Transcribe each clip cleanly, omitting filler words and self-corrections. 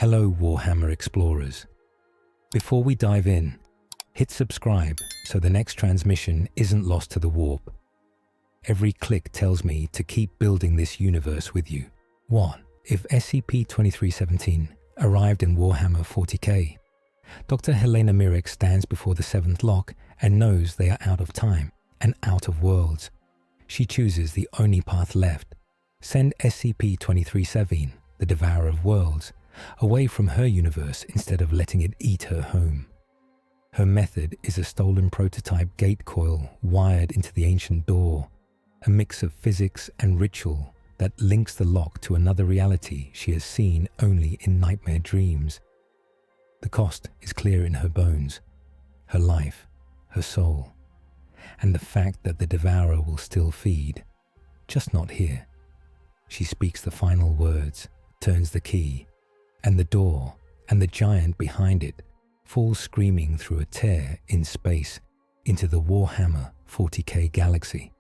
Hello Warhammer Explorers. Before we dive in, hit subscribe so the next transmission isn't lost to the warp. Every click tells me to keep building this universe with you. 1. If SCP-2317 arrived in Warhammer 40K, Doctor Helena Mirek stands before the 7th lock and knows they are out of time and out of worlds. She chooses the only path left. Send SCP-2317, the Devourer of Worlds, away from her universe instead of letting it eat her home. Her method is a stolen prototype gate coil wired into the ancient door, a mix of physics and ritual that links the lock to another reality she has seen only in nightmare dreams. The cost is clear in her bones, her life, her soul, and the fact that the Devourer will still feed, just not here. She speaks the final words, turns the key, and the door and the giant behind it fall screaming through a tear in space into the Warhammer 40K galaxy.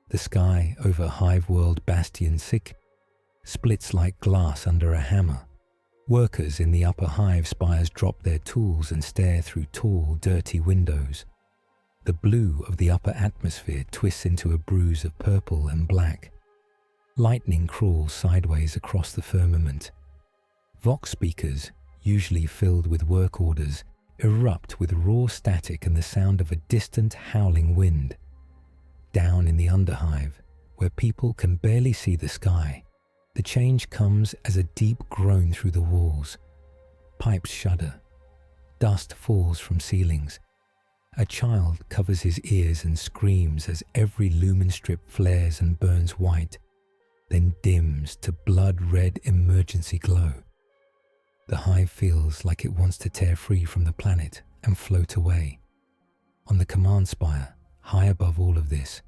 The sky over Hive World Bastion 6 splits like glass under a hammer. Workers in the upper Hive spires drop their tools and stare through tall, dirty windows. The blue of the upper atmosphere twists into a bruise of purple and black. Lightning crawls sideways across the firmament. Vox speakers, usually filled with work orders, erupt with raw static and the sound of a distant howling wind. Down in the underhive, where people can barely see the sky, the change comes as a deep groan through the walls. Pipes shudder. Dust falls from ceilings. A child covers his ears and screams as every lumen strip flares and burns white, then dims to blood-red emergency glow. The hive feels like it wants to tear free from the planet and float away. On the command spire, high above all of this,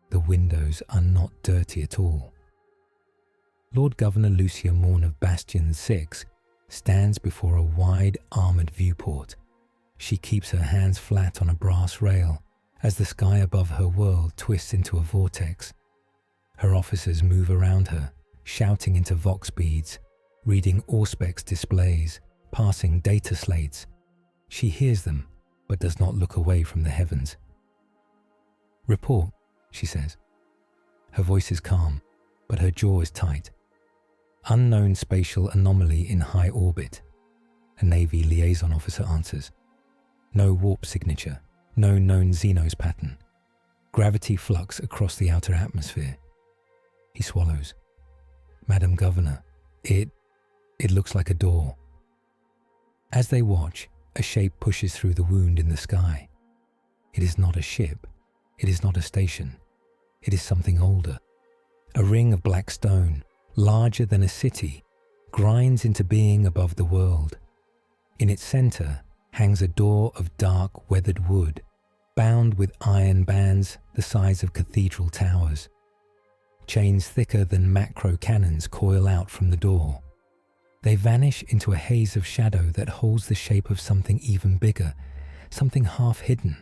the windows are not dirty at all. Lord Governor Lucia Morn of Bastion 6 stands before a wide, armoured viewport. She keeps her hands flat on a brass rail as the sky above her world twists into a vortex. Her officers move around her, shouting into vox beads, reading Auspex displays, passing data slates. She hears them, but does not look away from the heavens. "Report," she says. Her voice is calm, but her jaw is tight. "Unknown spatial anomaly in high orbit," a Navy liaison officer answers. "No warp signature, no known Xenos pattern. Gravity flux across the outer atmosphere." He swallows. "Madam Governor, it looks like a door." As they watch, a shape pushes through the wound in the sky. It is not a ship. It is not a station. It is something older. A ring of black stone, larger than a city, grinds into being above the world. In its center hangs a door of dark, weathered wood, bound with iron bands the size of cathedral towers. Chains thicker than macro cannons coil out from the door. They vanish into a haze of shadow that holds the shape of something even bigger, something half hidden,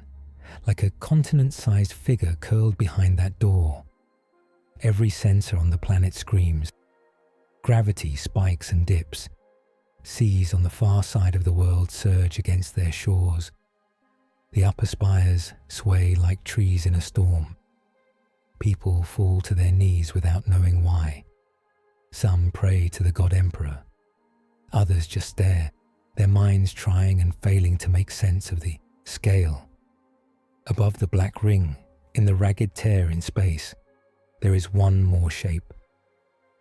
like a continent-sized figure curled behind that door. Every sensor on the planet screams. Gravity spikes and dips. Seas on the far side of the world surge against their shores. The upper spires sway like trees in a storm. People fall to their knees without knowing why. Some pray to the God Emperor. Others just stare, their minds trying and failing to make sense of the scale. Above the black ring, in the ragged tear in space, there is one more shape.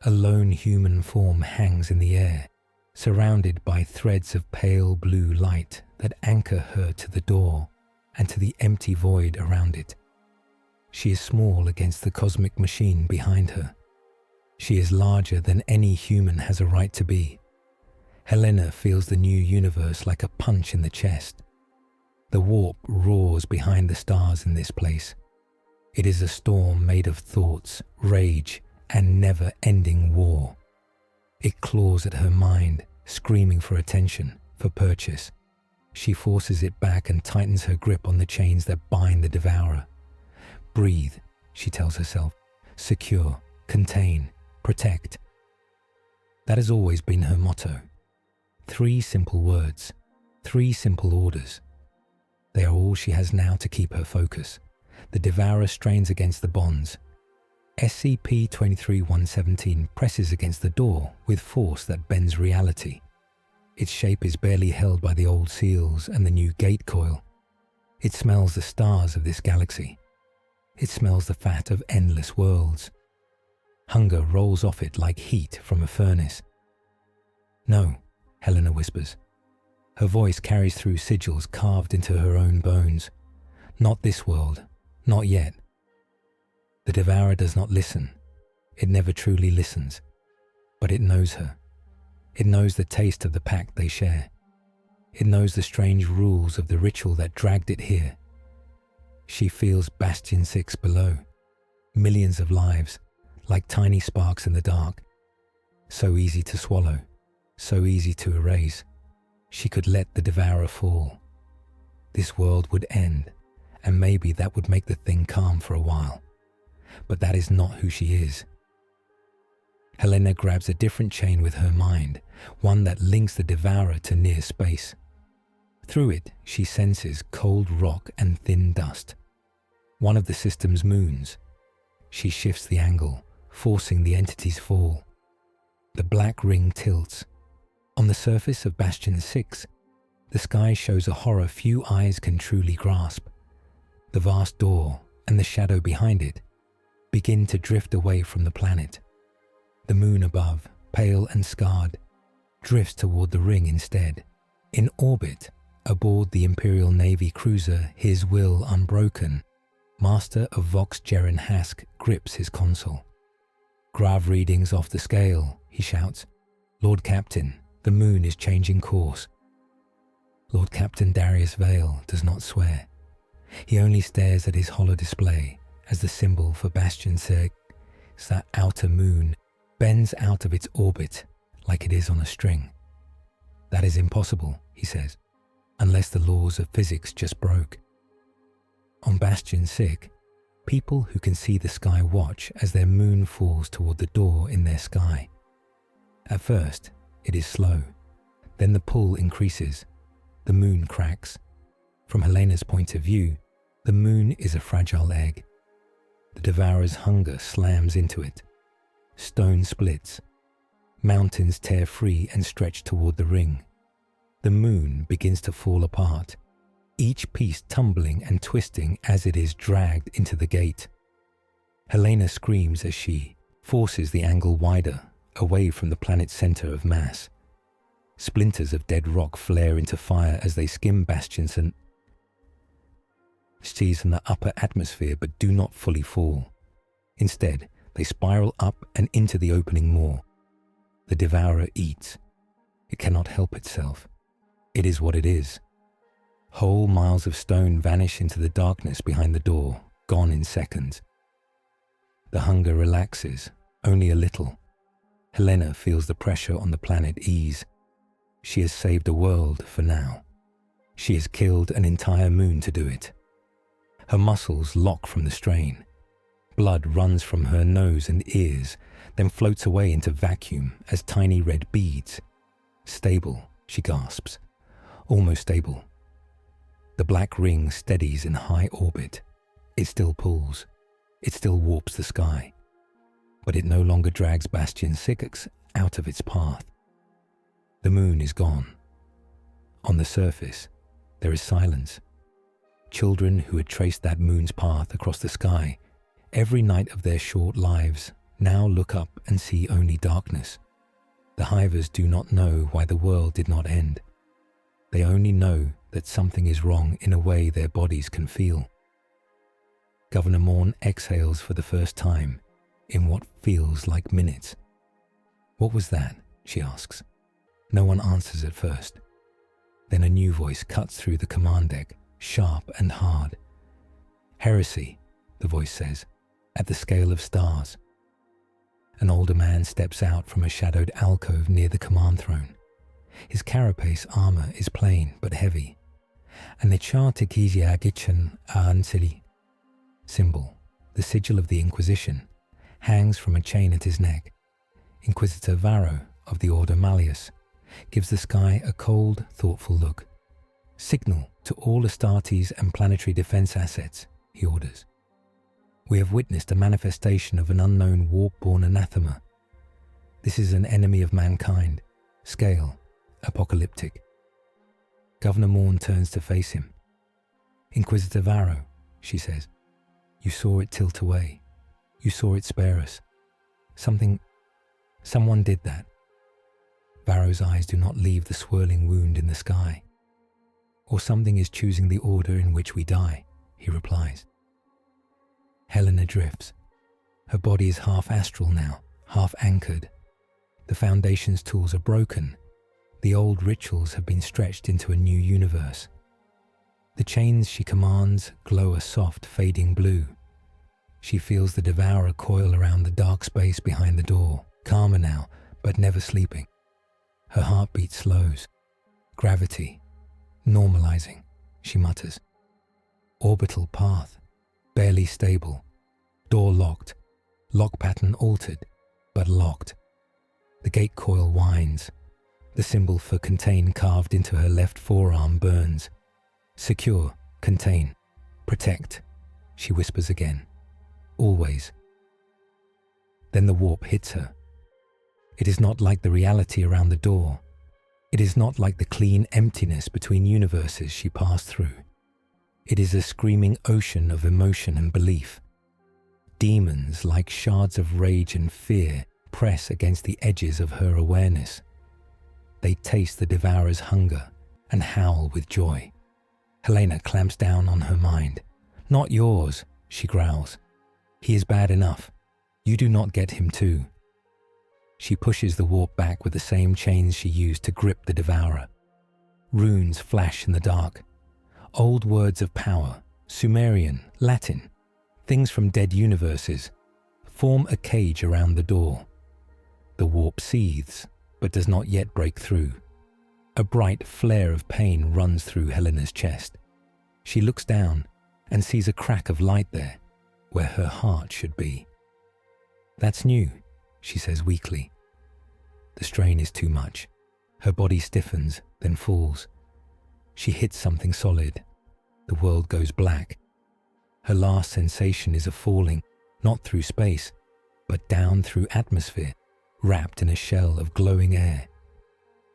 A lone human form hangs in the air, surrounded by threads of pale blue light that anchor her to the door and to the empty void around it. She is small against the cosmic machine behind her. She is larger than any human has a right to be. Helena feels the new universe like a punch in the chest. The warp roars behind the stars in this place. It is a storm made of thoughts, rage, and never-ending war. It claws at her mind, screaming for attention, for purchase. She forces it back and tightens her grip on the chains that bind the Devourer. "Breathe," she tells herself. "Secure, contain, protect." That has always been her motto. 3 simple words, 3 simple orders. They are all she has now to keep her focus. The Devourer strains against the bonds. SCP-2317 presses against the door with force that bends reality. Its shape is barely held by the old seals and the new gate coil. It smells the stars of this galaxy. It smells the fat of endless worlds. Hunger rolls off it like heat from a furnace. "No," Helena whispers. Her voice carries through sigils carved into her own bones. "Not this world. Not yet." The Devourer does not listen. It never truly listens. But it knows her. It knows the taste of the pact they share. It knows the strange rules of the ritual that dragged it here. She feels Bastion 6 below. Millions of lives, like tiny sparks in the dark. So easy to swallow, so easy to erase. She could let the Devourer fall. This world would end, and maybe that would make the thing calm for a while. But that is not who she is. Helena grabs a different chain with her mind, one that links the Devourer to near space. Through it, she senses cold rock and thin dust. One of the system's moons. She shifts the angle, forcing the entity's fall. The black ring tilts. On the surface of Bastion 6, the sky shows a horror few eyes can truly grasp. The vast door and the shadow behind it begin to drift away from the planet. The moon above, pale and scarred, drifts toward the ring instead. In orbit, aboard the Imperial Navy cruiser His Will Unbroken, Master of Vox Jaren Hask grips his console. "Grav readings off the scale," he shouts. "Lord Captain, the moon is changing course." Lord Captain Darius Vale does not swear. He only stares at his holodisplay as the symbol for Bastion 6, that outer moon, bends out of its orbit like it is on a string. "That is impossible," he says, "unless the laws of physics just broke." On Bastion 6, people who can see the sky watch as their moon falls toward the door in their sky. At first, it is slow. Then the pull increases. The moon cracks. From Helena's point of view, the moon is a fragile egg. The Devourer's hunger slams into it. Stone splits. Mountains tear free and stretch toward the ring. The moon begins to fall apart, each piece tumbling and twisting as it is dragged into the gate. Helena screams as she forces the angle wider, away from the planet's center of mass. Splinters of dead rock flare into fire as they skim bastions and seas from the upper atmosphere but do not fully fall. Instead, they spiral up and into the opening maw. The Devourer eats. It cannot help itself. It is what it is. Whole miles of stone vanish into the darkness behind the door, gone in seconds. The hunger relaxes, only a little. Helena feels the pressure on the planet ease. She has saved a world for now. She has killed an entire moon to do it. Her muscles lock from the strain. Blood runs from her nose and ears, then floats away into vacuum as tiny red beads. "Stable," she gasps. "Almost stable." The black ring steadies in high orbit. It still pulls. It still warps the sky. But it no longer drags Bastion 6 out of its path. The moon is gone. On the surface, there is silence. Children who had traced that moon's path across the sky every night of their short lives now look up and see only darkness. The Hivers do not know why the world did not end. They only know that something is wrong in a way their bodies can feel. Governor Morn exhales for the first time in what feels like minutes. "What was that?" she asks. No one answers at first. Then a new voice cuts through the command deck, sharp and hard. "Heresy," the voice says, "at the scale of stars." An older man steps out from a shadowed alcove near the command throne. His carapace armor is plain but heavy. And the Chartikiziagichan Aansili symbol, the sigil of the Inquisition, hangs from a chain at his neck. Inquisitor Varro of the Order Malleus, gives the sky a cold, thoughtful look. "Signal to all Astartes and planetary defense assets," he orders. "We have witnessed a manifestation of an unknown warp-born anathema. This is an enemy of mankind, scale, apocalyptic." Governor Morn turns to face him. "Inquisitor Varro," she says, "you saw it tilt away. You saw it spare us. Someone did that." Varro's eyes do not leave the swirling wound in the sky. "Or something is choosing the order in which we die," he replies. Helena drifts. Her body is half astral now, half anchored. The Foundation's tools are broken. The old rituals have been stretched into a new universe. The chains she commands glow a soft, fading blue. She feels the Devourer coil around the dark space behind the door, calmer now, but never sleeping. Her heartbeat slows. "Gravity. Normalizing," she mutters. "Orbital path. Barely stable. Door locked. Lock pattern altered, but locked." The gate coil whines. The symbol for contain carved into her left forearm burns. "Secure. Contain. Protect," she whispers again. "Always." Then the warp hits her. It is not like the reality around the door. It is not like the clean emptiness between universes she passed through. It is a screaming ocean of emotion and belief. Demons, like shards of rage and fear, press against the edges of her awareness. They taste the Devourer's hunger and howl with joy. Helena clamps down on her mind. "Not yours," she growls. "He is bad enough. You do not get him too." She pushes the warp back with the same chains she used to grip the Devourer. Runes flash in the dark. Old words of power, Sumerian, Latin, things from dead universes, form a cage around the door. The warp seethes, but does not yet break through. A bright flare of pain runs through Helena's chest. She looks down and sees a crack of light there, where her heart should be. "That's new," she says weakly. The strain is too much. Her body stiffens, then falls. She hits something solid. The world goes black. Her last sensation is of falling, not through space, but down through atmosphere, wrapped in a shell of glowing air.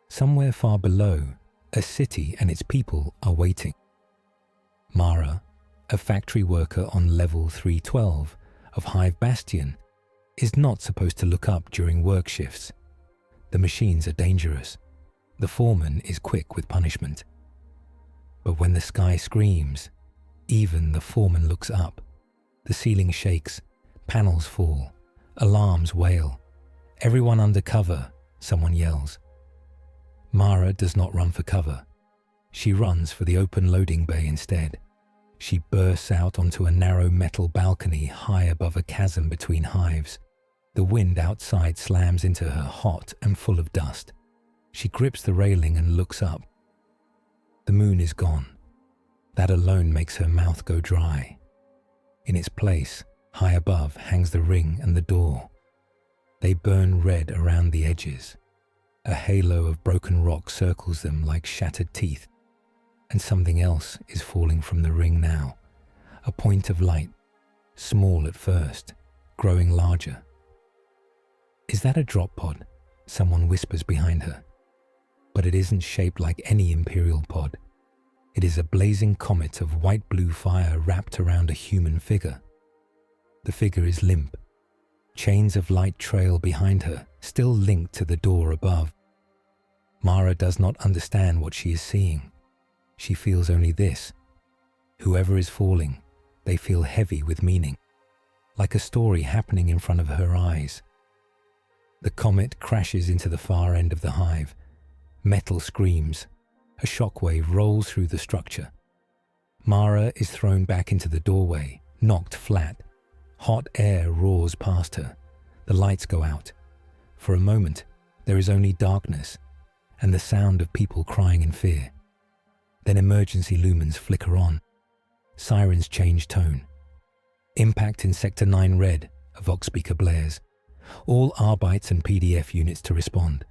Somewhere far below, a city and its people are waiting. Mara, a factory worker on level 312 of Hive Bastion, is not supposed to look up during work shifts. The machines are dangerous. The foreman is quick with punishment. But when the sky screams, even the foreman looks up. The ceiling shakes, panels fall, alarms wail. "Everyone under cover," someone yells. Mara does not run for cover. She runs for the open loading bay instead. She bursts out onto a narrow metal balcony high above a chasm between hives. The wind outside slams into her hot and full of dust. She grips the railing and looks up. The moon is gone. That alone makes her mouth go dry. In its place, high above, hangs the ring and the door. They burn red around the edges. A halo of broken rock circles them like shattered teeth. And something else is falling from the ring now. A point of light, small at first, growing larger. "Is that a drop pod?" someone whispers behind her. But it isn't shaped like any Imperial pod. It is a blazing comet of white-blue fire wrapped around a human figure. The figure is limp. Chains of light trail behind her, still linked to the door above. Mara does not understand what she is seeing. She feels only this. Whoever is falling, they feel heavy with meaning, like a story happening in front of her eyes. The comet crashes into the far end of the hive. Metal screams. A shockwave rolls through the structure. Mara is thrown back into the doorway, knocked flat. Hot air roars past her. The lights go out. For a moment, there is only darkness and the sound of people crying in fear. Then emergency lumens flicker on. Sirens change tone. "Impact in Sector 9 red," a Vox speaker blares. "All Arbites and PDF units to respond.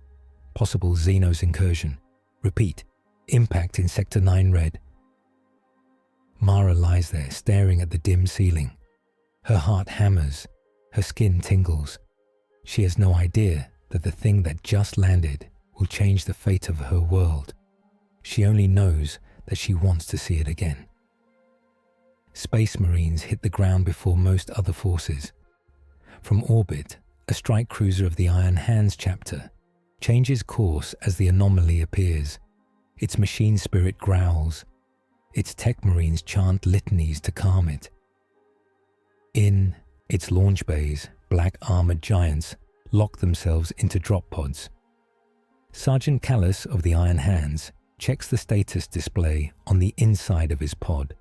Possible Xenos incursion. Repeat. Impact in Sector 9 Red. Mara lies there, staring at the dim ceiling. Her heart hammers. Her skin tingles. She has no idea that the thing that just landed will change the fate of her world. She only knows that she wants to see it again. Space Marines hit the ground before most other forces. From orbit, a strike cruiser of the Iron Hands chapter changes course as the anomaly appears. Its machine spirit growls. Its tech marines chant litanies to calm it. In its launch bays, black armored giants lock themselves into drop pods. Sergeant Callis of the Iron Hands checks the status display on the inside of his pod.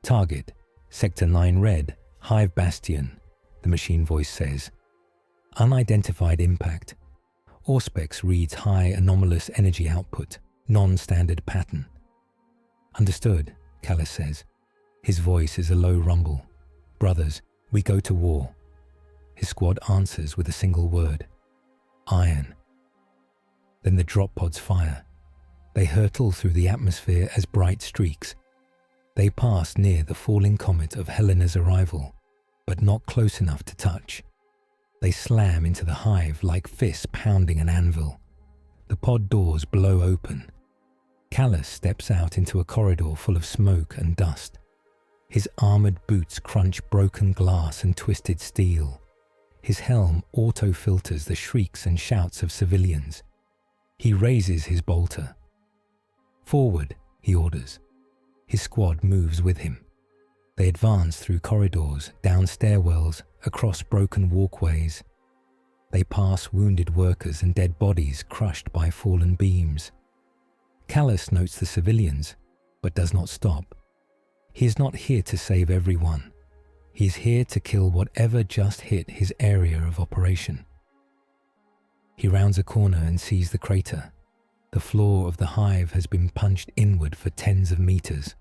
Target, Sector 9 Red, Hive Bastion, the machine voice says. Unidentified impact. Auspex reads high anomalous energy output, non-standard pattern. Understood, Callis says. His voice is a low rumble. Brothers, we go to war. His squad answers with a single word. Iron. Then the drop pods fire. They hurtle through the atmosphere as bright streaks. They pass near the falling comet of Helena's arrival, but not close enough to touch. They slam into the hive like fists pounding an anvil. The pod doors blow open. Callis steps out into a corridor full of smoke and dust. His armored boots crunch broken glass and twisted steel. His helm auto-filters the shrieks and shouts of civilians. He raises his bolter. Forward, he orders. His squad moves with him. They advance through corridors, down stairwells, across broken walkways. They pass wounded workers and dead bodies crushed by fallen beams. Callis notes the civilians, but does not stop. He is not here to save everyone. He is here to kill whatever just hit his area of operation. He rounds a corner and sees the crater. The floor of the hive has been punched inward for tens of meters.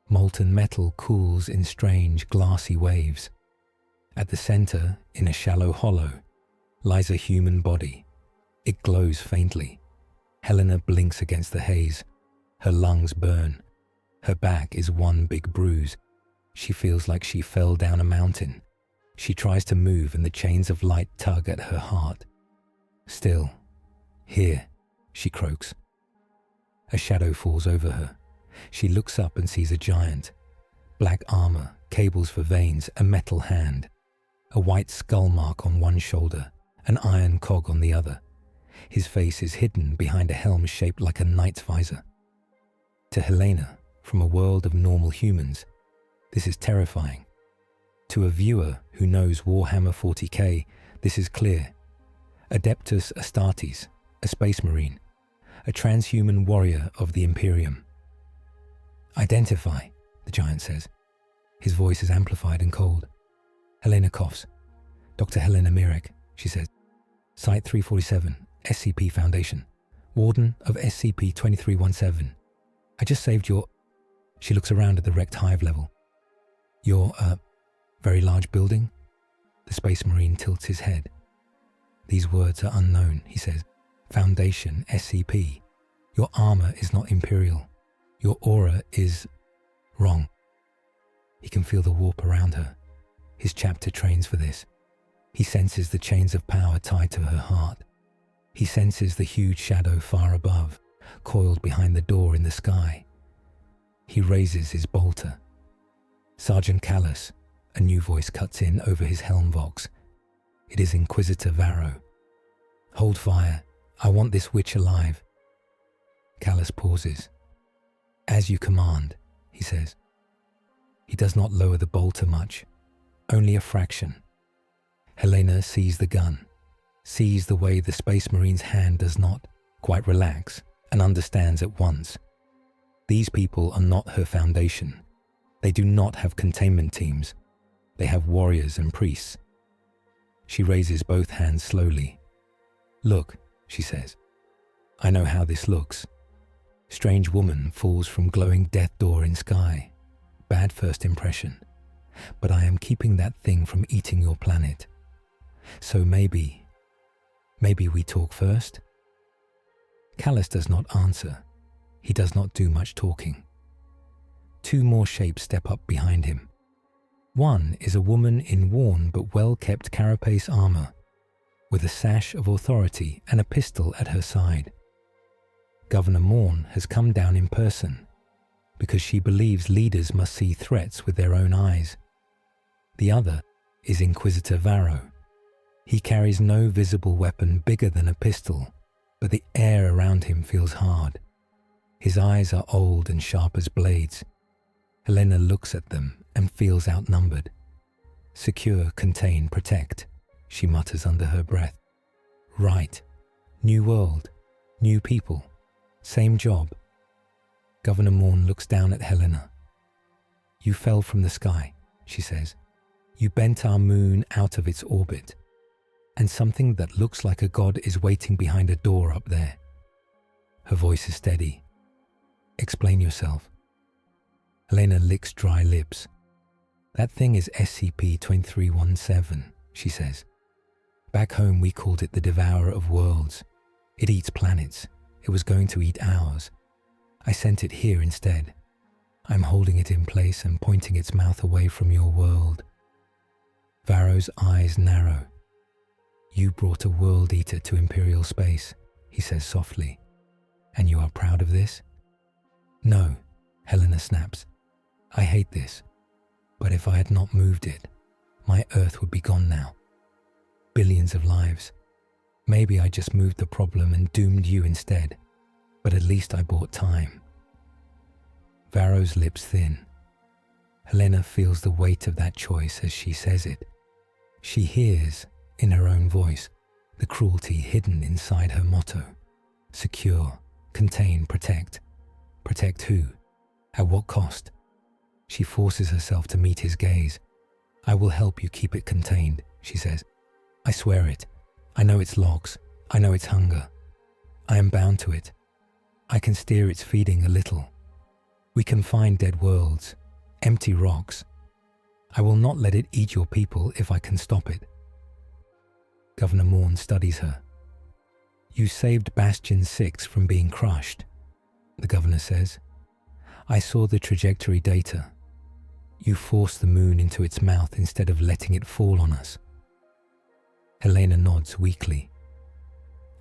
Molten metal cools in strange, glassy waves. At the center, in a shallow hollow, lies a human body. It glows faintly. Helena blinks against the haze. Her lungs burn. Her back is one big bruise. She feels like she fell down a mountain. She tries to move and the chains of light tug at her heart. Still, here, she croaks. A shadow falls over her. She looks up and sees a giant. Black armor, cables for veins, a metal hand. A white skull mark on one shoulder, an iron cog on the other. His face is hidden behind a helm shaped like a knight's visor. To Helena, from a world of normal humans, this is terrifying. To a viewer who knows Warhammer 40K, this is clear. Adeptus Astartes, a space marine, a transhuman warrior of the Imperium. Identify, the giant says. His voice is amplified and cold. Helena coughs. Dr. Helena Mirek, she says. Site 347, SCP Foundation. Warden of SCP-2317. I just saved your... She looks around at the wrecked hive level. Your, very large building? The space marine tilts his head. These words are unknown, he says. Foundation, SCP. Your armor is not Imperial. Your aura is... wrong. He can feel the warp around her. His chapter trains for this. He senses the chains of power tied to her heart. He senses the huge shadow far above, coiled behind the door in the sky. He raises his bolter. Sergeant Callis, a new voice cuts in over his helm vox. It is Inquisitor Varro. Hold fire. I want this witch alive. Callis pauses. As you command, he says. He does not lower the bolter much, only a fraction. Helena sees the gun, sees the way the Space Marine's hand does not quite relax, and understands at once. These people are not her foundation. They do not have containment teams. They have warriors and priests. She raises both hands slowly. Look, she says. I know how this looks. Strange woman falls from glowing death door in sky. Bad first impression. But I am keeping that thing from eating your planet. So maybe we talk first? Callus does not answer. He does not do much talking. Two more shapes step up behind him. One is a woman in worn but well-kept carapace armor, with a sash of authority and a pistol at her side. Governor Morn has come down in person, because she believes leaders must see threats with their own eyes. The other is Inquisitor Varro. He carries no visible weapon bigger than a pistol, but the air around him feels hard. His eyes are old and sharp as blades. Helena looks at them and feels outnumbered. Secure, contain, protect, she mutters under her breath. Right. New world. New people. Same job. Governor Morn looks down at Helena. You fell from the sky, she says. You bent our moon out of its orbit. And something that looks like a god is waiting behind a door up there. Her voice is steady. Explain yourself. Helena licks dry lips. That thing is SCP-2317, she says. Back home we called it the Devourer of Worlds. It eats planets. It was going to eat ours. I sent it here instead. I'm holding it in place and pointing its mouth away from your world. Varro's eyes narrow. You brought a world eater to Imperial space, he says softly. And you are proud of this? No, Helena snaps. I hate this. But if I had not moved it, my Earth would be gone now. Billions of lives. Maybe I just moved the problem and doomed you instead. But at least I bought time. Varro's lips thin. Helena feels the weight of that choice as she says it. She hears, in her own voice, the cruelty hidden inside her motto. Secure, contain, protect. Protect who? At what cost? She forces herself to meet his gaze. I will help you keep it contained, she says. I swear it. I know its logs. I know its hunger. I am bound to it. I can steer its feeding a little. We can find dead worlds, empty rocks. I will not let it eat your people if I can stop it. Governor Morn studies her. You saved Bastion 6 from being crushed, the governor says. I saw the trajectory data. You forced the moon into its mouth instead of letting it fall on us. Helena nods weakly.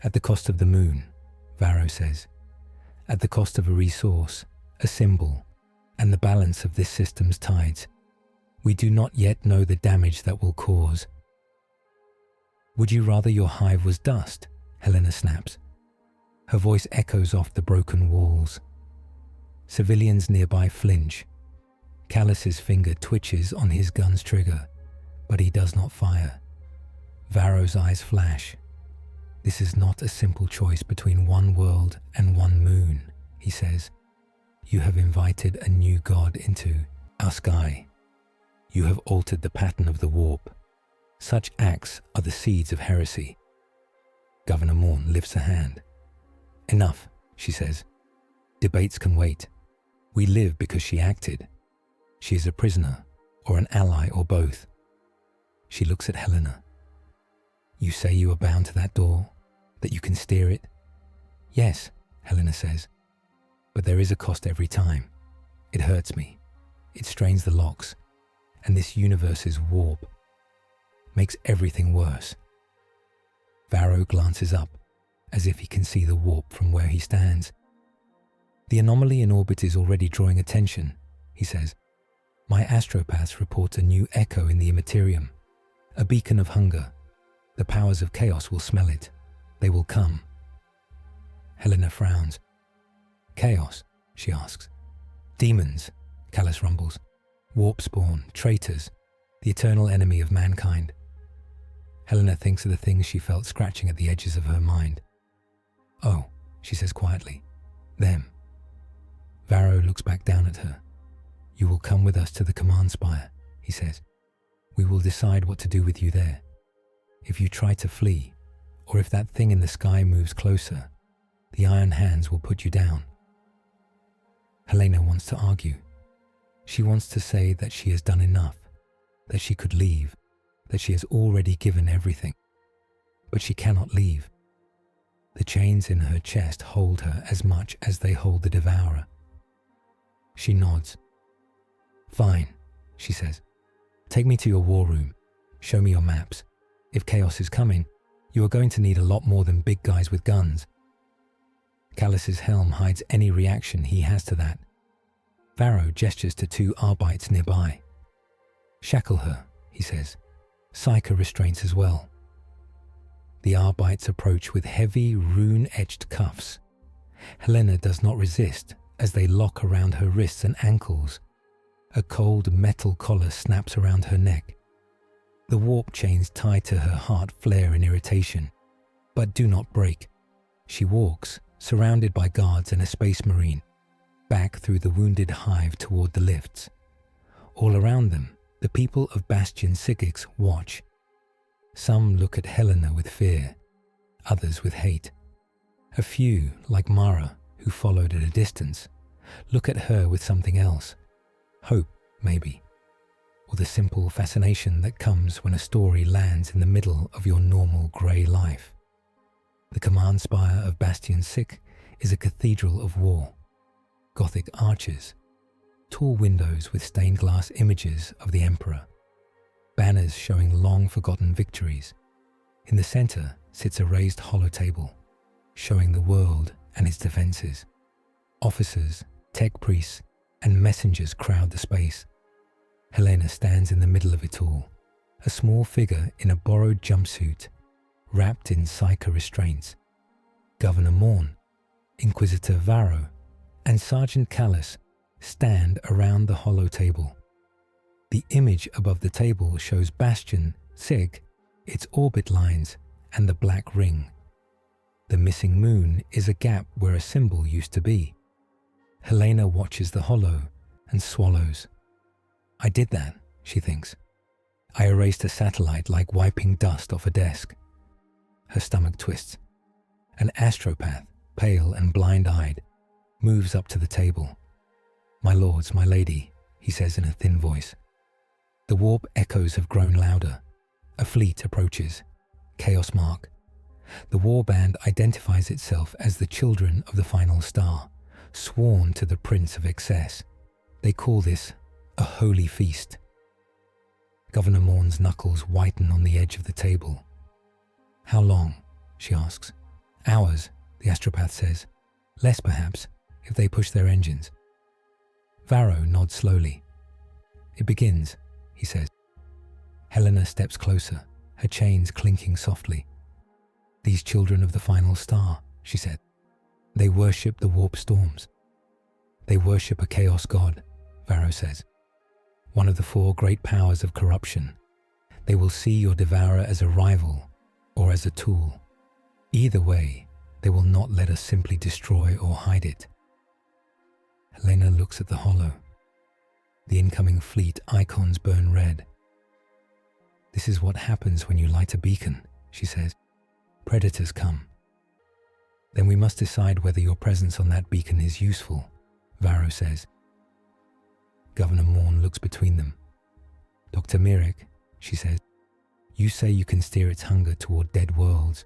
At the cost of the moon, Varro says. At the cost of a resource, a symbol, and the balance of this system's tides. We do not yet know the damage that will cause. Would you rather your hive was dust? Helena snaps. Her voice echoes off the broken walls. Civilians nearby flinch. Callus's finger twitches on his gun's trigger, but he does not fire. Varro's eyes flash. This is not a simple choice between one world and one moon, he says. You have invited a new god into our sky. You have altered the pattern of the warp. Such acts are the seeds of heresy. Governor Morn lifts a hand. Enough, she says. Debates can wait. We live because she acted. She is a prisoner, or an ally, or both. She looks at Helena. You say you are bound to that door, that you can steer it? Yes, Helena says. But there is a cost every time. It hurts me. It strains the locks. And this universe's warp makes everything worse. Varro glances up, as if he can see the warp from where he stands. The anomaly in orbit is already drawing attention, he says. My astropaths report a new echo in the Imperium, a beacon of hunger. The powers of chaos will smell it. They will come. Helena frowns. Chaos, she asks. Demons, Callus rumbles. Warp spawn, traitors, the eternal enemy of mankind. Helena thinks of the things she felt scratching at the edges of her mind. Oh, she says quietly. Them. Varro looks back down at her. You will come with us to the command spire, he says. We will decide what to do with you there. If you try to flee, or if that thing in the sky moves closer, the Iron Hands will put you down. Helena wants to argue. She wants to say that she has done enough, that she could leave, that she has already given everything. But she cannot leave. The chains in her chest hold her as much as they hold the Devourer. She nods. "Fine," she says. "Take me to your war room. Show me your maps. If chaos is coming, you are going to need a lot more than big guys with guns." Callus's helm hides any reaction he has to that. Varro gestures to two Arbites nearby. "Shackle her," he says. "Psyker restraints as well." The Arbites approach with heavy, rune-etched cuffs. Helena does not resist as they lock around her wrists and ankles. A cold metal collar snaps around her neck. The warp chains tied to her heart flare in irritation, but do not break. She walks, surrounded by guards and a space marine, back through the wounded Hive toward the lifts. All around them, the people of Bastion Sigix watch. Some look at Helena with fear, others with hate. A few, like Mara, who followed at a distance, look at her with something else. Hope, maybe, or the simple fascination that comes when a story lands in the middle of your normal grey life. The command spire of Bastion Sick is a cathedral of war. Gothic arches, tall windows with stained glass images of the Emperor, banners showing long-forgotten victories. In the center sits a raised hollow table, showing the world and its defenses. Officers, tech priests, and messengers crowd the space. Helena stands in the middle of it all, a small figure in a borrowed jumpsuit, wrapped in Psyker restraints. Governor Morn, Inquisitor Varro, and Sergeant Callus stand around the hollow table. The image above the table shows Bastion, Sig, its orbit lines, and the black ring. The missing moon is a gap where a symbol used to be. Helena watches the hollow and swallows. "I did that," she thinks. "I erased a satellite like wiping dust off a desk." Her stomach twists. An astropath, pale and blind-eyed, moves up to the table. "My lords, my lady," he says in a thin voice. The warp echoes have grown louder. A fleet approaches. Chaos Mark. The warband identifies itself as the children of the final star, sworn to the Prince of Excess. They call this a holy feast. Governor Morn's knuckles whiten on the edge of the table. "How long?" she asks. "Hours," the astropath says. "Less, perhaps, if they push their engines." Varro nods slowly. "It begins," he says. Helena steps closer, her chains clinking softly. "These children of the final star," she said. "They worship the warp storms. They worship a chaos god," Varro says. "One of the four great powers of corruption. They will see your devourer as a rival or as a tool. Either way, they will not let us simply destroy or hide it." Helena looks at the hollow. The incoming fleet icons burn red. "This is what happens when you light a beacon," she says. "Predators come." "Then we must decide whether your presence on that beacon is useful," Varro says. Governor Morn looks between them. "Dr. Mirek," she says, "you say you can steer its hunger toward dead worlds,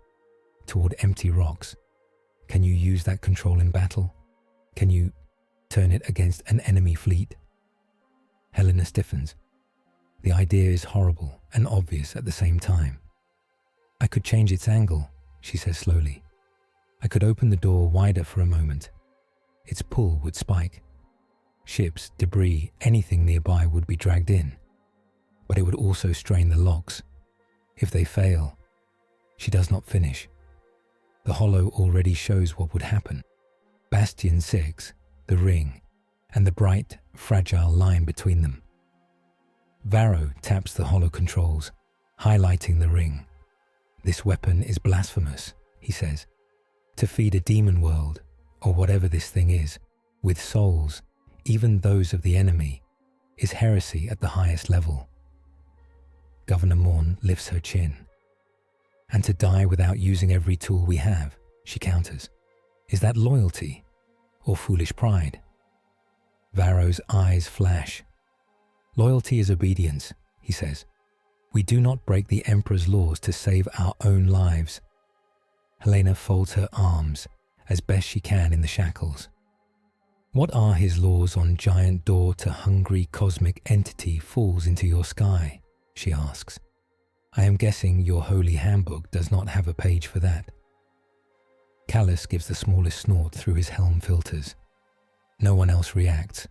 toward empty rocks. Can you use that control in battle? Can you turn it against an enemy fleet?" Helena stiffens. The idea is horrible and obvious at the same time. "I could change its angle," she says slowly. "I could open the door wider for a moment. Its pull would spike. Ships, debris, anything nearby would be dragged in. But it would also strain the locks. If they fail..." She does not finish. The hollow already shows what would happen. Bastion 6, the ring, and the bright, fragile line between them. Varro taps the hollow controls, highlighting the ring. "This weapon is blasphemous," he says. "To feed a demon world, or whatever this thing is, with souls, even those of the enemy, is heresy at the highest level." Governor Morn lifts her chin. "And to die without using every tool we have," she counters. "Is that loyalty or foolish pride?" Varro's eyes flash. "Loyalty is obedience," he says. "We do not break the Emperor's laws to save our own lives." Helena folds her arms as best she can in the shackles. What are his laws on giant door to hungry cosmic entity falls into your sky? She asks. I am guessing your holy handbook does not have a page for that. Callus gives the smallest snort through his helm filters. No one else reacts.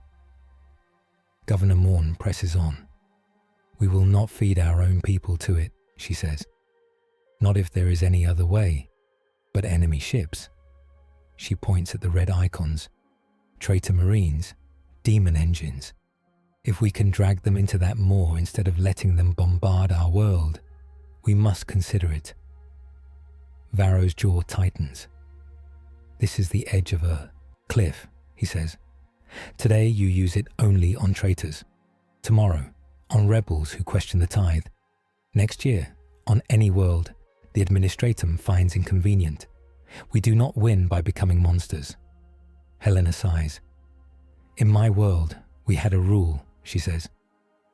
Governor Morn presses on. We will not feed our own people to it, she says. Not if there is any other way. But enemy ships. She points at the red icons. Traitor marines, demon engines. If we can drag them into that maw instead of letting them bombard our world, we must consider it. Varro's jaw tightens. This is the edge of a cliff, he says. Today you use it only on traitors. Tomorrow, on rebels who question the tithe. Next year, on any world the administratum finds inconvenient. We do not win by becoming monsters. Helena sighs. In my world, we had a rule, she says.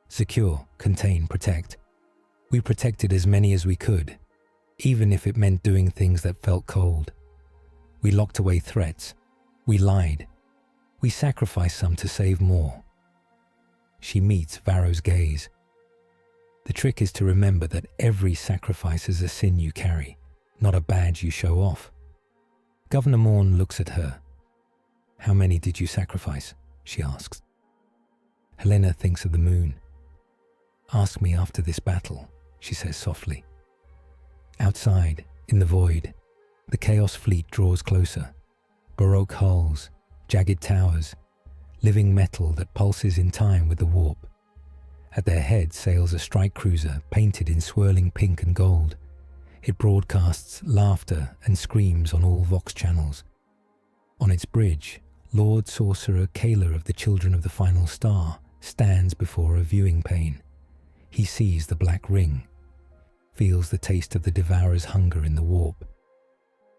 Secure, contain, protect. We protected as many as we could, even if it meant doing things that felt cold. We locked away threats. We lied. We sacrificed some to save more. She meets Varro's gaze. The trick is to remember that every sacrifice is a sin you carry, not a badge you show off. Governor Morn looks at her. How many did you sacrifice? She asks. Helena thinks of the moon. Ask me after this battle, she says softly. Outside, in the void, the Chaos Fleet draws closer. Baroque hulls, jagged towers, living metal that pulses in time with the warp. At their head sails a strike cruiser painted in swirling pink and gold. It broadcasts laughter and screams on all Vox channels. On its bridge, Lord Sorcerer Kayla of the Children of the Final Star stands before a viewing pane. He sees the black ring, feels the taste of the Devourer's hunger in the warp.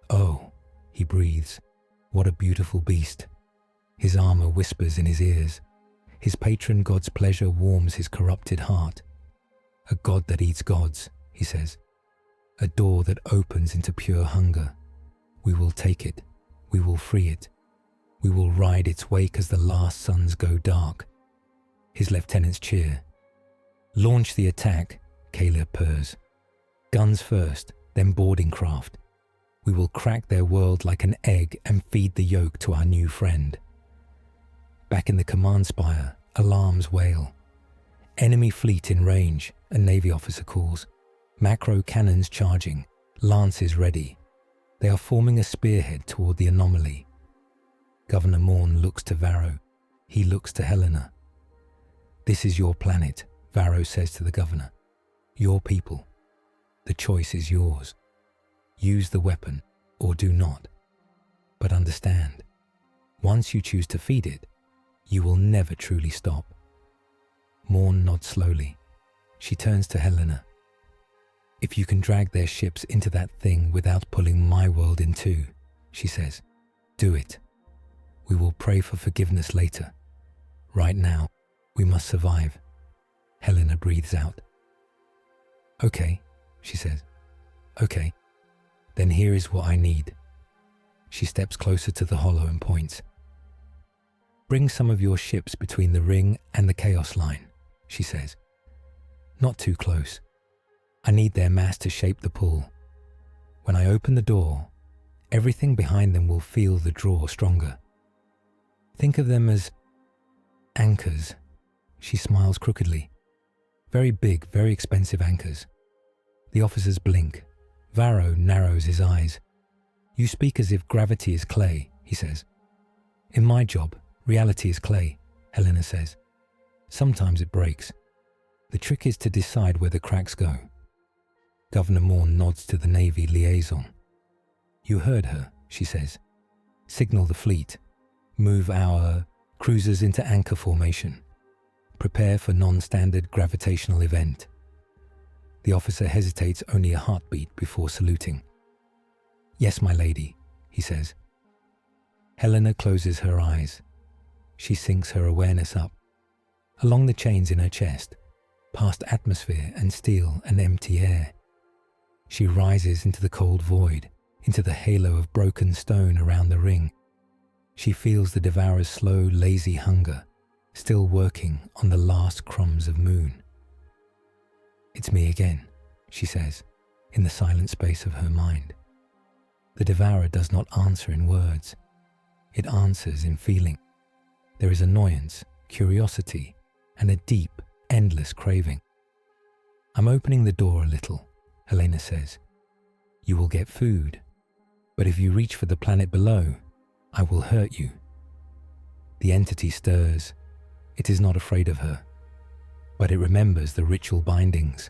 Oh, he breathes, what a beautiful beast. His armor whispers in his ears. His patron god's pleasure warms his corrupted heart. A god that eats gods, he says. A door that opens into pure hunger. We will take it. We will free it. We will ride its wake as the last suns go dark. His lieutenants cheer. Launch the attack, Kayla purrs. Guns first, then boarding craft. We will crack their world like an egg and feed the yolk to our new friend. Back in the command spire, alarms wail. Enemy fleet in range, a Navy officer calls. Macro cannons charging, lances ready. They are forming a spearhead toward the anomaly. Governor Morn looks to Varro. He looks to Helena. This is your planet, Varro says to the governor. Your people. The choice is yours. Use the weapon or do not. But understand, once you choose to feed it, you will never truly stop. Morn nods slowly. She turns to Helena. If you can drag their ships into that thing without pulling my world in too, she says, do it. We will pray for forgiveness later. Right now, we must survive. Helena breathes out. Okay, she says. Okay, then here is what I need. She steps closer to the hollow and points. Bring some of your ships between the ring and the chaos line, she says. Not too close. I need their mass to shape the pull. When I open the door, everything behind them will feel the draw stronger. Think of them as anchors. She smiles crookedly. Very big, very expensive anchors. The officers blink. Varro narrows his eyes. You speak as if gravity is clay, he says. In my job, reality is clay, Helena says. Sometimes it breaks. The trick is to decide where the cracks go. Governor Morn nods to the Navy liaison. You heard her, she says. Signal the fleet. Move our cruisers into anchor formation. Prepare for non-standard gravitational event. The officer hesitates only a heartbeat before saluting. Yes, my lady, he says. Helena closes her eyes. She sinks her awareness up, along the chains in her chest, past atmosphere and steel and empty air. She rises into the cold void, into the halo of broken stone around the ring. She feels the Devourer's slow, lazy hunger, still working on the last crumbs of moon. "It's me again," she says, in the silent space of her mind. The Devourer does not answer in words. It answers in feeling. There is annoyance, curiosity, and a deep, endless craving. "I'm opening the door a little," Helena says. "You will get food, but if you reach for the planet below, I will hurt you." The entity stirs. It is not afraid of her, but it remembers the ritual bindings.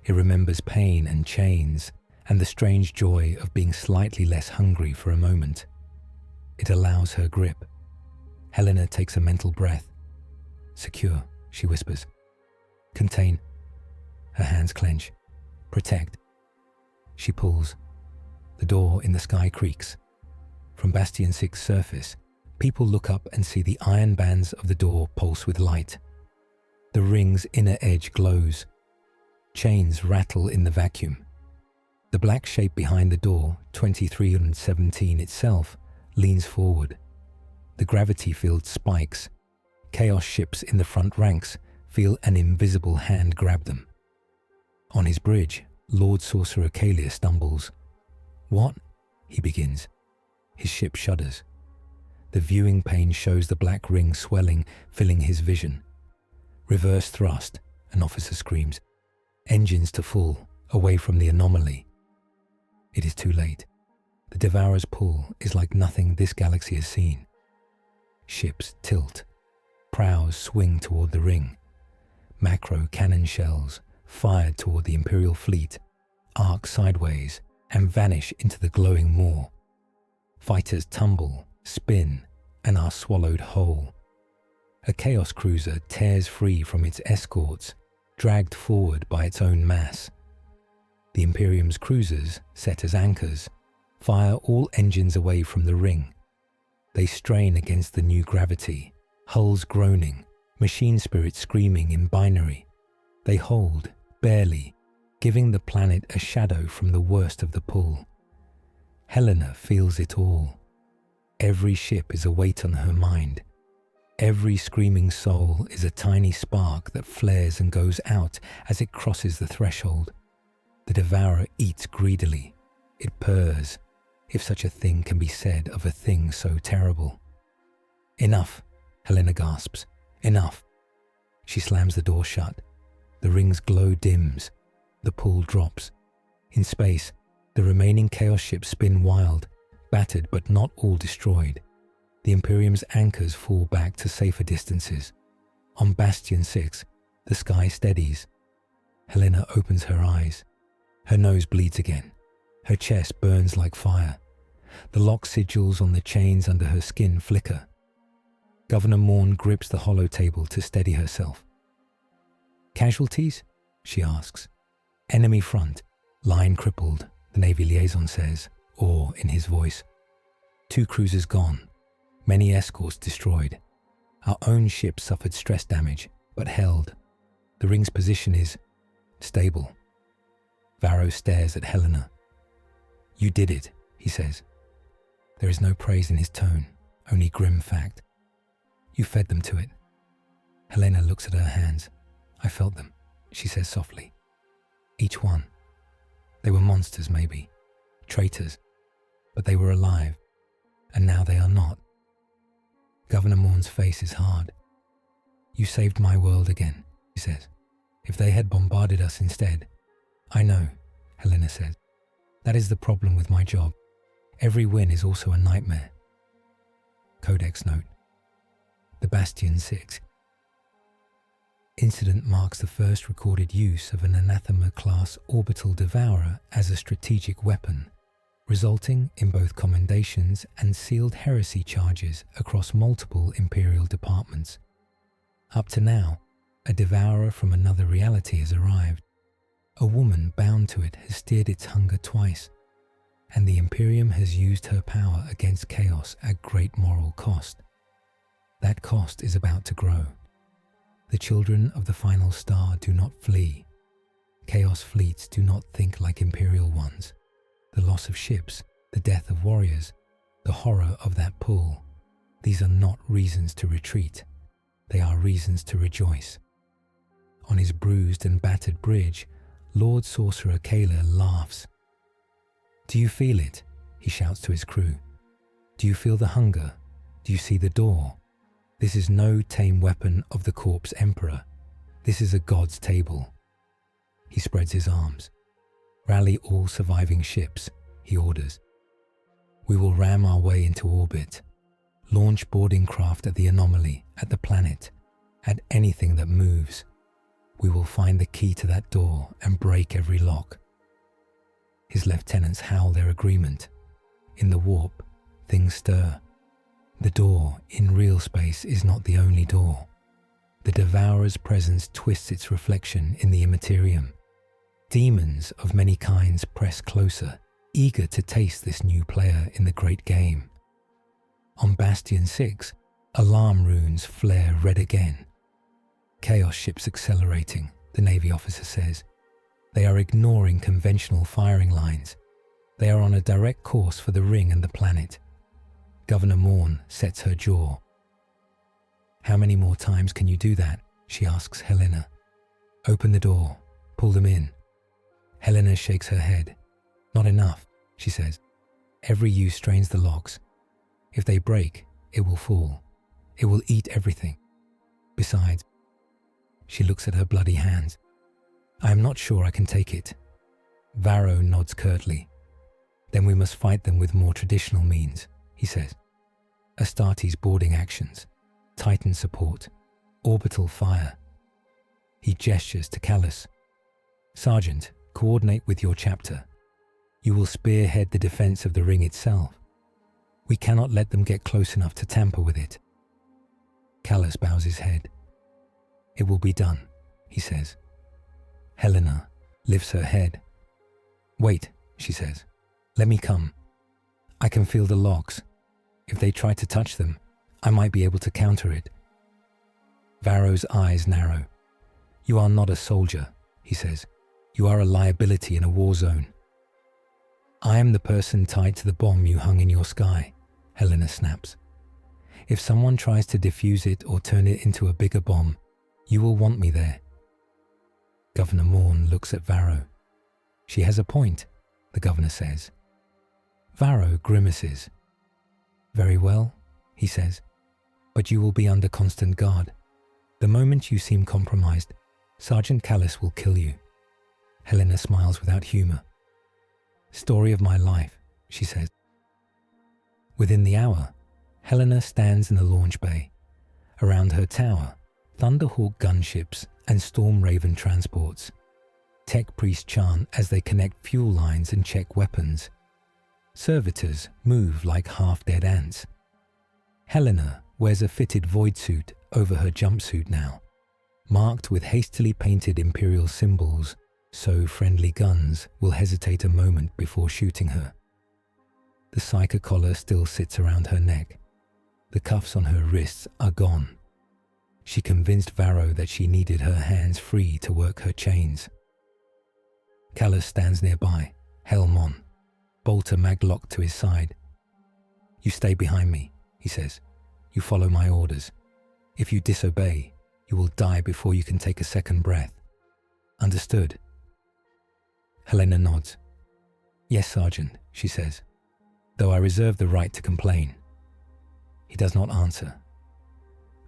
It remembers pain and chains and the strange joy of being slightly less hungry for a moment. It allows her grip. Helena takes a mental breath. "Secure," she whispers. "Contain." Her hands clench. "Protect." She pulls. The door in the sky creaks. From Bastion 6's surface, people look up and see the iron bands of the door pulse with light. The ring's inner edge glows. Chains rattle in the vacuum. The black shape behind the door, 2317 itself, leans forward. The gravity field spikes. Chaos ships in the front ranks feel an invisible hand grab them. On his bridge, Lord Sorcerer Kalia stumbles. "What?" he begins. His ship shudders. The viewing pane shows the black ring swelling, filling his vision. "Reverse thrust," an officer screams. "Engines to full, away from the anomaly." It is too late. The Devourer's pull is like nothing this galaxy has seen. Ships tilt. Prows swing toward the ring. Macro cannon shells, fired toward the Imperial fleet, arc sideways and vanish into the glowing maw. Fighters tumble, spin, and are swallowed whole. A Chaos cruiser tears free from its escorts, dragged forward by its own mass. The Imperium's cruisers, set as anchors, fire all engines away from the ring. They strain against the new gravity, hulls groaning, machine spirits screaming in binary. They hold, barely, giving the planet a shadow from the worst of the pull. Helena feels it all. Every ship is a weight on her mind. Every screaming soul is a tiny spark that flares and goes out as it crosses the threshold. The Devourer eats greedily. It purrs, if such a thing can be said of a thing so terrible. "Enough," Helena gasps. "Enough." She slams the door shut. The ring's glow dims. The pull drops. In space, the remaining Chaos ships spin wild, battered but not all destroyed. The Imperium's anchors fall back to safer distances. On Bastion 6, the sky steadies. Helena opens her eyes. Her nose bleeds again. Her chest burns like fire. The lock sigils on the chains under her skin flicker. Governor Morn grips the hollow table to steady herself. "Casualties?" she asks. "Enemy front. Line crippled," the Navy liaison says, awe in his voice. "2 cruisers gone. Many escorts destroyed. Our own ship suffered stress damage, but held. The ring's position is stable." Varro stares at Helena. "You did it," he says. There is no praise in his tone, only grim fact. "You fed them to it." Helena looks at her hands. "I felt them," she says softly. "Each one. They were monsters, maybe. Traitors. But they were alive. And now they are not." Governor Morn's face is hard. "You saved my world again," he says. "If they had bombarded us instead." "I know," Helena says. "That is the problem with my job. Every win is also a nightmare." Codex note. The Bastion 6. Incident marks the first recorded use of an Anathema-class orbital devourer as a strategic weapon, resulting in both commendations and sealed heresy charges across multiple Imperial departments. Up to now, a devourer from another reality has arrived. A woman bound to it has steered its hunger twice, and the Imperium has used her power against chaos at great moral cost. That cost is about to grow. The children of the final star do not flee. Chaos fleets do not think like Imperial ones. The loss of ships, the death of warriors, the horror of that pull. These are not reasons to retreat. They are reasons to rejoice. On his bruised and battered bridge, Lord Sorcerer Kayla laughs. "Do you feel it?" he shouts to his crew. "Do you feel the hunger? Do you see the door? This is no tame weapon of the corpse emperor. This is a god's table." He spreads his arms. "Rally all surviving ships," he orders. "We will ram our way into orbit. Launch boarding craft at the anomaly, at the planet, at anything that moves. We will find the key to that door and break every lock." His lieutenants howl their agreement. In the warp, things stir. The door in real space is not the only door. The Devourer's presence twists its reflection in the Imperium. Demons of many kinds press closer, eager to taste this new player in the great game. On Bastion 6, alarm runes flare red again. Chaos ships accelerating, the Navy officer says. They are ignoring conventional firing lines. They are on a direct course for the ring and the planet. Governor Morn sets her jaw. "How many more times can you do that?" she asks Helena. "Open the door. Pull them in." Helena shakes her head. "Not enough," she says. "Every use strains the locks. If they break, it will fall. It will eat everything. Besides," she looks at her bloody hands, "I am not sure I can take it." Varro nods curtly. "Then we must fight them with more traditional means," he says. "Astartes boarding actions, Titan support, orbital fire." He gestures to Callus. "Sergeant, coordinate with your chapter. You will spearhead the defense of the ring itself. We cannot let them get close enough to tamper with it." Callus bows his head. "It will be done," he says. Helena lifts her head. "Wait," she says. "Let me come. I can feel the locks. If they try to touch them, I might be able to counter it." Varro's eyes narrow. "You are not a soldier," he says. "You are a liability in a war zone." "I am the person tied to the bomb you hung in your sky," Helena snaps. "If someone tries to defuse it or turn it into a bigger bomb, you will want me there." Governor Morn looks at Varro. "She has a point," the governor says. Varro grimaces. "Very well," he says, "but you will be under constant guard. The moment you seem compromised, Sergeant Callus will kill you." Helena smiles without humor. "Story of my life," she says. Within the hour, Helena stands in the launch bay. Around her tower, Thunderhawk gunships and Storm Raven transports. Tech priests chant as they connect fuel lines and check weapons. Servitors move like half-dead ants. Helena wears a fitted void suit over her jumpsuit now, marked with hastily painted Imperial symbols, so friendly guns will hesitate a moment before shooting her. The psyker collar still sits around her neck. The cuffs on her wrists are gone. She convinced Varro that she needed her hands free to work her chains. Callus stands nearby, helm on, bolter maglocked to his side. "You stay behind me," he says. "You follow my orders. If you disobey, you will die before you can take a second breath. Understood?" Helena nods. "Yes, Sergeant," she says, "though I reserve the right to complain." He does not answer.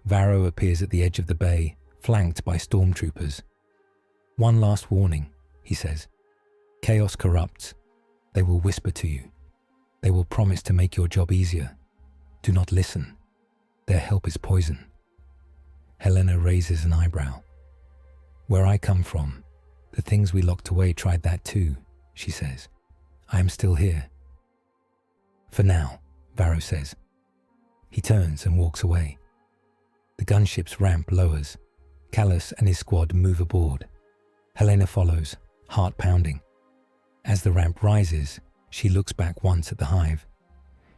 Varro appears at the edge of the bay, flanked by stormtroopers. "One last warning," he says. "Chaos corrupts. They will whisper to you. They will promise to make your job easier. Do not listen. Their help is poison." Helena raises an eyebrow. "Where I come from, the things we locked away tried that too," she says. "I am still here." "For now," Varro says. He turns and walks away. The gunship's ramp lowers. Callus and his squad move aboard. Helena follows, heart pounding. As the ramp rises, she looks back once at the Hive.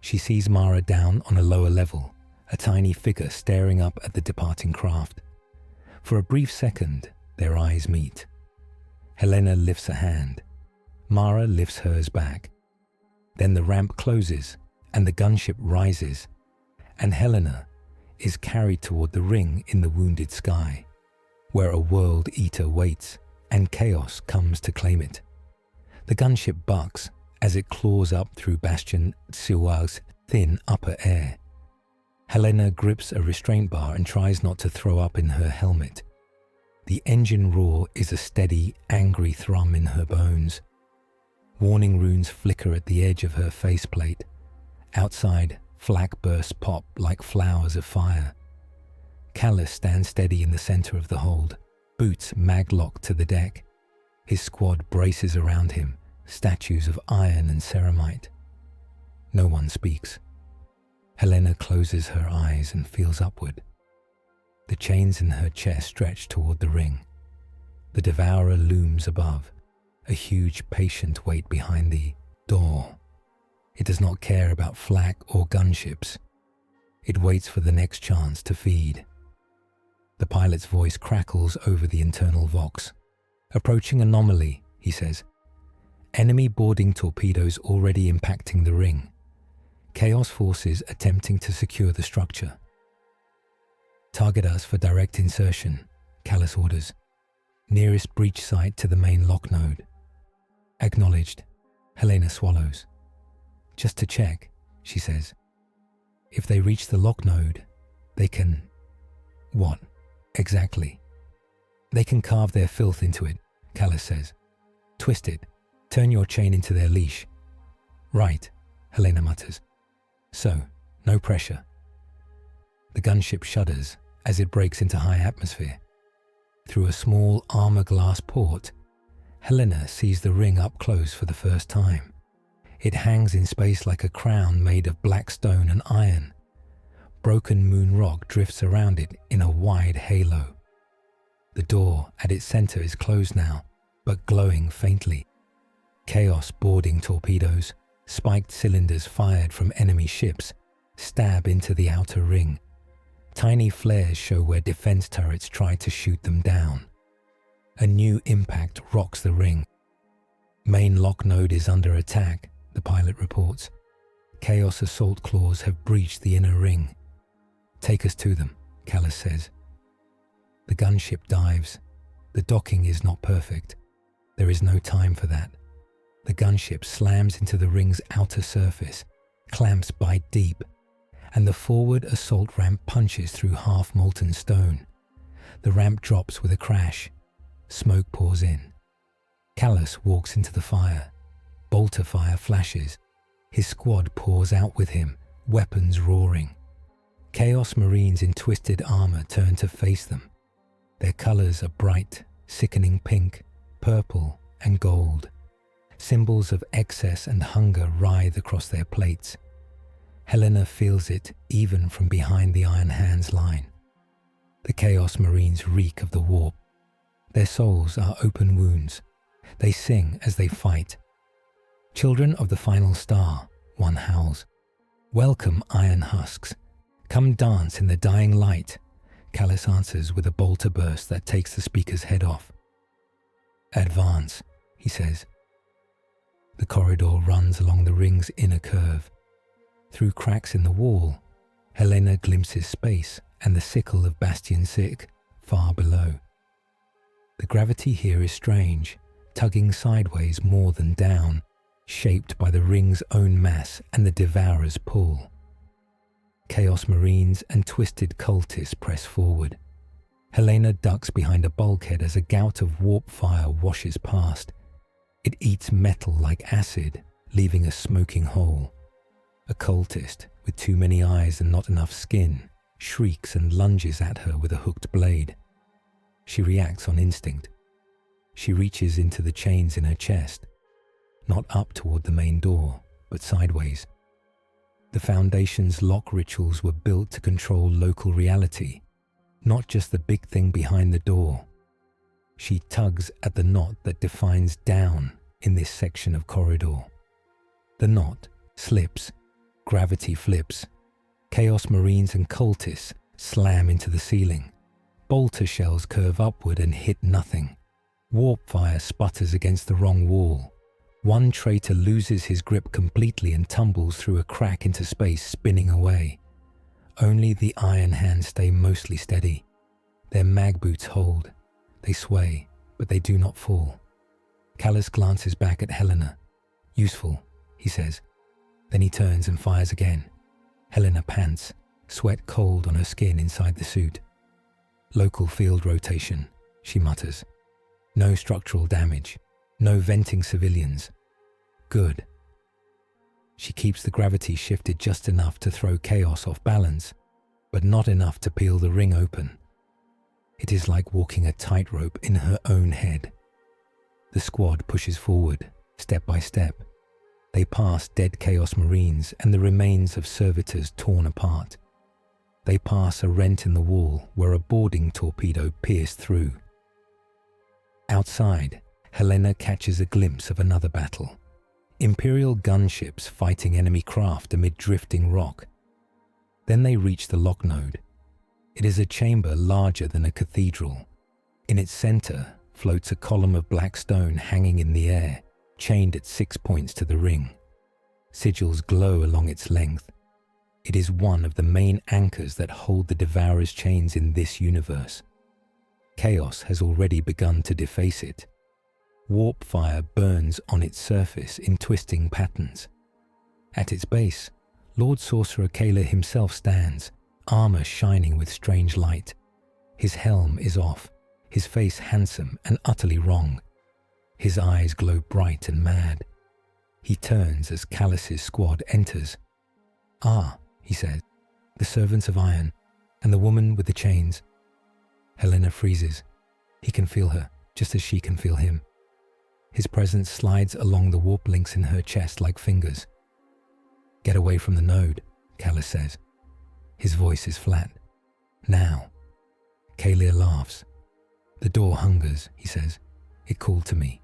She sees Mara down on a lower level, a tiny figure staring up at the departing craft. For a brief second, their eyes meet. Helena lifts a hand. Mara lifts hers back. Then the ramp closes and the gunship rises, and Helena is carried toward the ring in the wounded sky, where a world eater waits and chaos comes to claim it. The gunship bucks as it claws up through Bastion Siwag's thin upper air. Helena grips a restraint bar and tries not to throw up in her helmet. The engine roar is a steady, angry thrum in her bones. Warning runes flicker at the edge of her faceplate. Outside, flak bursts pop like flowers of fire. Callus stands steady in the center of the hold, boots mag-locked to the deck. His squad braces around him, statues of iron and ceramite. No one speaks. Helena closes her eyes and feels upward. The chains in her chest stretch toward the ring. The Devourer looms above, a huge patient weight behind the door. It does not care about flak or gunships. It waits for the next chance to feed. The pilot's voice crackles over the internal vox. "Approaching anomaly," he says. "Enemy boarding torpedoes already impacting the ring. Chaos forces attempting to secure the structure." "Target us for direct insertion," Callus orders. "Nearest breach site to the main lock node." "Acknowledged." Helena swallows. "Just to check," she says. "If they reach the lock node, they can..." "What, exactly?" "They can carve their filth into it," Callus says. "Twist it. Turn your chain into their leash." "Right," Helena mutters. "So, no pressure." The gunship shudders as it breaks into high atmosphere. Through a small armor-glass port, Helena sees the ring up close for the first time. It hangs in space like a crown made of black stone and iron. Broken moon rock drifts around it in a wide halo. The door at its center is closed now, but glowing faintly. Chaos boarding torpedoes, spiked cylinders fired from enemy ships, stab into the outer ring. Tiny flares show where defense turrets try to shoot them down. A new impact rocks the ring. "Main lock node is under attack," the pilot reports. "Chaos assault claws have breached the inner ring." "Take us to them," Callus says. The gunship dives. The docking is not perfect. There is no time for that. The gunship slams into the ring's outer surface, clamps bite deep, and the forward assault ramp punches through half-molten stone. The ramp drops with a crash. Smoke pours in. Callus walks into the fire. Bolter fire flashes. His squad pours out with him, weapons roaring. Chaos Marines in twisted armor turn to face them. Their colors are bright, sickening pink, purple, and gold. Symbols of excess and hunger writhe across their plates. Helena feels it even from behind the Iron Hands line. The Chaos Marines reek of the warp. Their souls are open wounds. They sing as they fight. "Children of the final star," one howls. "Welcome, iron husks. Come dance in the dying light," Callus answers with a bolter burst that takes the speaker's head off. "Advance," he says. The corridor runs along the ring's inner curve. Through cracks in the wall, Helena glimpses space and the sickle of Bastion Sick far below. The gravity here is strange, tugging sideways more than down, shaped by the ring's own mass and the Devourer's pull. Chaos Marines and twisted cultists press forward. Helena ducks behind a bulkhead as a gout of warp fire washes past. It eats metal like acid, leaving a smoking hole. A cultist, with too many eyes and not enough skin, shrieks and lunges at her with a hooked blade. She reacts on instinct. She reaches into the chains in her chest, not up toward the main door, but sideways. The Foundation's lock rituals were built to control local reality, not just the big thing behind the door. She tugs at the knot that defines down in this section of corridor. The knot slips, gravity flips. Chaos Marines and cultists slam into the ceiling. Bolter shells curve upward and hit nothing. Warp fire sputters against the wrong wall. One traitor loses his grip completely and tumbles through a crack into space, spinning away. Only the iron hands stay mostly steady. Their mag boots hold. They sway, but they do not fall. Callus glances back at Helena. "Useful," he says. Then he turns and fires again. Helena pants, sweat cold on her skin inside the suit. "Local field rotation," she mutters. "No structural damage. No venting civilians. Good." She keeps the gravity shifted just enough to throw chaos off balance, but not enough to peel the ring open. It is like walking a tightrope in her own head. The squad pushes forward, step by step. They pass dead Chaos Marines and the remains of servitors torn apart. They pass a rent in the wall where a boarding torpedo pierced through. Outside, Helena catches a glimpse of another battle. Imperial gunships fighting enemy craft amid drifting rock. Then they reach the lock node. It is a chamber larger than a cathedral. In its center floats a column of black stone hanging in the air, chained at 6 points to the ring. Sigils glow along its length. It is one of the main anchors that hold the Devourer's chains in this universe. Chaos has already begun to deface it. Warp fire burns on its surface in twisting patterns. At its base, Lord Sorcerer Kayla himself stands, armor shining with strange light. His helm is off, his face handsome and utterly wrong. His eyes glow bright and mad. He turns as Callus's squad enters. "Ah," he says, "the servants of iron, and the woman with the chains." Helena freezes. He can feel her, just as she can feel him. His presence slides along the warp links in her chest like fingers. "Get away from the node," Callus says. His voice is flat. "Now." Kalia laughs. "The door hungers," he says. "It called to me.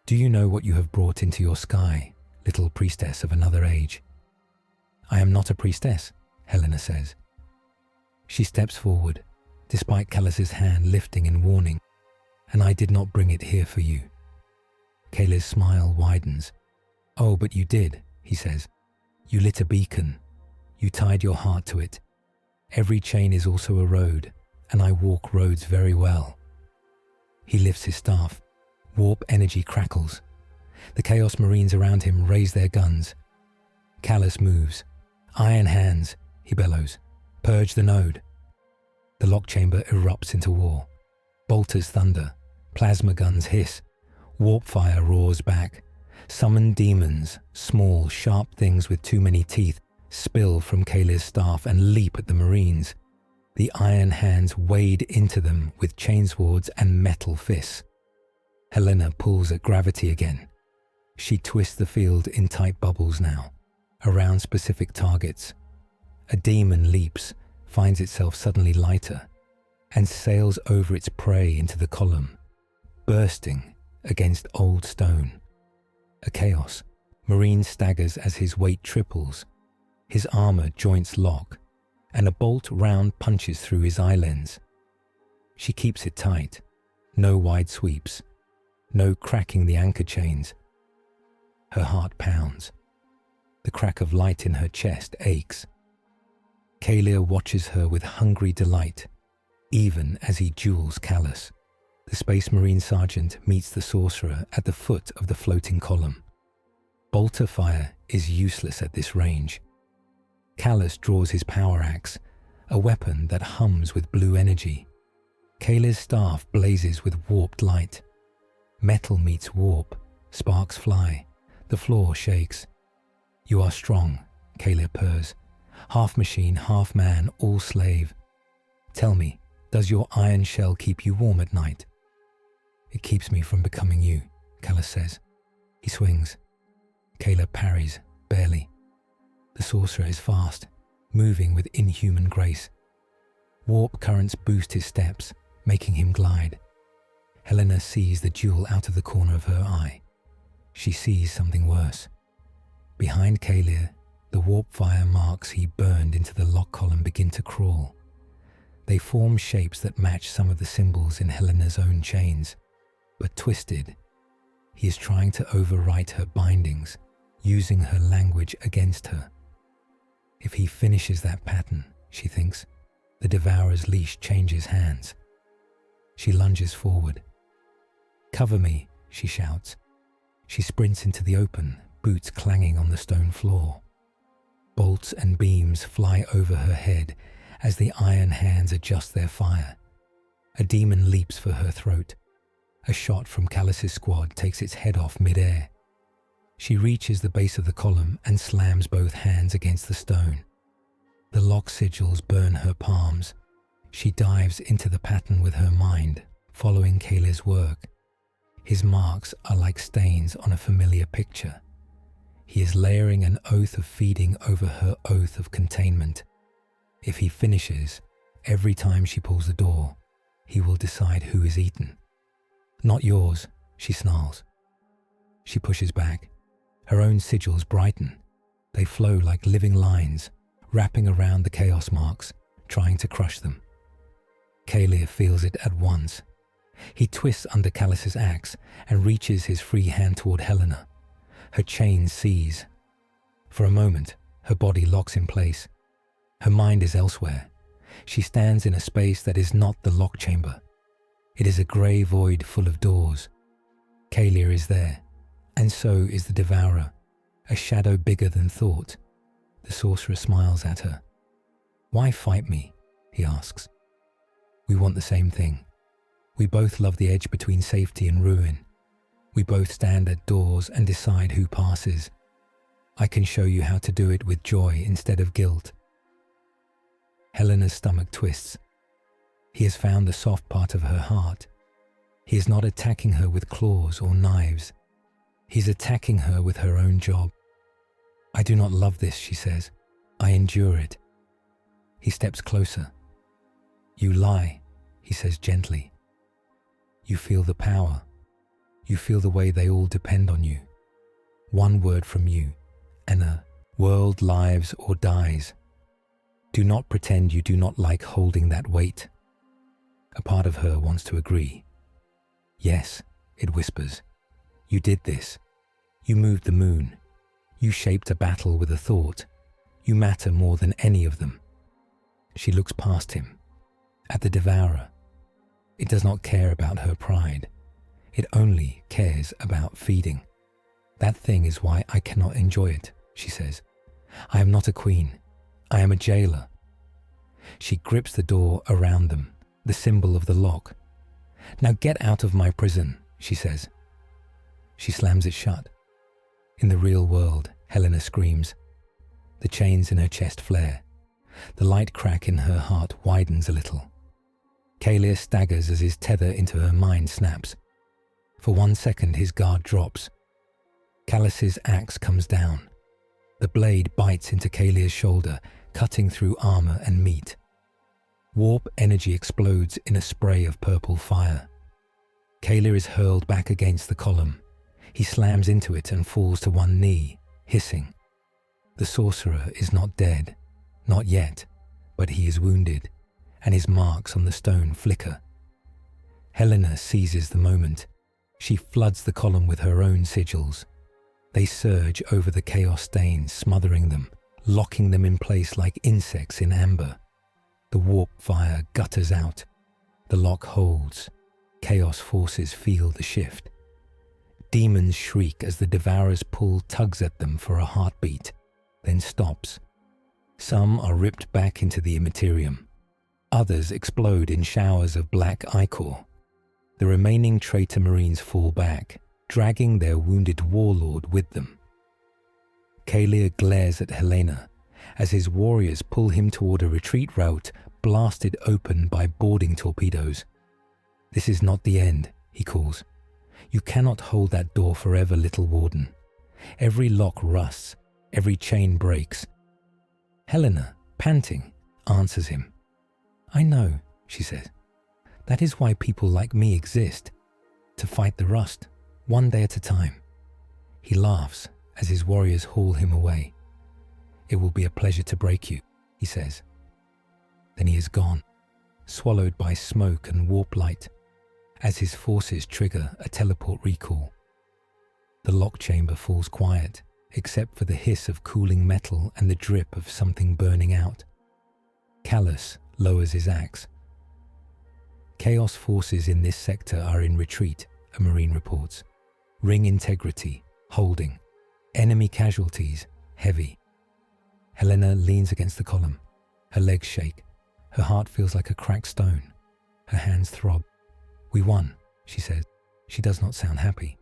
Do you know what you have brought into your sky, little priestess of another age?" "I am not a priestess," Helena says. She steps forward, despite Callus's hand lifting in warning. "And I did not bring it here for you." Kayla's smile widens. "Oh, but you did," he says. "You lit a beacon. You tied your heart to it. Every chain is also a road, and I walk roads very well." He lifts his staff. Warp energy crackles. The Chaos Marines around him raise their guns. Callus moves. "Iron hands," he bellows. "Purge the node." The lock chamber erupts into war. Bolters thunder. Plasma guns hiss. Warp fire roars back. Summoned demons, small, sharp things with too many teeth, spill from Kayla's staff and leap at the Marines. The iron hands wade into them with chainswords and metal fists. Helena pulls at gravity again. She twists the field in tight bubbles now, around specific targets. A demon leaps, finds itself suddenly lighter, and sails over its prey into the column, bursting against old stone. A chaos. Marine staggers as his weight triples. His armor joints lock, and a bolt round punches through his eye lens. She keeps it tight. No wide sweeps. No cracking the anchor chains. Her heart pounds. The crack of light in her chest aches. Kalia watches her with hungry delight, even as he duels Callus. The Space Marine Sergeant meets the Sorcerer at the foot of the floating column. Bolter fire is useless at this range. Callus draws his power axe, a weapon that hums with blue energy. Kayla's staff blazes with warped light. Metal meets warp, sparks fly, the floor shakes. "You are strong," Kayla purrs. "Half machine, half man, all slave. Tell me, does your iron shell keep you warm at night?" "It keeps me from becoming you," Callus says. He swings. Kayla parries, barely. The Sorcerer is fast, moving with inhuman grace. Warp currents boost his steps, making him glide. Helena sees the duel out of the corner of her eye. She sees something worse. Behind Kalia, the warp fire marks he burned into the lock column begin to crawl. They form shapes that match some of the symbols in Helena's own chains, but twisted. He is trying to overwrite her bindings, using her language against her. If he finishes that pattern, she thinks, the Devourer's leash changes hands. She lunges forward. "Cover me," she shouts. She sprints into the open, boots clanging on the stone floor. Bolts and beams fly over her head as the iron hands adjust their fire. A demon leaps for her throat. A shot from Callus's squad takes its head off mid-air. She reaches the base of the column and slams both hands against the stone. The lock sigils burn her palms. She dives into the pattern with her mind, following Kayle's work. His marks are like stains on a familiar picture. He is layering an oath of feeding over her oath of containment. If he finishes, every time she pulls the door, he will decide who is eaten. "Not yours," she snarls. She pushes back. Her own sigils brighten. They flow like living lines, wrapping around the chaos marks, trying to crush them. Kalia feels it at once. He twists under Callus's axe and reaches his free hand toward Helena. Her chains seize. For a moment, her body locks in place. Her mind is elsewhere. She stands in a space that is not the lock chamber. It is a grey void full of doors. Kalia is there, and so is the Devourer, a shadow bigger than thought. The sorcerer smiles at her. "Why fight me?" he asks. "We want the same thing. We both love the edge between safety and ruin. We both stand at doors and decide who passes. I can show you how to do it with joy instead of guilt." Helena's stomach twists. He has found the soft part of her heart. He is not attacking her with claws or knives. He's attacking her with her own job. "I do not love this," she says. "I endure it." He steps closer. "You lie," he says gently. "You feel the power. You feel the way they all depend on you. One word from you, and a world lives or dies. Do not pretend you do not like holding that weight." A part of her wants to agree. "Yes," it whispers. "You did this. You moved the moon. You shaped a battle with a thought. You matter more than any of them." She looks past him, at the Devourer. It does not care about her pride. It only cares about feeding. "That thing is why I cannot enjoy it," she says. "I am not a queen. I am a jailer." She grips the door around them, the symbol of the lock. "Now get out of my prison," she says. She slams it shut. In the real world, Helena screams. The chains in her chest flare. The light crack in her heart widens a little. Kalia staggers as his tether into her mind snaps. For 1 second, his guard drops. Callus's axe comes down. The blade bites into Kalia's shoulder, cutting through armor and meat. Warp energy explodes in a spray of purple fire. Kalia is hurled back against the column. He slams into it and falls to one knee, hissing. The sorcerer is not dead, not yet, but he is wounded, and his marks on the stone flicker. Helena seizes the moment. She floods the column with her own sigils. They surge over the chaos stains, smothering them, locking them in place like insects in amber. The warp fire gutters out. The lock holds. Chaos forces feel the shift. Demons shriek as the Devourer's pull tugs at them for a heartbeat, then stops. Some are ripped back into the Imperium. Others explode in showers of black ichor. The remaining traitor Marines fall back, dragging their wounded warlord with them. Kalia glares at Helena as his warriors pull him toward a retreat route blasted open by boarding torpedoes. "This is not the end," he calls. "You cannot hold that door forever, little warden. Every lock rusts, every chain breaks." Helena, panting, answers him. "I know," she says. "That is why people like me exist, to fight the rust, one day at a time." He laughs as his warriors haul him away. "It will be a pleasure to break you," he says. Then he is gone, swallowed by smoke and warp light, as his forces trigger a teleport recall. The lock chamber falls quiet, except for the hiss of cooling metal and the drip of something burning out. Callus lowers his axe. Chaos forces in this sector are in retreat, a Marine reports. Ring integrity, holding. Enemy casualties, heavy. Helena leans against the column. Her legs shake. Her heart feels like a cracked stone. Her hands throb. "We won," she says. She does not sound happy.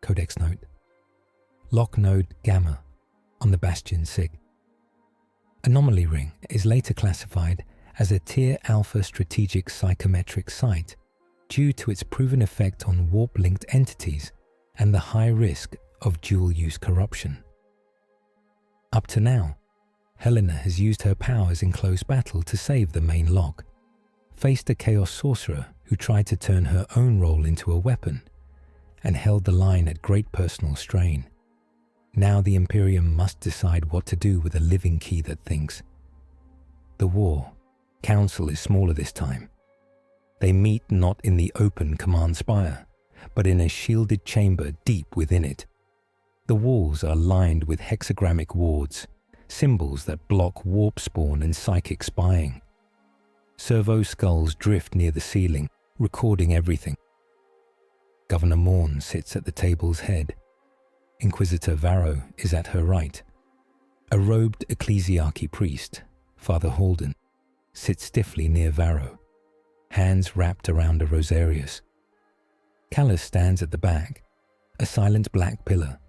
Codex note. Lock node Gamma on the Bastion SIG. Anomaly ring is later classified as a Tier Alpha strategic psychometric site due to its proven effect on warp-linked entities and the high risk of dual-use corruption. Up to now, Helena has used her powers in close battle to save the main lock, faced a Chaos Sorcerer who tried to turn her own role into a weapon, and held the line at great personal strain. Now the Imperium must decide what to do with a living key that thinks. The War Council is smaller this time. They meet not in the open command spire, but in a shielded chamber deep within it. The walls are lined with hexagrammic wards, symbols that block warp spawn and psychic spying. Servo skulls drift near the ceiling, recording everything. Governor Morn sits at the table's head. Inquisitor Varro is at her right. A robed ecclesiarchy priest, Father Holden, sits stiffly near Varro, hands wrapped around a rosarius. Callus stands at the back, a silent black pillar.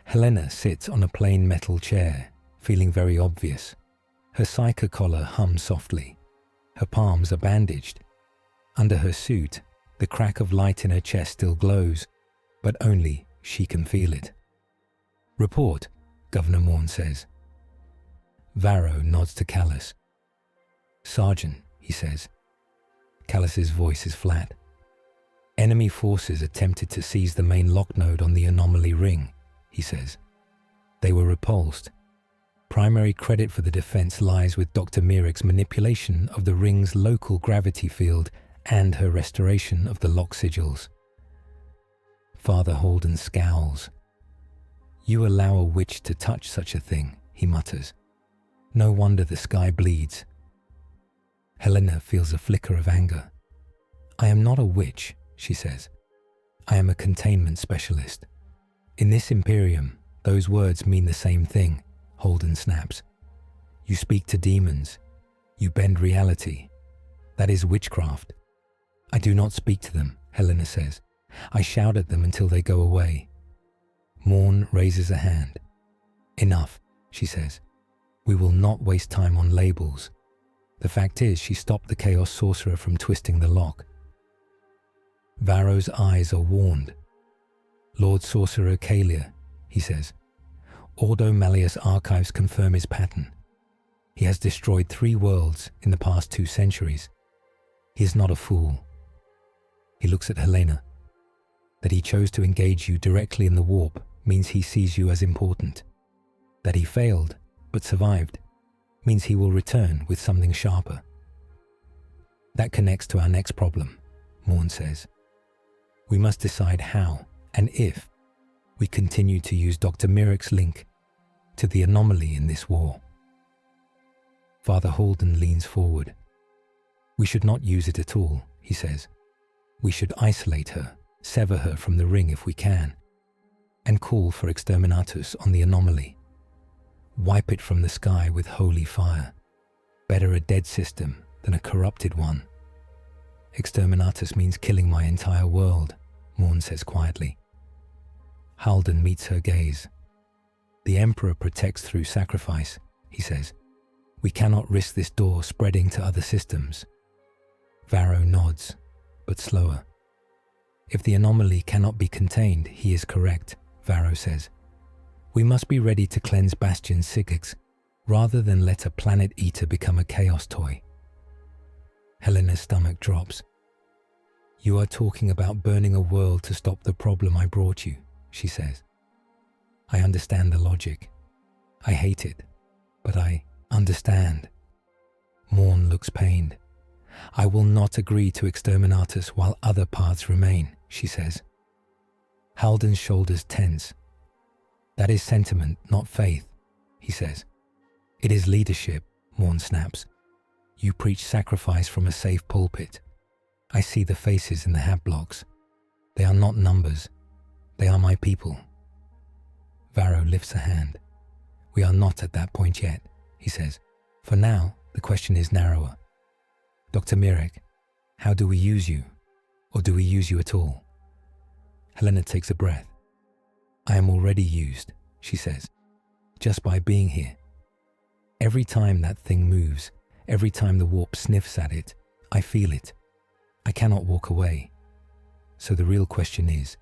Helena sits on a plain metal chair, feeling very obvious. Her psycho collar hums softly. Her palms are bandaged. Under her suit, the crack of light in her chest still glows, but only she can feel it. "Report," Governor Morn says. Varro nods to Callus. "Sergeant," he says. Callus's voice is flat. "Enemy forces attempted to seize the main lock node on the anomaly ring," he says. "They were repulsed. Primary credit for the defense lies with Dr. Mirek's manipulation of the ring's local gravity field and her restoration of the lock sigils." Father Holden scowls. "You allow a witch to touch such a thing," he mutters. "No wonder the sky bleeds." Helena feels a flicker of anger. "I am not a witch," she says. "I am a containment specialist. In this Imperium, those words mean the same thing," Holden snaps. "You speak to demons. You bend reality. That is witchcraft." "I do not speak to them," Helena says. "I shout at them until they go away." Morn raises a hand. "Enough," she says. "We will not waste time on labels." The fact is, she stopped the Chaos Sorcerer from twisting the lock. Varro's eyes are warned. "Lord Sorcerer Kalia," he says. "Ordo Malleus archives confirm his pattern. He has destroyed 3 worlds in the past 2 centuries. He is not a fool." He looks at Helena. "That he chose to engage you directly in the warp means he sees you as important. That he failed, but survived, means he will return with something sharper." "That connects to our next problem," Morn says. "We must decide how and if we continue to use Dr. Mirek's link to the anomaly in this war." Father Holden leans forward. "We should not use it at all," he says. "We should isolate her, sever her from the ring if we can, and call for exterminatus on the anomaly. Wipe it from the sky with holy fire. Better a dead system than a corrupted one." "Exterminatus means killing my entire world," Morn says quietly. Halden meets her gaze. "The Emperor protects through sacrifice," he says. "We cannot risk this door spreading to other systems." Varro nods, but slower. "If the anomaly cannot be contained, he is correct," Varro says. "We must be ready to cleanse Bastion Sigigs, rather than let a planet eater become a chaos toy." Helena's stomach drops. "You are talking about burning a world to stop the problem I brought you," she says. "I understand the logic. I hate it, but I understand." Morn looks pained. "I will not agree to exterminatus while other paths remain," she says. Halden's shoulders tense. That is sentiment, not faith, he says. It is leadership, Morn snaps. You preach sacrifice from a safe pulpit. I see the faces in the hab blocks. They are not numbers. They are my people. Varro lifts a hand. We are not at that point yet, he says. For now, the question is narrower. Dr. Mirek, how do we use you? Or do we use you at all? Helena takes a breath. I am already used, she says, just by being here. Every time that thing moves, every time the warp sniffs at it, I feel it. I cannot walk away. So the real question is,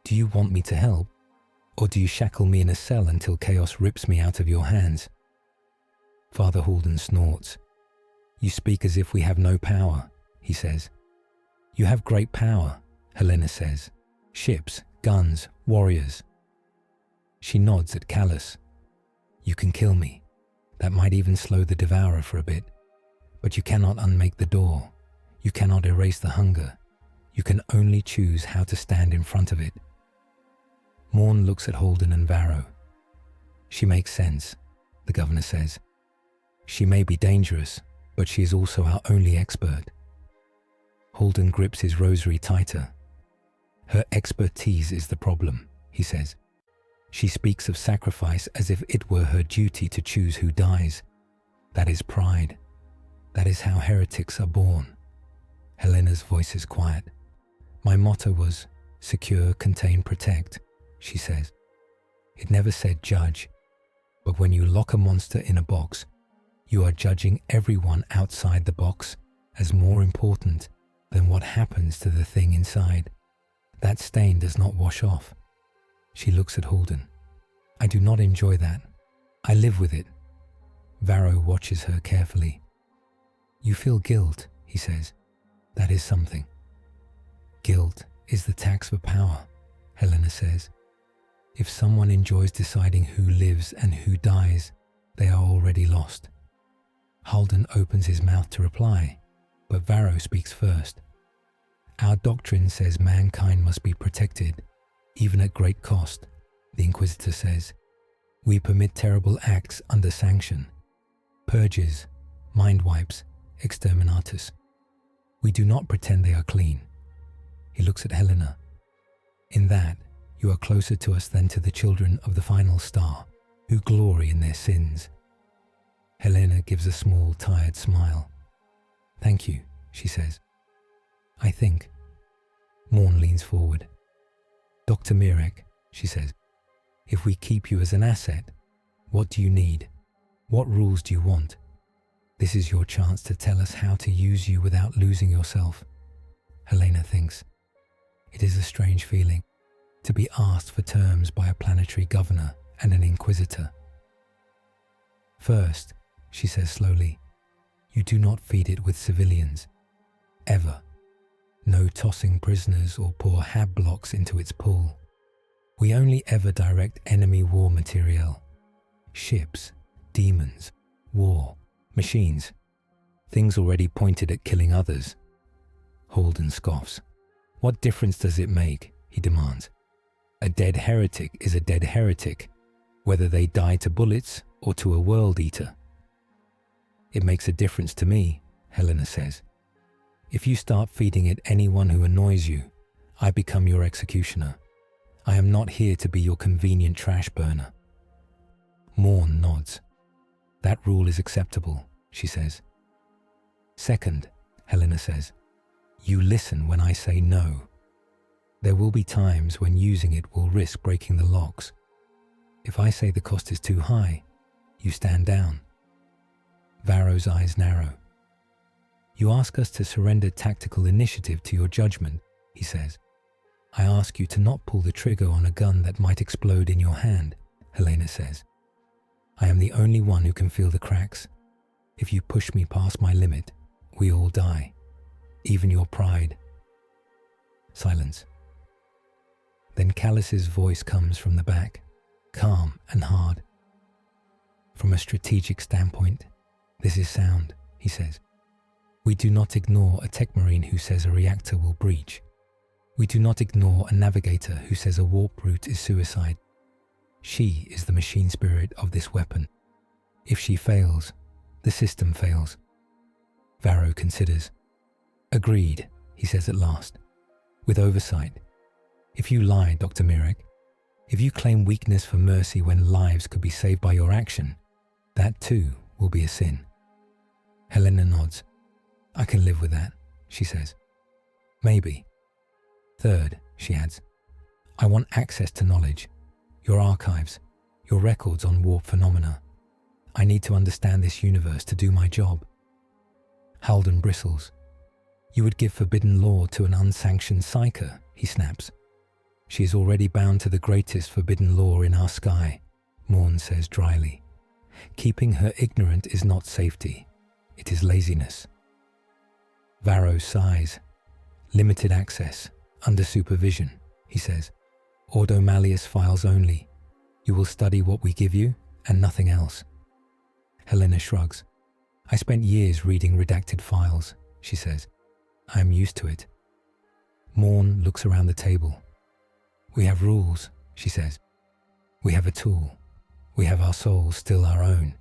do you want me to help? Or do you shackle me in a cell until chaos rips me out of your hands? Father Halden snorts. You speak as if we have no power, he says. You have great power, Helena says. Ships, guns, warriors. She nods at Callus. You can kill me. That might even slow the Devourer for a bit. But you cannot unmake the door. You cannot erase the hunger. You can only choose how to stand in front of it. Morn looks at Halden and Varro. She makes sense, the governor says. She may be dangerous, but she is also our only expert. Halden grips his rosary tighter. Her expertise is the problem, he says. She speaks of sacrifice as if it were her duty to choose who dies. That is pride. That is how heretics are born. Helena's voice is quiet. My motto was, secure, contain, protect, she says. It never said judge, but when you lock a monster in a box, you are judging everyone outside the box as more important than what happens to the thing inside. That stain does not wash off. She looks at Halden. I do not enjoy that. I live with it. Varro watches her carefully. You feel guilt, he says. That is something. Guilt is the tax for power, Helena says. If someone enjoys deciding who lives and who dies, they are already lost. Halden opens his mouth to reply, but Varro speaks first. Our doctrine says mankind must be protected, even at great cost, the Inquisitor says. We permit terrible acts under sanction. Purges, mind wipes, exterminatus. We do not pretend they are clean. He looks at Helena. In that, you are closer to us than to the children of the final star, who glory in their sins. Helena gives a small, tired smile. Thank you, she says. I think. Morn leans forward. Dr. Mirek, she says, if we keep you as an asset, what do you need? What rules do you want? This is your chance to tell us how to use you without losing yourself. Helena thinks. It is a strange feeling to be asked for terms by a planetary governor and an inquisitor. First, she says slowly, you do not feed it with civilians. Ever. No tossing prisoners or pour hab blocks into its pool. We only ever direct enemy war materiel. Ships, demons, war, machines. Things already pointed at killing others. Halden scoffs. What difference does it make, he demands. A dead heretic is a dead heretic, whether they die to bullets or to a world eater. It makes a difference to me, Helena says. If you start feeding it anyone who annoys you, I become your executioner. I am not here to be your convenient trash burner. Morn nods. That rule is acceptable, she says. Second, Helena says, you listen when I say no. There will be times when using it will risk breaking the locks. If I say the cost is too high, you stand down. Varro's eyes narrow. You ask us to surrender tactical initiative to your judgment, he says. I ask you to not pull the trigger on a gun that might explode in your hand, Helena says. I am the only one who can feel the cracks. If you push me past my limit, we all die. Even your pride. Silence. Then Callus's voice comes from the back, calm and hard. From a strategic standpoint, this is sound, he says. We do not ignore a tech marine who says a reactor will breach. We do not ignore a navigator who says a warp route is suicide. She is the machine spirit of this weapon. If she fails, the system fails. Varro considers. Agreed, he says at last, with oversight. If you lie, Dr. Mirek, if you claim weakness for mercy when lives could be saved by your action, that too will be a sin. Helena nods. I can live with that, she says. Maybe. Third, she adds, I want access to knowledge, your archives, your records on warp phenomena. I need to understand this universe to do my job. Halden bristles. You would give forbidden law to an unsanctioned psyker, he snaps. She is already bound to the greatest forbidden law in our sky, Morn says dryly. Keeping her ignorant is not safety, it is laziness. Varro sighs. Limited access, under supervision, he says. Ordo Malleus files only. You will study what we give you and nothing else. Helena shrugs. I spent years reading redacted files, she says. I am used to it. Morn looks around the table. We have rules, she says. We have a tool. We have our souls still our own.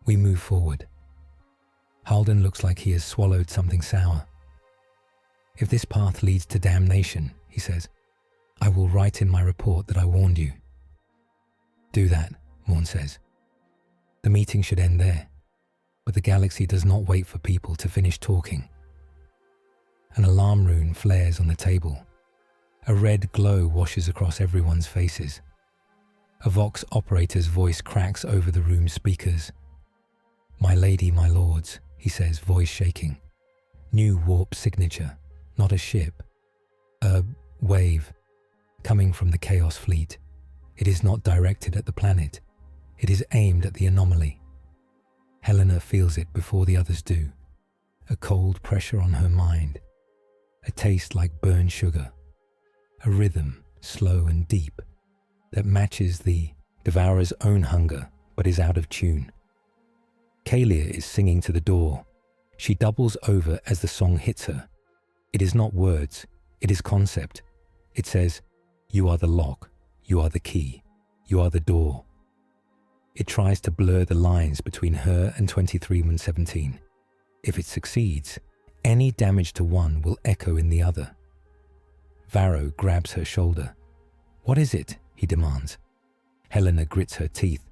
We move forward. Halden looks like he has swallowed something sour. If this path leads to damnation, he says, I will write in my report that I warned you. Do that, Morn says. The meeting should end there, but the galaxy does not wait for people to finish talking. An alarm rune flares on the table. A red glow washes across everyone's faces. A Vox operator's voice cracks over the room's speakers. My lady, my lords, he says, voice shaking. New warp signature, not a ship. A wave, coming from the Chaos Fleet. It is not directed at the planet. It is aimed at the anomaly. Helena feels it before the others do. A cold pressure on her mind. A taste like burned sugar. A rhythm, slow and deep, that matches the Devourer's own hunger, but is out of tune. Kalia is singing to the door. She doubles over as the song hits her. It is not words, it is concept. It says, you are the lock, you are the key, you are the door. It tries to blur the lines between her and 2317. If it succeeds, any damage to one will echo in the other. Varro grabs her shoulder. What is it? He demands. Helena grits her teeth.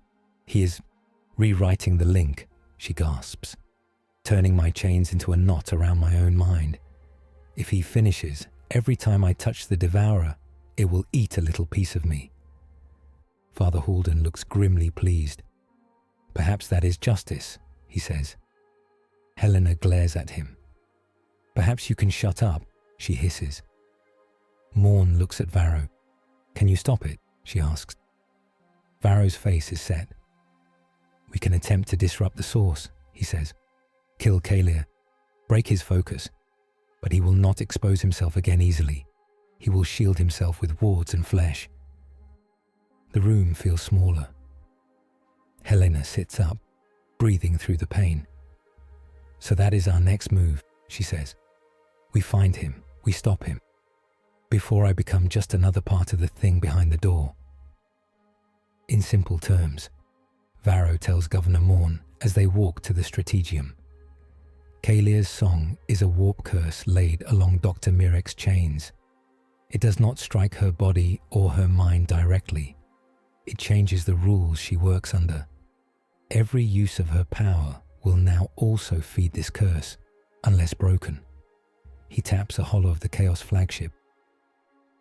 He is rewriting the link, she gasps, turning my chains into a knot around my own mind. If he finishes, every time I touch the Devourer, it will eat a little piece of me. Father Halden looks grimly pleased. Perhaps that is justice, he says. Helena glares at him. Perhaps you can shut up, she hisses. Morn looks at Varro. Can you stop it? She asks. Varro's face is set. We can attempt to disrupt the source, he says. Kill Kalia, break his focus, but he will not expose himself again easily. He will shield himself with wards and flesh. The room feels smaller. Helena sits up, breathing through the pain. So that is our next move, she says. We find him, we stop him, before I become just another part of the thing behind the door. In simple terms, Varro tells Governor Morn as they walk to the Strategium. Kalia's song is a warp curse laid along Dr. Mirek's chains. It does not strike her body or her mind directly. It changes the rules she works under. Every use of her power will now also feed this curse, unless broken. He taps a hollow of the Chaos flagship.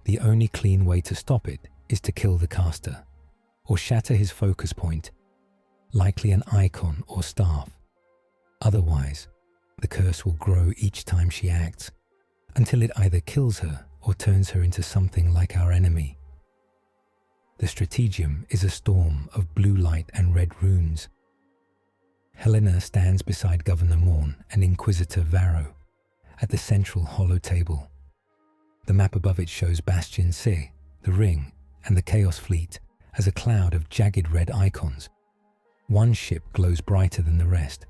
The only clean way to stop it is to kill the caster, or shatter his focus point, likely an icon or staff. Otherwise, the curse will grow each time she acts, until it either kills her or turns her into something like our enemy. The Strategium is a storm of blue light and red runes. Helena stands beside Governor Morn and Inquisitor Varro at the central hollow table. The map above it shows Bastion C, the Ring, and the Chaos Fleet as a cloud of jagged red icons. One ship glows brighter than the rest.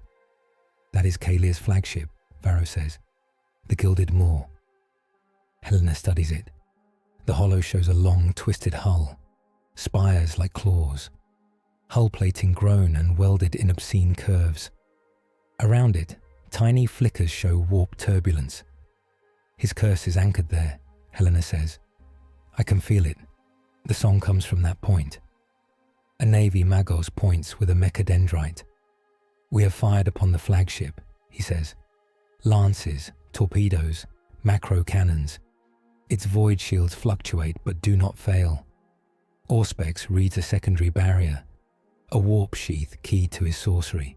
That is Kalia's flagship, Varro says, the Gilded Moor. Helena studies it. The hollow shows a long, twisted hull, spires like claws, hull plating grown and welded in obscene curves. Around it, tiny flickers show warp turbulence. His curse is anchored there, Helena says. I can feel it. The song comes from that point. A Navy Magos points with a mechadendrite. We have fired upon the flagship, he says. Lances, torpedoes, macro cannons. Its void shields fluctuate but do not fail. Auspex reads a secondary barrier, a warp sheath key to his sorcery.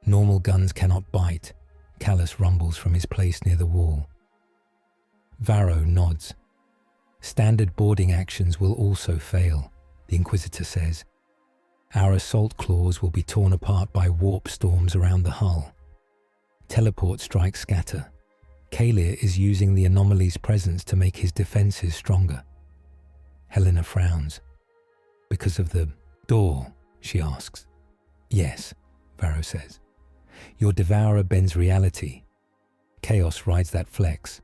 Normal guns cannot bite, Callus rumbles from his place near the wall. Varro nods. Standard boarding actions will also fail, the Inquisitor says. Our assault claws will be torn apart by warp storms around the hull. Teleport strikes scatter. Kalir is using the anomaly's presence to make his defenses stronger. Helena frowns. Because of the door, she asks. Yes, Varro says. Your Devourer bends reality. Chaos rides that flex.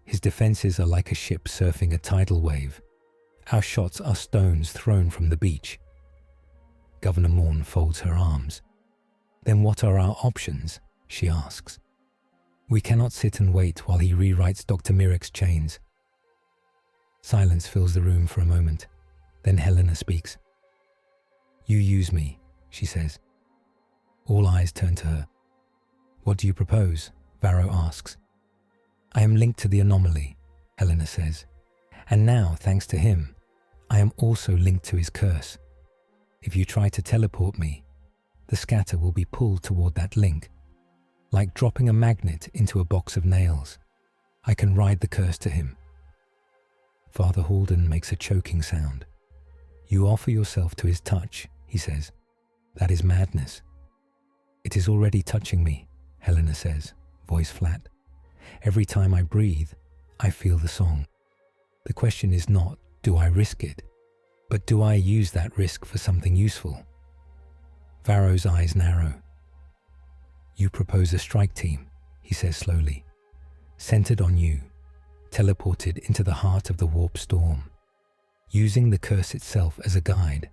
His defenses are like a ship surfing a tidal wave. Our shots are stones thrown from the beach. Governor Morn folds her arms. Then what are our options? She asks. We cannot sit and wait while he rewrites Dr. Mirek's chains. Silence fills the room for a moment. Then Helena speaks. You use me, she says. All eyes turn to her. What do you propose? Varro asks. I am linked to the anomaly, Helena says. And now, thanks to him, I am also linked to his curse. If you try to teleport me, the scatter will be pulled toward that link. Like dropping a magnet into a box of nails. I can ride the curse to him. Father Halden makes a choking sound. You offer yourself to his touch, he says. That is madness. It is already touching me, Helena says, voice flat. Every time I breathe, I feel the song. The question is not, do I risk it? But do I use that risk for something useful? Varro's eyes narrow. You propose a strike team, he says slowly. Centered on you, teleported into the heart of the warp storm, using the curse itself as a guide.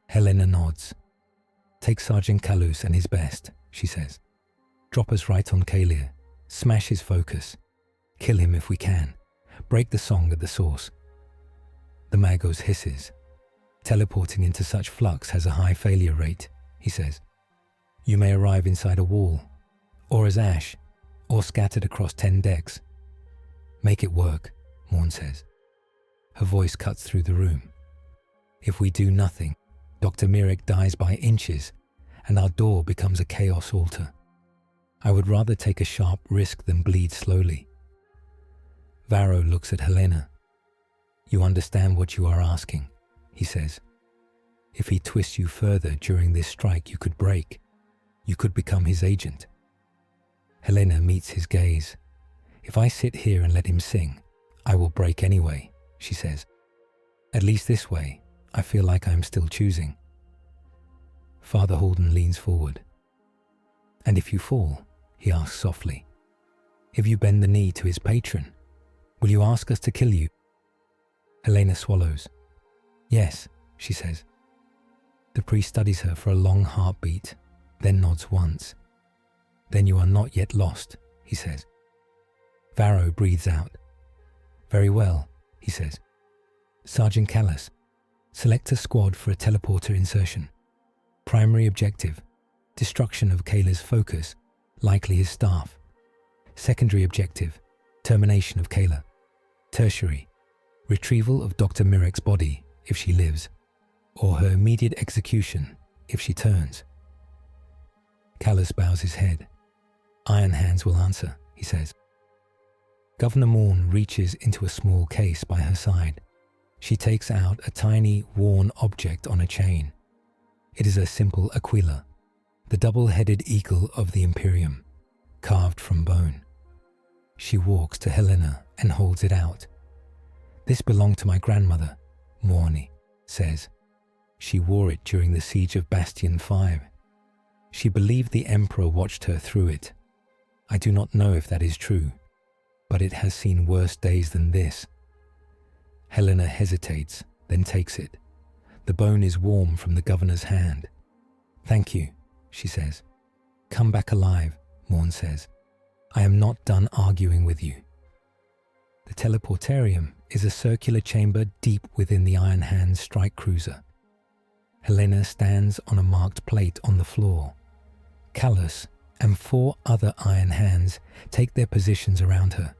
Helena nods. Take Sergeant Callus and his best, she says. Drop us right on Kalir. Smash his focus. Kill him if we can. Break the song at the source. The Magos hisses. Teleporting into such flux has a high failure rate, he says. You may arrive inside a wall, or as ash, or scattered across 10 decks. Make it work, Morn says. Her voice cuts through the room. If we do nothing, Dr. Mirek dies by inches, and our door becomes a chaos altar. I would rather take a sharp risk than bleed slowly. Varro looks at Helena. You understand what you are asking, he says. If he twists you further during this strike, you could break. You could become his agent. Helena meets his gaze. If I sit here and let him sing, I will break anyway, she says. At least this way, I feel like I am still choosing. Father Halden leans forward. And if you fall, he asks softly, if you bend the knee to his patron, will you ask us to kill you? Helena swallows. Yes, she says. The priest studies her for a long heartbeat, then nods once. Then you are not yet lost, he says. Varro breathes out. Very well, he says. Sergeant Callus, select a squad for a teleporter insertion. Primary objective, destruction of Kalir's focus, likely his staff. Secondary objective, termination of Kalir. Tertiary, retrieval of Dr. Mirek's body, if she lives, or her immediate execution, if she turns. Callus bows his head. Iron Hands will answer, he says. Governor Morn reaches into a small case by her side. She takes out a tiny, worn object on a chain. It is a simple aquila, the double-headed eagle of the Imperium, carved from bone. She walks to Helena and holds it out. This belonged to my grandmother, Morni says. She wore it during the siege of Bastion 5. She believed the Emperor watched her through it. I do not know if that is true. but it has seen worse days than this. Helena hesitates, then takes it. The bone is warm from the governor's hand. "Thank you," she says. "Come back alive," Morn says. "I am not done arguing with you." The teleportarium is a circular chamber deep within the Iron Hand's strike cruiser. Helena stands on a marked plate on the floor. Callus and 4 other Iron Hands take their positions around her.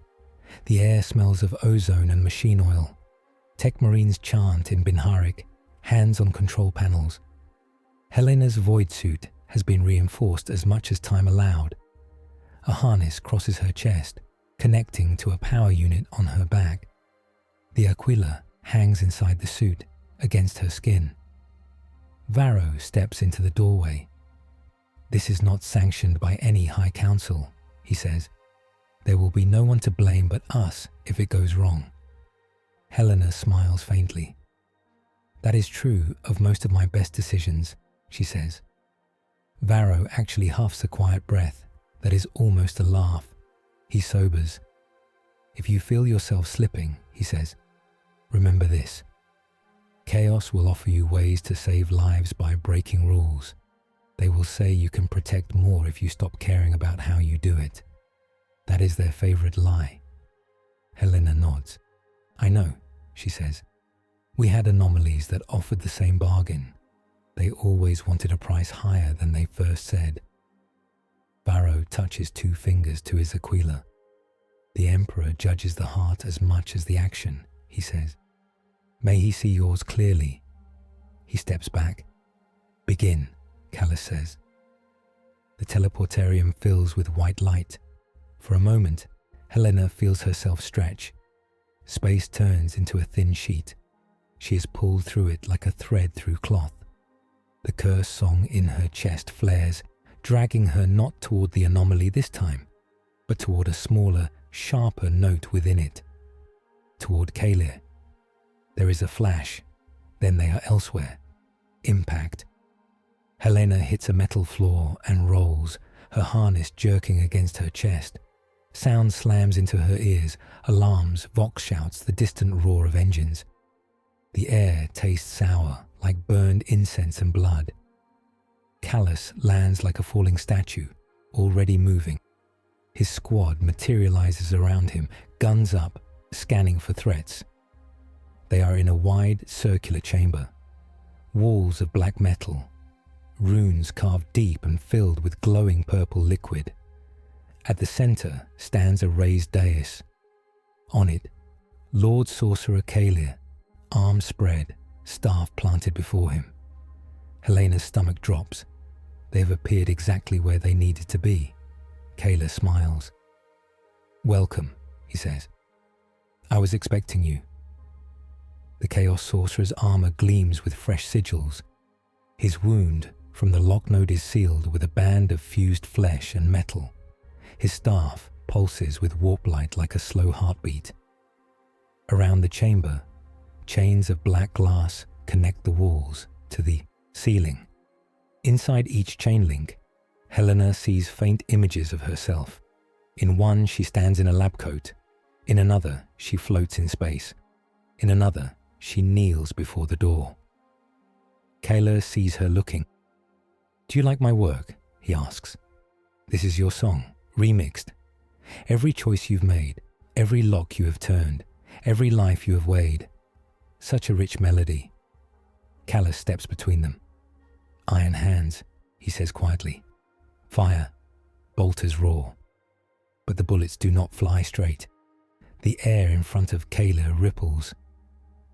The air smells of ozone and machine oil. Tech Marines chant in Binharik, hands on control panels. Helena's void suit has been reinforced as much as time allowed. A harness crosses her chest, connecting to a power unit on her back. The Aquila hangs inside the suit, against her skin. Varro steps into the doorway. "This is not sanctioned by any High Council," he says. "There will be no one to blame but us if it goes wrong." Helena smiles faintly. "That is true of most of my best decisions," she says. Varro actually huffs a quiet breath that is almost a laugh. He sobers. "If you feel yourself slipping," he says, "remember this. Chaos will offer you ways to save lives by breaking rules. They will say you can protect more if you stop caring about how you do it. That is their favorite lie." Helena nods. "I know," she says. "We had anomalies that offered the same bargain. They always wanted a price higher than they first said." Varro touches 2 fingers to his Aquila. "The Emperor judges the heart as much as the action," he says. "May he see yours clearly." He steps back. "Begin," Callus says. The teleportarium fills with white light. For a moment, Helena feels herself stretch. Space turns into a thin sheet. She is pulled through it like a thread through cloth. The curse song in her chest flares, dragging her not toward the anomaly this time, but toward a smaller, sharper note within it. Toward Kalir. There is a flash, then they are elsewhere. Impact. Helena hits a metal floor and rolls, her harness jerking against her chest. Sound slams into her ears, alarms, vox shouts, the distant roar of engines. The air tastes sour, like burned incense and blood. Callus lands like a falling statue, already moving. His squad materializes around him, guns up, scanning for threats. They are in a wide, circular chamber. Walls of black metal. Runes carved deep and filled with glowing purple liquid. At the center stands a raised dais. On it, Lord Sorcerer Kalir, arms spread, staff planted before him. Helena's stomach drops. They have appeared exactly where they needed to be. Kalir smiles. "Welcome," he says. "I was expecting you." The Chaos Sorcerer's armor gleams with fresh sigils. His wound from the lock node is sealed with a band of fused flesh and metal. His staff pulses with warp light like a slow heartbeat. Around the chamber, chains of black glass connect the walls to the ceiling. Inside each chain link, Helena sees faint images of herself. In one, she stands in a lab coat. In another, she floats in space. In another, she kneels before the door. Kalir sees her looking. "Do you like my work?" he asks. "This is your song, remixed. Every choice you've made, every lock you have turned, every life you have weighed. Such a rich melody." Callus steps between them. "Iron hands," he says quietly. "Fire, bolters roar." But the bullets do not fly straight. The air in front of Kalir ripples.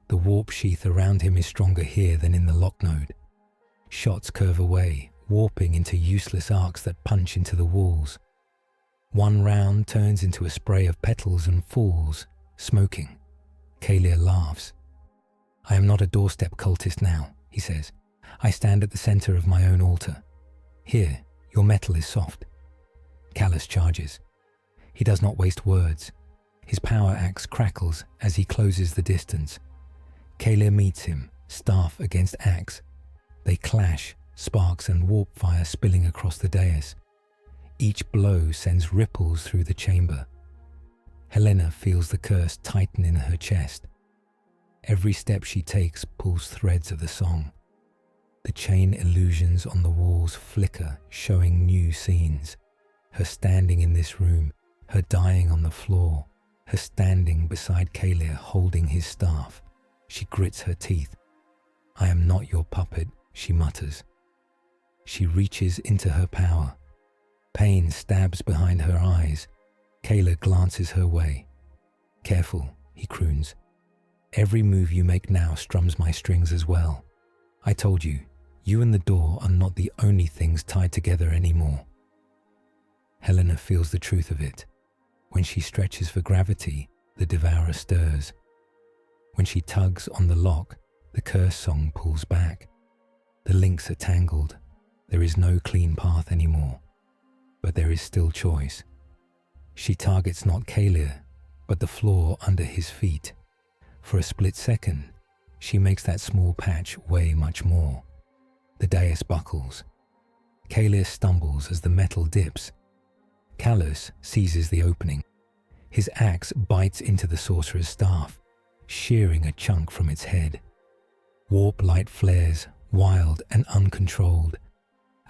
The warp sheath around him is stronger here than in the lock node. Shots curve away, warping into useless arcs that punch into the walls. One round turns into a spray of petals and falls, smoking. Kalir laughs. "I am not a doorstep cultist now," he says. "I stand at the center of my own altar. Here, your metal is soft." Callus charges. He does not waste words. His power axe crackles as he closes the distance. Kalir meets him, staff against axe. They clash, sparks and warp fire spilling across the dais. Each blow sends ripples through the chamber. Helena feels the curse tighten in her chest. Every step she takes pulls threads of the song. The chain illusions on the walls flicker, showing new scenes. Her standing in this room, her dying on the floor, her standing beside Kalir holding his staff. She grits her teeth. "I am not your puppet," she mutters. She reaches into her power. Pain stabs behind her eyes. Kalir glances her way. "Careful," he croons. "Every move you make now strums my strings as well. I told you, you and the door are not the only things tied together anymore." Helena feels the truth of it. When she stretches for gravity, the Devourer stirs. When she tugs on the lock, the curse song pulls back. The links are tangled. There is no clean path anymore. But there is still choice. She targets not Kalir, but the floor under his feet. For a split second, she makes that small patch weigh much more. The dais buckles. Kalir stumbles as the metal dips. Callus seizes the opening. His axe bites into the sorcerer's staff, shearing a chunk from its head. Warp light flares, wild and uncontrolled.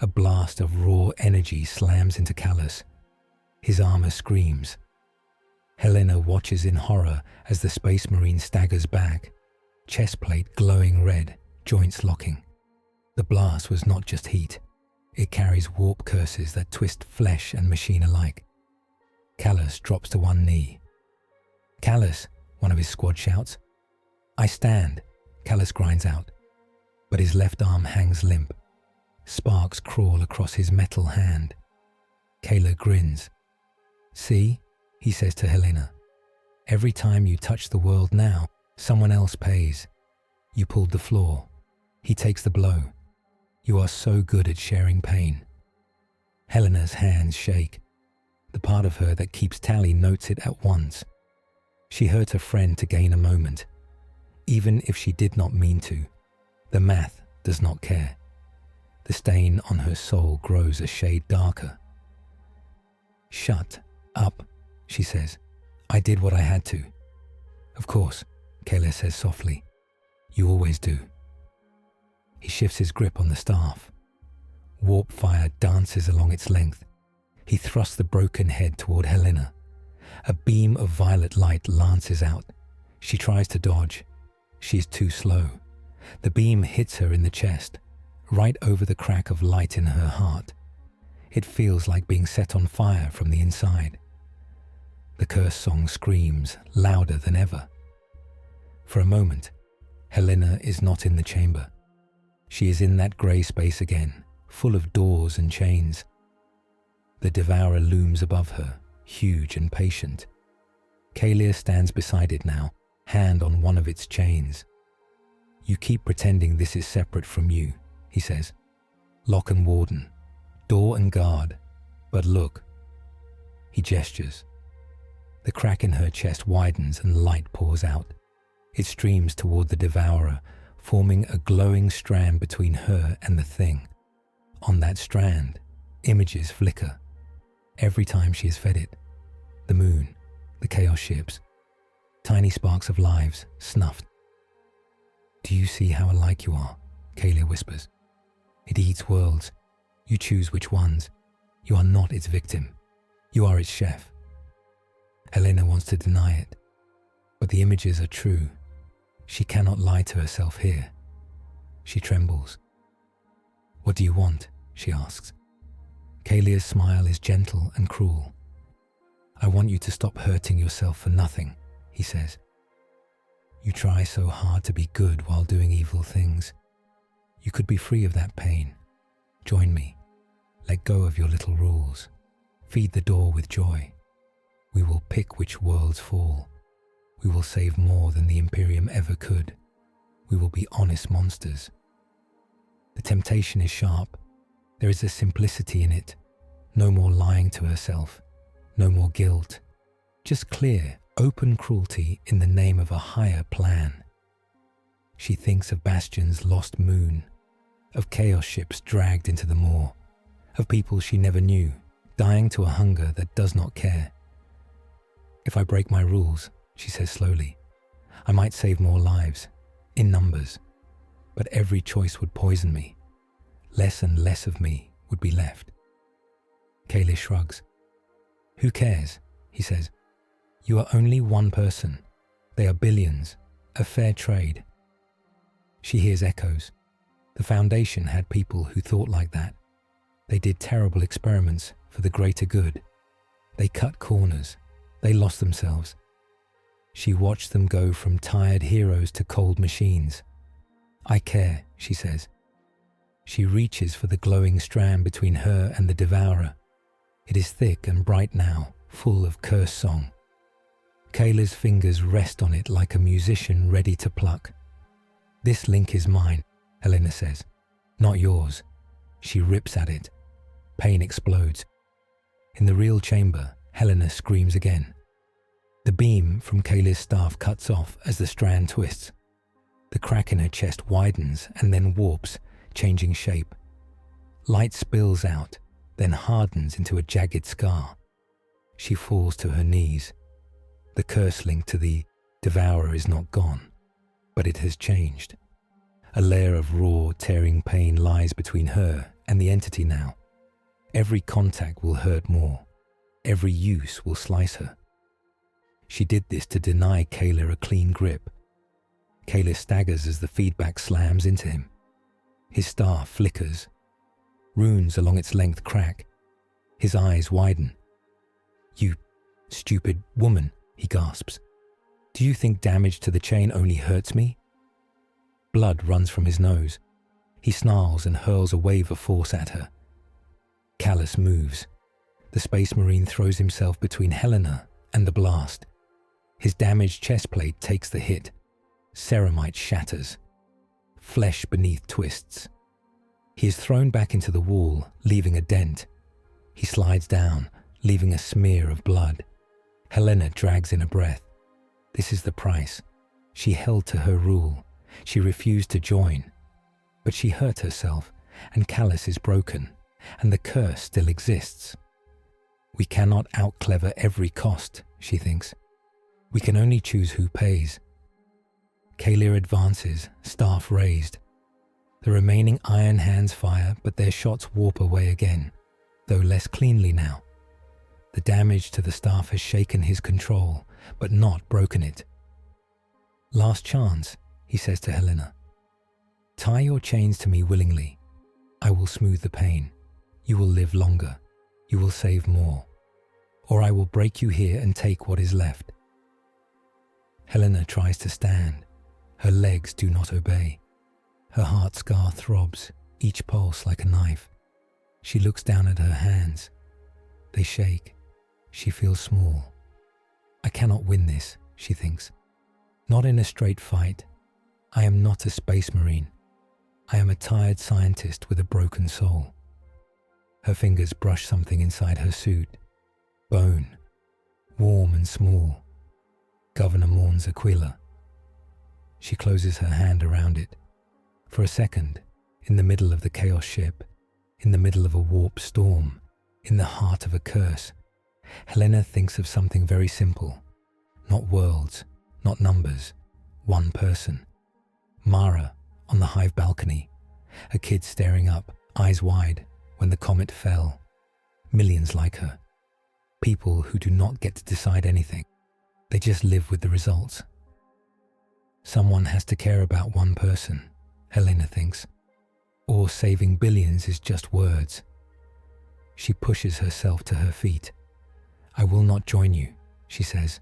A blast of raw energy slams into Callus. His armor screams. Helena watches in horror as the Space Marine staggers back, chest plate glowing red, joints locking. The blast was not just heat. It carries warp curses that twist flesh and machine alike. Callus drops to one knee. "Callus," one of his squad shouts. "I stand," Callus grinds out, but his left arm hangs limp. Sparks crawl across his metal hand. Kalir grins. "See," he says to Helena, "every time you touch the world now, someone else pays. You pulled the floor. He takes the blow. You are so good at sharing pain." Helena's hands shake. The part of her that keeps tally notes it at once. She hurt a friend to gain a moment. Even if she did not mean to, the math does not care. The stain on her soul grows a shade darker. "Shut up," she says. "I did what I had to." "Of course," Kalir says softly. "You always do." He shifts his grip on the staff. Warp fire dances along its length. He thrusts the broken head toward Helena. A beam of violet light lances out. She tries to dodge. She is too slow. The beam hits her in the chest, right over the crack of light in her heart. It feels like being set on fire from the inside. The curse song screams louder than ever. For a moment, Helena is not in the chamber. She is in that grey space again, full of doors and chains. The Devourer looms above her, huge and patient. Kalir stands beside it now, hand on one of its chains. "You keep pretending this is separate from you," he says. "Lock and warden, door and guard, but look." He gestures. The crack in her chest widens and light pours out. It streams toward the Devourer, forming a glowing strand between her and the thing. On that strand, images flicker. Every time she is fed it. The moon, the chaos ships, tiny sparks of lives snuffed. "Do you see how alike you are?" Kalir whispers. "It eats worlds. You choose which ones. You are not its victim. You are its chef." Helena wants to deny it, but the images are true. She cannot lie to herself here. She trembles. "What do you want?" she asks. Kalir's smile is gentle and cruel. "I want you to stop hurting yourself for nothing," he says. "You try so hard to be good while doing evil things. You could be free of that pain. Join me. Let go of your little rules. Feed the door with joy. We will pick which worlds fall. We will save more than the Imperium ever could. We will be honest monsters." The temptation is sharp. There is a simplicity in it. No more lying to herself. No more guilt. Just clear, open cruelty in the name of a higher plan. She thinks of Bastion's lost moon, of chaos ships dragged into the maw, of people she never knew, dying to a hunger that does not care. If I break my rules, she says slowly, I might save more lives, in numbers, but every choice would poison me. Less and less of me would be left. Kayla shrugs. Who cares? He says. You are only one person. They are billions. A fair trade. She hears echoes. The Foundation had people who thought like that. They did terrible experiments for the greater good. They cut corners. They lost themselves. She watched them go from tired heroes to cold machines. I care, she says. She reaches for the glowing strand between her and the Devourer. It is thick and bright now, full of curse song. Kayla's fingers rest on it like a musician ready to pluck. This link is mine, Helena says, not yours. She rips at it. Pain explodes. In the real chamber, Helena screams again. The beam from Kayla's staff cuts off as the strand twists. The crack in her chest widens and then warps, changing shape. Light spills out, then hardens into a jagged scar. She falls to her knees. The curse link to the Devourer is not gone, but it has changed. A layer of raw, tearing pain lies between her and the entity now. Every contact will hurt more. Every use will slice her. She did this to deny Kayla a clean grip. Kayla staggers as the feedback slams into him. His staff flickers. Runes along its length crack. His eyes widen. You stupid woman, he gasps. Do you think damage to the chain only hurts me? Blood runs from his nose. He snarls and hurls a wave of force at her. Callus moves. The Space Marine throws himself between Helena and the blast. His damaged chest plate takes the hit. Ceramite shatters. Flesh beneath twists. He is thrown back into the wall, leaving a dent. He slides down, leaving a smear of blood. Helena drags in a breath. This is the price. She held to her rule. She refused to join. But she hurt herself, and Callus is broken, and the curse still exists. We cannot out-clever every cost, she thinks. We can only choose who pays. Kayla advances, staff raised. The remaining iron hands fire, but their shots warp away again, though less cleanly now. The damage to the staff has shaken his control, but not broken it. Last chance, he says to Helena. Tie your chains to me willingly. I will smooth the pain. You will live longer. You will save more. Or I will break you here and take what is left. Helena tries to stand. Her legs do not obey. Her heart scar throbs, each pulse like a knife. She looks down at her hands. They shake. She feels small. I cannot win this, she thinks. Not in a straight fight. I am not a space marine. I am a tired scientist with a broken soul. Her fingers brush something inside her suit. Bone. Warm and small. Governor Morn's Aquila. She closes her hand around it. For a second, in the middle of the chaos ship, in the middle of a warp storm, in the heart of a curse, Helena thinks of something very simple. Not worlds, not numbers, one person. Mara on the Hive balcony, a kid staring up, eyes wide, when the comet fell. Millions like her. People who do not get to decide anything. They just live with the results. Someone has to care about one person, Helena thinks. Or saving billions is just words. She pushes herself to her feet. I will not join you, she says.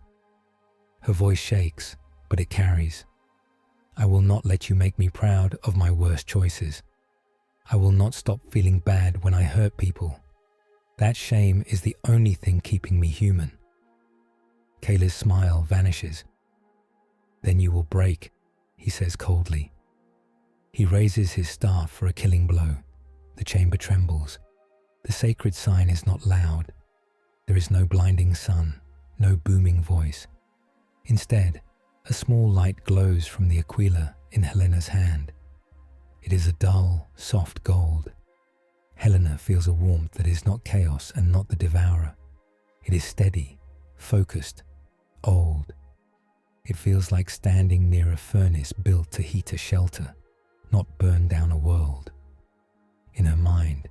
Her voice shakes, but it carries. I will not let you make me proud of my worst choices. I will not stop feeling bad when I hurt people. That shame is the only thing keeping me human. Kayla's smile vanishes. Then you will break, he says coldly. He raises his staff for a killing blow. The chamber trembles. The sacred sign is not loud. There is no blinding sun, no booming voice. Instead, a small light glows from the Aquila in Helena's hand. It is a dull, soft gold. Helena feels a warmth that is not chaos and not the Devourer. It is steady, focused, old. It feels like standing near a furnace built to heat a shelter, not burn down a world. In her mind,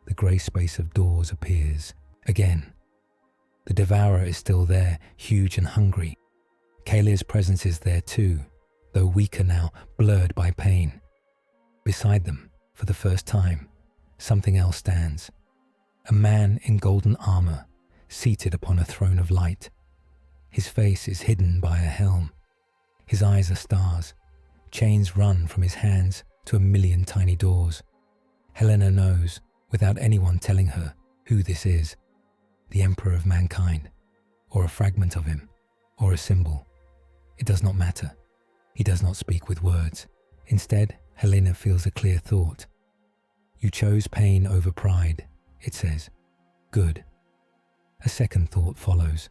the grey space of doors appears again. The Devourer is still there, huge and hungry. Kalia's presence is there too, though weaker now, blurred by pain. Beside them, for the first time, something else stands. A man in golden armor, seated upon a throne of light. His face is hidden by a helm. His eyes are stars. Chains run from his hands to a million tiny doors. Helena knows, without anyone telling her, who this is. The Emperor of Mankind, or a fragment of him, or a symbol. It does not matter. He does not speak with words. Instead, Helena feels a clear thought. You chose pain over pride, it says. Good. A second thought follows.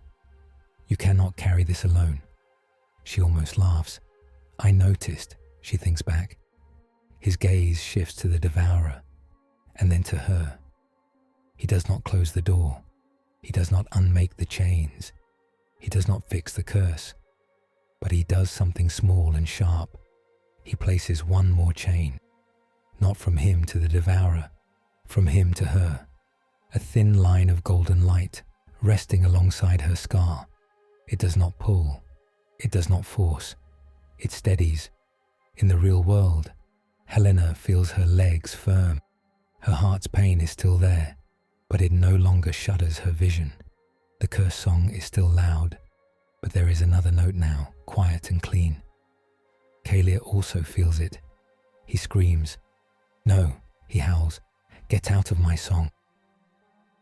You cannot carry this alone. She almost laughs. I noticed, she thinks back. His gaze shifts to the Devourer, and then to her. He does not close the door. He does not unmake the chains. He does not fix the curse. But he does something small and sharp. He places one more chain. Not from him to the Devourer, from him to her. A thin line of golden light, resting alongside her scar. It does not pull. It does not force. It steadies. In the real world, Helena feels her legs firm. Her heart's pain is still there, but it no longer shudders her vision. The curse song is still loud, but there is another note now, quiet and clean. Kalia also feels it. He screams. No, he howls. Get out of my song.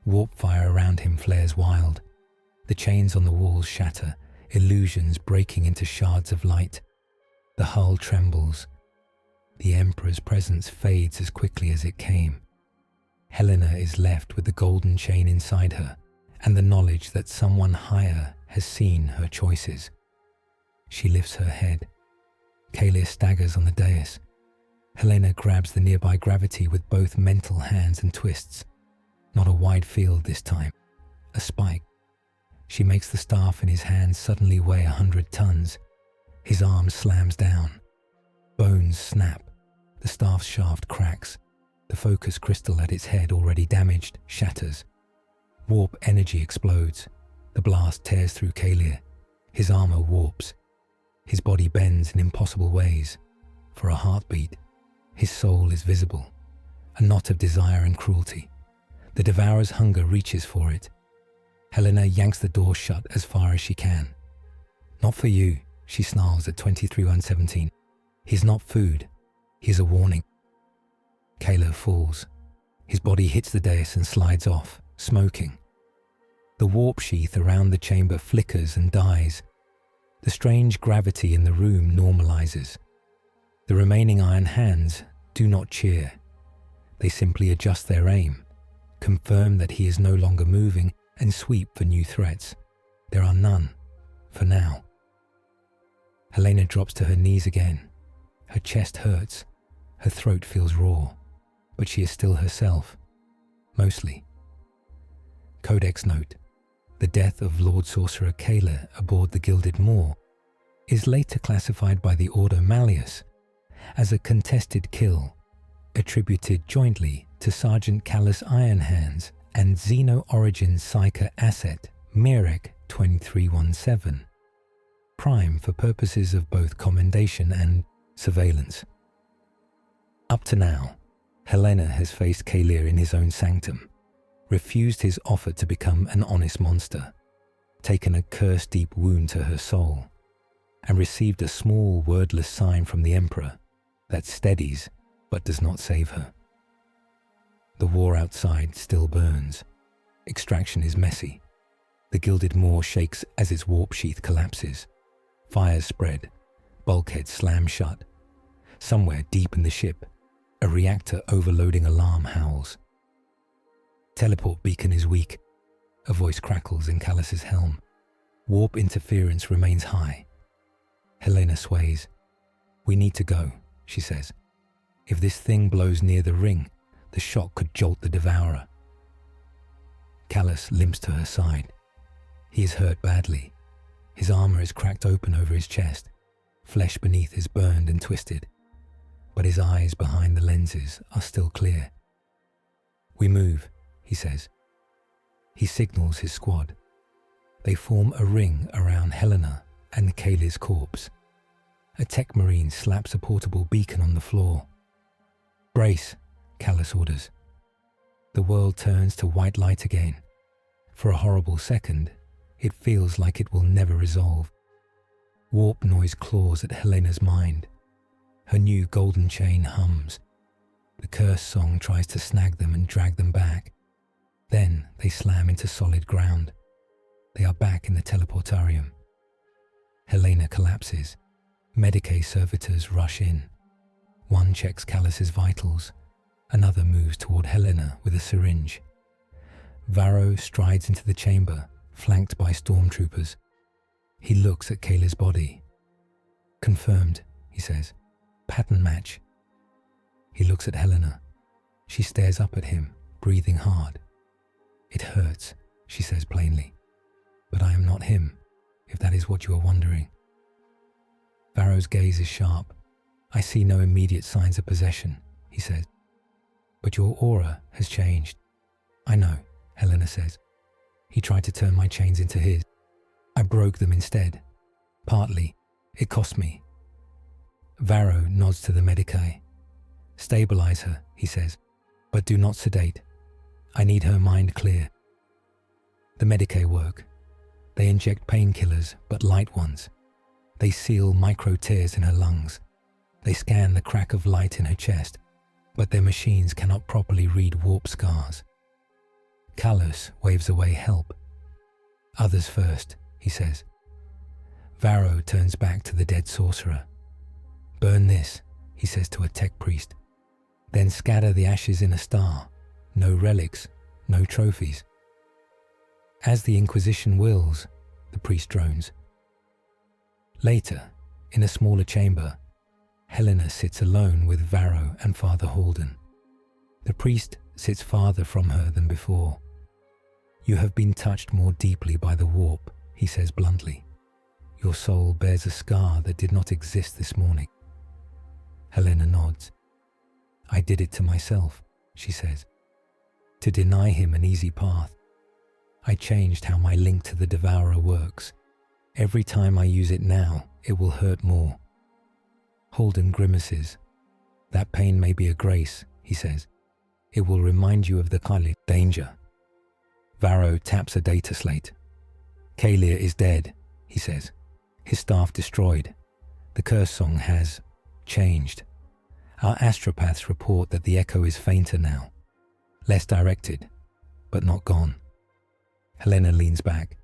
Warp fire around him flares wild. The chains on the walls shatter, illusions breaking into shards of light. The hull trembles. The Emperor's presence fades as quickly as it came. Helena is left with the golden chain inside her and the knowledge that someone higher has seen her choices. She lifts her head. Kalia staggers on the dais. Helena grabs the nearby gravity with both mental hands and twists. Not a wide field this time. A spike. She makes the staff in his hands suddenly weigh 100 tons. His arm slams down. Bones snap. The staff's shaft cracks. The focus crystal at its head, already damaged, shatters. Warp energy explodes. The blast tears through Kalia. His armor warps. His body bends in impossible ways. For a heartbeat, his soul is visible. A knot of desire and cruelty. The Devourer's hunger reaches for it. Helena yanks the door shut as far as she can. Not for you, she snarls at 2317. He's not food. He's a warning. Kayla falls. His body hits the dais and slides off, smoking. The warp sheath around the chamber flickers and dies. The strange gravity in the room normalizes. The remaining iron hands do not cheer. They simply adjust their aim, confirm that he is no longer moving, and sweep for new threats. There are none, for now. Helena drops to her knees again. Her chest hurts. Her throat feels raw, but she is still herself. Mostly. Codex note. The death of Lord Sorcerer Kayla aboard the Gilded Moor is later classified by the Order Malleus as a contested kill, attributed jointly to Sergeant Callus Ironhands and Xeno-Origin Psyker asset Mirek 2317, prime for purposes of both commendation and surveillance. Up to now, Helena has faced Kalia in his own sanctum, refused his offer to become an honest monster, taken a curse-deep wound to her soul, and received a small wordless sign from the Emperor that steadies but does not save her. The war outside still burns. Extraction is messy. The Gilded Moor shakes as its warp sheath collapses. Fires spread. Bulkheads slam shut. Somewhere deep in the ship, a reactor overloading alarm howls. Teleport beacon is weak. A voice crackles in Callus's helm. Warp interference remains high. Helena sways. We need to go, she says. If this thing blows near the ring, the shock could jolt the Devourer. Callus limps to her side. He is hurt badly. His armor is cracked open over his chest. Flesh beneath is burned and twisted, but his eyes behind the lenses are still clear. "We move," he says. He signals his squad. They form a ring around Helena and Kaylee's corpse. A tech marine slaps a portable beacon on the floor. "Brace," Callus orders. The world turns to white light again. For a horrible second, it feels like it will never resolve. Warp noise claws at Helena's mind. Her new golden chain hums. The curse song tries to snag them and drag them back. Then they slam into solid ground. They are back in the teleportarium. Helena collapses. Medicae servitors rush in. One checks Callus's vitals. Another moves toward Helena with a syringe. Varro strides into the chamber, flanked by stormtroopers. He looks at Kaylee's body. "Confirmed," he says. "Pattern match." He looks at Helena. She stares up at him, breathing hard. "It hurts," she says plainly. "But I am not him, if that is what you are wondering." Varro's gaze is sharp. "I see no immediate signs of possession," he says. "But your aura has changed." "I know," Helena says. "He tried to turn my chains into his. I broke them instead. Partly. It cost me." Varro nods to the Medicae. "Stabilize her," he says, "but do not sedate. I need her mind clear." The Medicae work. They inject painkillers, but light ones. They seal micro tears in her lungs. They scan the crack of light in her chest, but their machines cannot properly read warp scars. Callus waves away help. "Others first," he says. Varro turns back to the dead sorcerer. "Burn this," he says to a tech priest. "Then scatter the ashes in a star. No relics, no trophies." "As the Inquisition wills," the priest drones. Later, in a smaller chamber, Helena sits alone with Varro and Father Holden. The priest sits farther from her than before. "You have been touched more deeply by the warp," he says bluntly. "Your soul bears a scar that did not exist this morning." Helena nods. "I did it to myself," she says, "to deny him an easy path. I changed how my link to the Devourer works. Every time I use it now, it will hurt more." Holden grimaces. "That pain may be a grace," he says. "It will remind you of the Kali danger." Varro taps a data slate. "Kaylee is dead," he says. "His staff destroyed. The curse song has changed. Our astropaths report that the echo is fainter now. Less directed, but not gone." Helena leans back.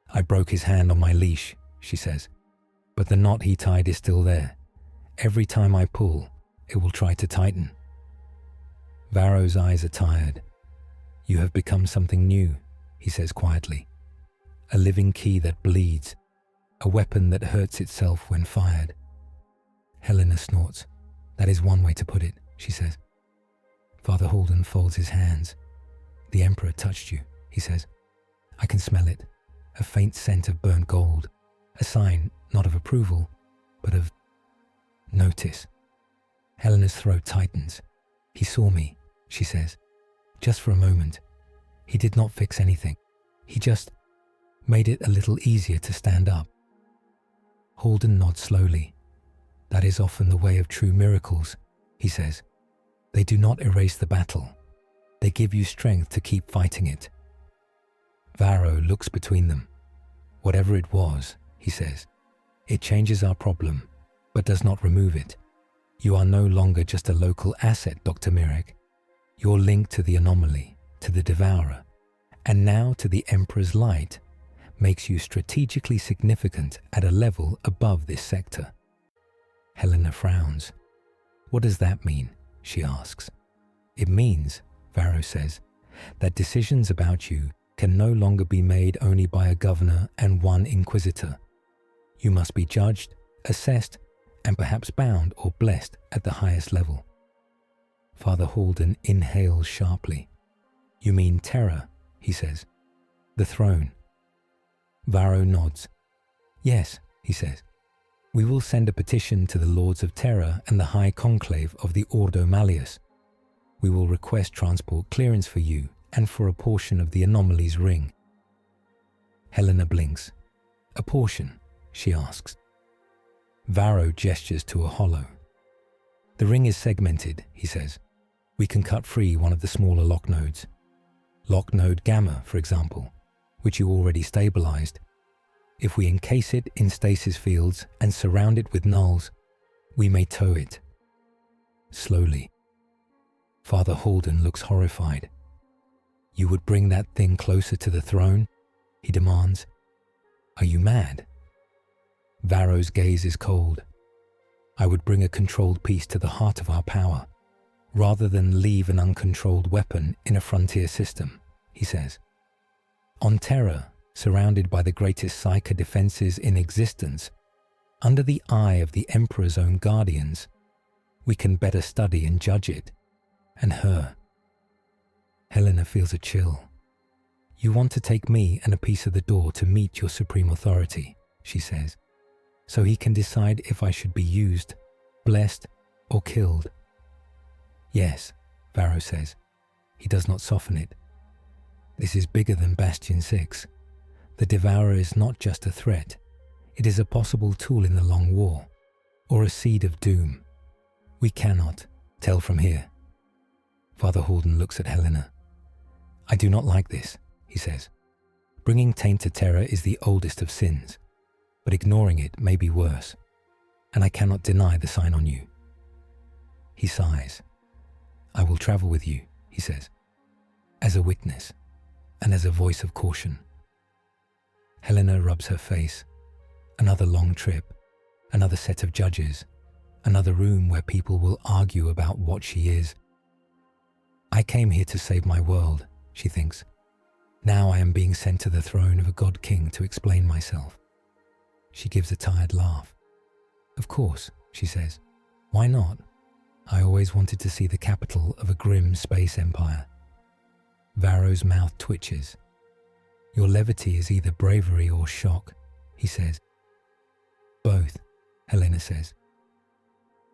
"I broke his hand on my leash," she says. "But the knot he tied is still there. Every time I pull, it will try to tighten." Varro's eyes are tired. "You have become something new," he says quietly. "A living key that bleeds. A weapon that hurts itself when fired." Helena snorts. "That is one way to put it," she says. Father Holden folds his hands. "The Emperor touched you," he says. "I can smell it. A faint scent of burnt gold. A sign, not of approval, but of notice." Helena's throat tightens. "He saw me," she says. "Just for a moment. He did not fix anything. He just made it a little easier to stand up." Holden nods slowly. "That is often the way of true miracles," he says. "They do not erase the battle. They give you strength to keep fighting it." Varro looks between them. "Whatever it was," he says, "it changes our problem, but does not remove it. You are no longer just a local asset, Dr. Mirek. Your link to the anomaly, to the Devourer, and now to the Emperor's light, makes you strategically significant at a level above this sector." Helena frowns. "What does that mean?" she asks. "It means," Varro says, "that decisions about you can no longer be made only by a governor and one inquisitor. You must be judged, assessed, and perhaps bound or blessed at the highest level." Father Holden inhales sharply. "You mean Terra," he says. "The throne." Varro nods. Yes, he says. We will send a petition to the Lords of Terror and the High Conclave of the Ordo Malleus. We will request transport clearance for you and for a portion of the Anomaly's ring. Helena blinks. A portion, she asks. Varro gestures to a hollow. The ring is segmented, he says. We can cut free one of the smaller lock nodes. Lock node Gamma, for example, which you already stabilized. If we encase it in stasis fields and surround it with nulls, we may tow it. Slowly. Father Holden looks horrified. You would bring that thing closer to the throne? He demands. Are you mad? Varro's gaze is cold. I would bring a controlled piece to the heart of our power, rather than leave an uncontrolled weapon in a frontier system, he says. On Terra, surrounded by the greatest psycho defenses in existence, under the eye of the Emperor's own guardians, we can better study and judge it, and her. Helena feels a chill. You want to take me and a piece of the door to meet your supreme authority, she says, so he can decide if I should be used, blessed, or killed. Yes, Varro says. He does not soften it. This is bigger than Bastion 6. The Devourer is not just a threat. It is a possible tool in the long war, or a seed of doom. We cannot tell from here. Father Holden looks at Helena. I do not like this, he says. Bringing taint to Terra is the oldest of sins, but ignoring it may be worse, and I cannot deny the sign on you. He sighs. I will travel with you, he says, as a witness and as a voice of caution. Helena rubs her face. Another long trip, another set of judges, another room where people will argue about what she is. I came here to save my world, she thinks. Now I am being sent to the throne of a god king to explain myself. She gives a tired laugh. Of course, she says. Why not? I always wanted to see the capital of a grim space empire. Varro's mouth twitches. Your levity is either bravery or shock, he says. Both, Helena says.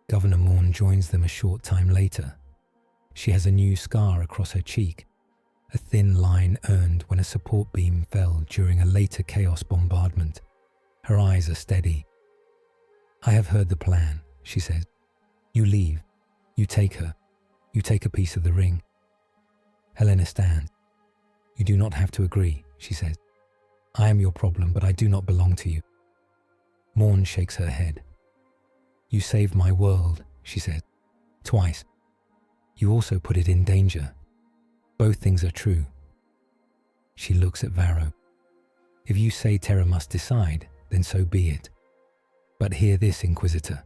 Governor Morn joins them a short time later. She has a new scar across her cheek, a thin line earned when a support beam fell during a later Chaos bombardment. Her eyes are steady. I have heard the plan, she says. You leave. You take her. You take a piece of the ring. Helena stands. You do not have to agree, she says. I am your problem, but I do not belong to you. Morn shakes her head. You saved my world, she says. Twice. You also put it in danger. Both things are true. She looks at Varro. If you say Terra must decide, then so be it. But hear this, Inquisitor.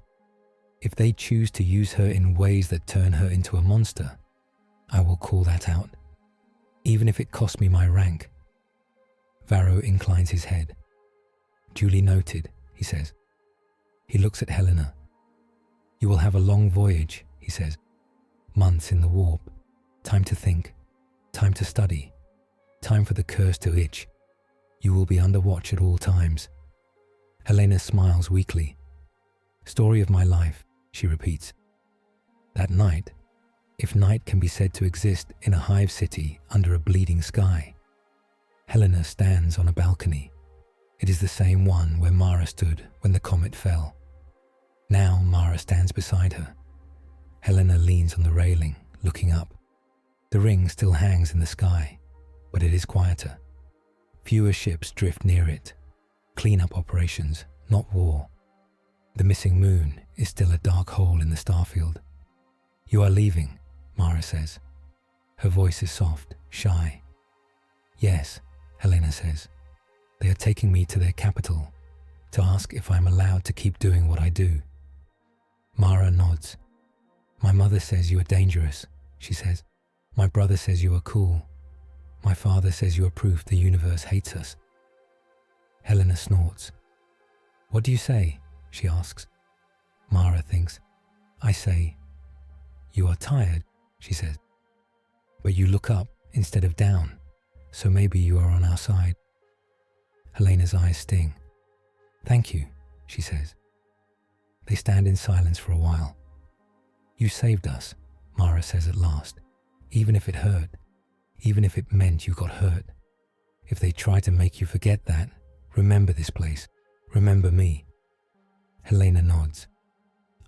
If they choose to use her in ways that turn her into a monster, I will call that out, even if it costs me my rank. Varro inclines his head. Duly noted, he says. He looks at Helena. You will have a long voyage, he says. Months in the warp. Time to think. Time to study. Time for the curse to itch. You will be under watch at all times. Helena smiles weakly. Story of my life, she repeats. That night, if night can be said to exist in a hive city under a bleeding sky, Helena stands on a balcony. It is the same one where Mara stood when the comet fell. Now Mara stands beside her. Helena leans on the railing, looking up. The ring still hangs in the sky, but it is quieter. Fewer ships drift near it. Cleanup operations, not war. The missing moon is still a dark hole in the starfield. You are leaving, Mara says. Her voice is soft, shy. Yes, Helena says. They are taking me to their capital to ask if I am allowed to keep doing what I do. Mara nods. My mother says you are dangerous, she says. My brother says you are cool. My father says you are proof the universe hates us. Helena snorts. What do you say? She asks. Mara thinks. I say, you are tired, she says. But you look up instead of down, so maybe you are on our side. Helena's eyes sting. Thank you, she says. They stand in silence for a while. You saved us, Mara says at last, even if it hurt, even if it meant you got hurt. If they try to make you forget that, remember this place, remember me. Helena nods.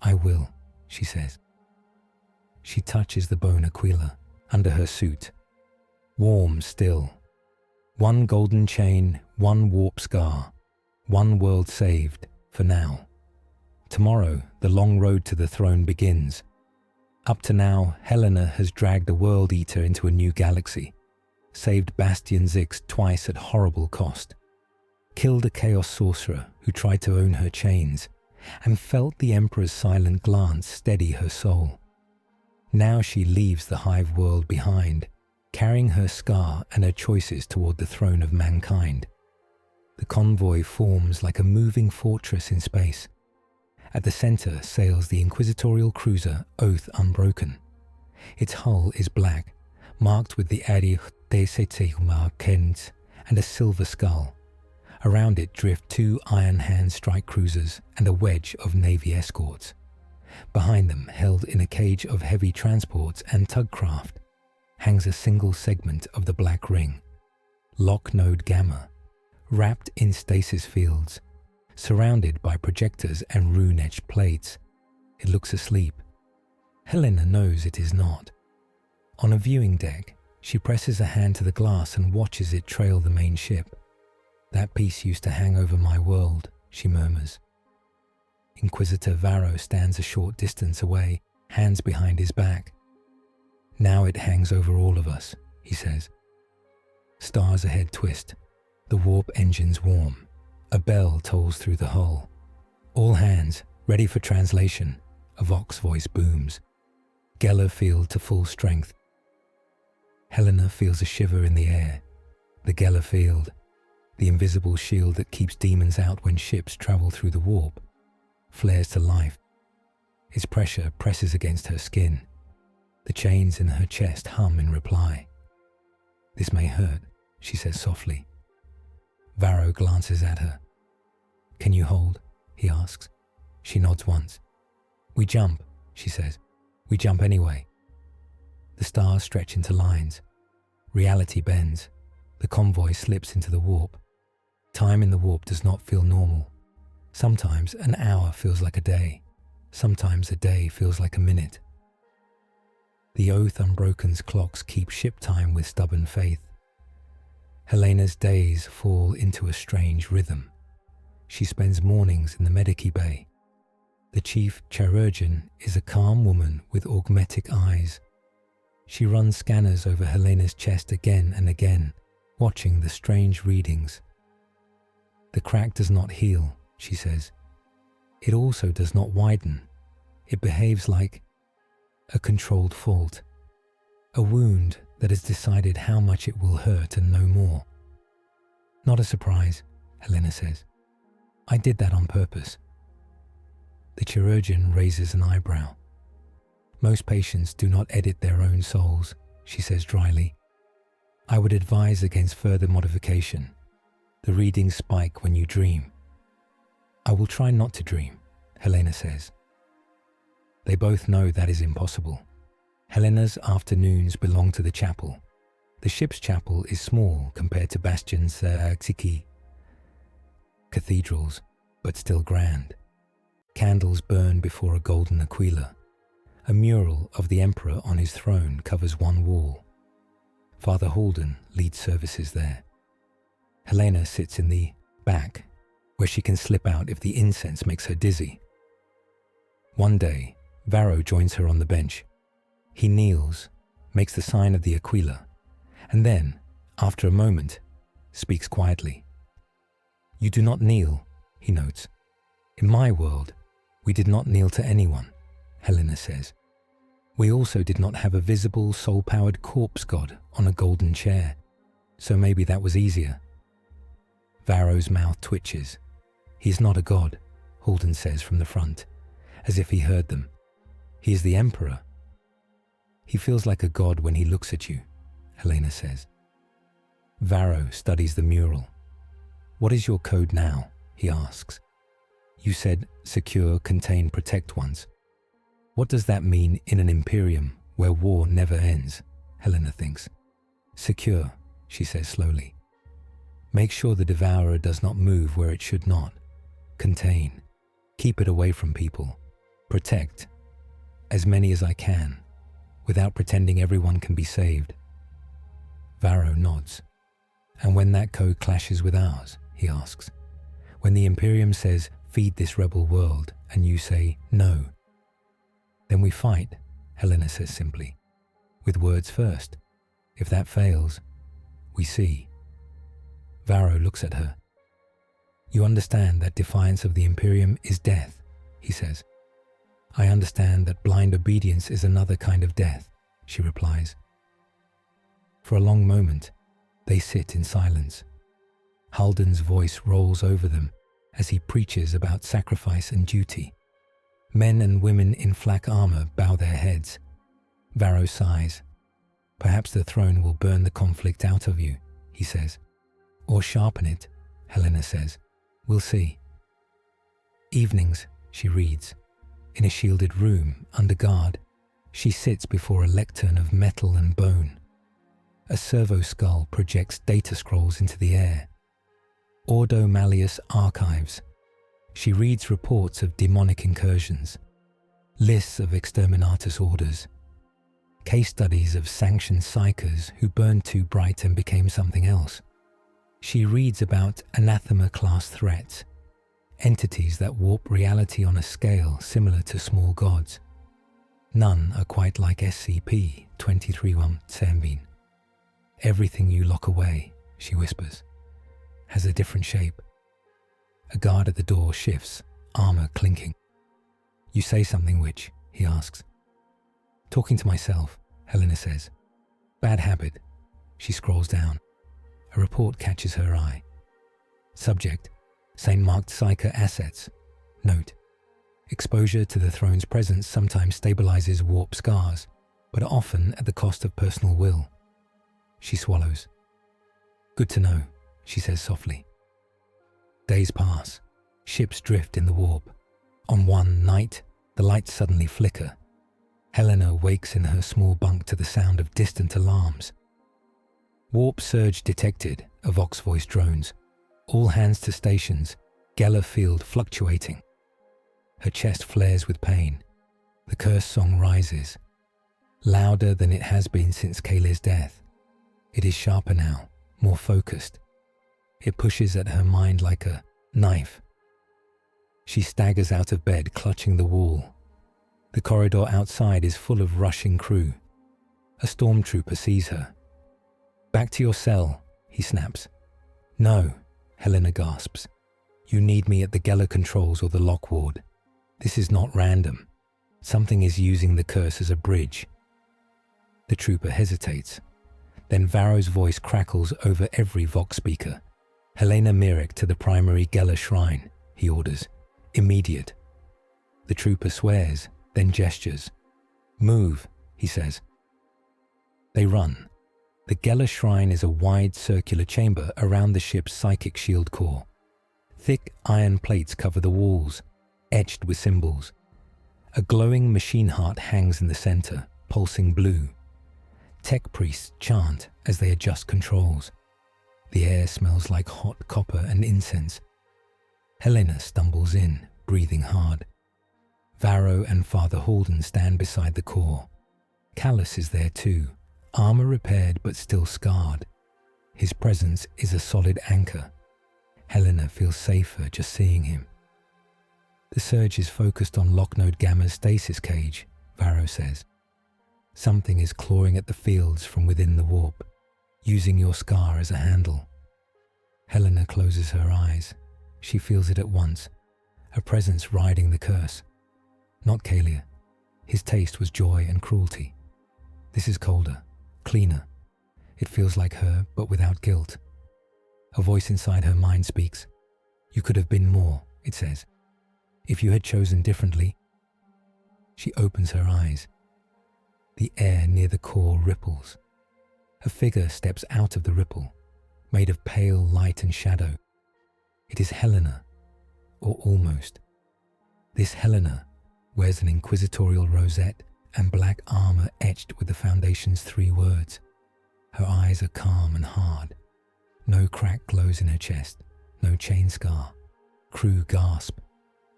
I will, she says. She touches the bone Aquila under her suit. Warm still. One golden chain, one warp scar, one world saved, for now. Tomorrow, the long road to the throne begins. Up to now, Helena has dragged a world eater into a new galaxy, saved Bastian Zix twice at horrible cost, killed a chaos sorcerer who tried to own her chains, and felt the Emperor's silent glance steady her soul. Now she leaves the Hive world behind, carrying her scar and her choices toward the throne of mankind. The convoy forms like a moving fortress in space. At the center sails the inquisitorial cruiser Oath Unbroken. Its hull is black, marked with the Erich Kent and a silver skull. Around it drift two Iron Hand strike cruisers and a wedge of Navy escorts. Behind them, held in a cage of heavy transports and tugcraft, hangs a single segment of the Black Ring, Lock Node Gamma, wrapped in stasis fields, surrounded by projectors and rune-etched plates. It looks asleep. Helena knows it is not. On a viewing deck, she presses a hand to the glass and watches it trail the main ship. That piece used to hang over my world, she murmurs. Inquisitor Varro stands a short distance away, hands behind his back. Now it hangs over all of us, he says. Stars ahead twist. The warp engines warm. A bell tolls through the hull. All hands, ready for translation, a Vox voice booms. Geller field to full strength. Helena feels a shiver in the air. The Geller field, the invisible shield that keeps demons out when ships travel through the warp, flares to life. Its pressure presses against her skin. The chains in her chest hum in reply. This may hurt, she says softly. Varro glances at her. Can you hold? He asks. She nods once. We jump, she says. We jump anyway. The stars stretch into lines. Reality bends. The convoy slips into the warp. Time in the warp does not feel normal. Sometimes an hour feels like a day. Sometimes a day feels like a minute. The Oath Unbroken's clocks keep ship time with stubborn faith. Helena's days fall into a strange rhythm. She spends mornings in the Medici Bay. The chief chirurgeon is a calm woman with augmetic eyes. She runs scanners over Helena's chest again and again, watching the strange readings. The crack does not heal, she says. It also does not widen. It behaves like a controlled fault, a wound that has decided how much it will hurt and no more. Not a surprise, Helena says. I did that on purpose. The chirurgeon raises an eyebrow. Most patients do not edit their own souls, she says dryly. I would advise against further modification. The readings spike when you dream. I will try not to dream, Helena says. They both know that is impossible. Helena's afternoons belong to the chapel. The ship's chapel is small compared to Bastian's cathedrals, but still grand. Candles burn before a golden Aquila. A mural of the Emperor on his throne covers one wall. Father Halden leads services there. Helena sits in the back, where she can slip out if the incense makes her dizzy. One day, Varro joins her on the bench. He kneels, makes the sign of the Aquila, and then, after a moment, speaks quietly. You do not kneel, he notes. In my world, we did not kneel to anyone, Helena says. We also did not have a visible, soul-powered corpse god on a golden chair, so maybe that was easier. Varro's mouth twitches. He's not a god, Halden says from the front, as if he heard them. He is the Emperor. He feels like a god when he looks at you, Helena says. Varro studies the mural. What is your code now? He asks. You said secure, contain, protect once. What does that mean in an Imperium where war never ends? Helena thinks. Secure, she says slowly. Make sure the Devourer does not move where it should not. Contain. Keep it away from people. Protect. As many as I can, without pretending everyone can be saved. Varro nods. And when that code clashes with ours, he asks. When the Imperium says, feed this rebel world, and you say, no. Then we fight, Helena says simply, with words first. If that fails, we see. Varro looks at her. You understand that defiance of the Imperium is death, he says. I understand that blind obedience is another kind of death, she replies. For a long moment, they sit in silence. Halden's voice rolls over them as he preaches about sacrifice and duty. Men and women in flak armor bow their heads. Varro sighs. Perhaps the throne will burn the conflict out of you, he says. Or sharpen it, Helena says. We'll see. Evenings, she reads. In a shielded room, under guard, she sits before a lectern of metal and bone. A servo skull projects data scrolls into the air. Ordo Malleus archives. She reads reports of demonic incursions, lists of exterminatus orders, case studies of sanctioned psychers who burned too bright and became something else. She reads about anathema-class threats, entities that warp reality on a scale similar to small gods. None are quite like SCP-2317. Everything you lock away, she whispers, has a different shape. A guard at the door shifts, armor clinking. You say something which, he asks. Talking to myself, Helena says. Bad habit. She scrolls down. A report catches her eye. Subject, Saint-marked Psyker assets. Note, exposure to the throne's presence sometimes stabilizes warp scars, but often at the cost of personal will. She swallows. Good to know, she says softly. Days pass. Ships drift in the warp. On one night, the lights suddenly flicker. Helena wakes in her small bunk to the sound of distant alarms. Warp surge detected, a Vox voice drones. All hands to stations, Geller field fluctuating. Her chest flares with pain. The curse song rises. Louder than it has been since Kaylee's death. It is sharper now, more focused. It pushes at her mind like a knife. She staggers out of bed, clutching the wall. The corridor outside is full of rushing crew. A stormtrooper sees her. Back to your cell, he snaps. No, Helena gasps. You need me at the Geller controls or the lock ward. This is not random. Something is using the curse as a bridge. The trooper hesitates. Then Varro's voice crackles over every Vox speaker. Helena Mirek to the primary Geller shrine, he orders. Immediate. The trooper swears, then gestures. Move, he says. They run. The Geller shrine is a wide circular chamber around the ship's psychic shield core. Thick iron plates cover the walls, etched with symbols. A glowing machine heart hangs in the center, pulsing blue. Tech priests chant as they adjust controls. The air smells like hot copper and incense. Helena stumbles in, breathing hard. Varro and Father Halden stand beside the core. Callus is there too, armor repaired but still scarred. His presence is a solid anchor. Helena feels safer just seeing him. The surge is focused on Locknode Gamma's stasis cage, Varro says. Something is clawing at the fields from within the warp, using your scar as a handle. Helena closes her eyes. She feels it at once, a presence riding the curse. Not Kalia. His taste was joy and cruelty. This is colder, cleaner. It feels like her, but without guilt. A voice inside her mind speaks. You could have been more, it says. If you had chosen differently. She opens her eyes. The air near the core ripples. A figure steps out of the ripple, made of pale light and shadow. It is Helena, or almost. This Helena wears an inquisitorial rosette and black armor etched with the Foundation's 3 words. Her eyes are calm and hard. No crack glows in her chest, no chain scar. Crew gasp.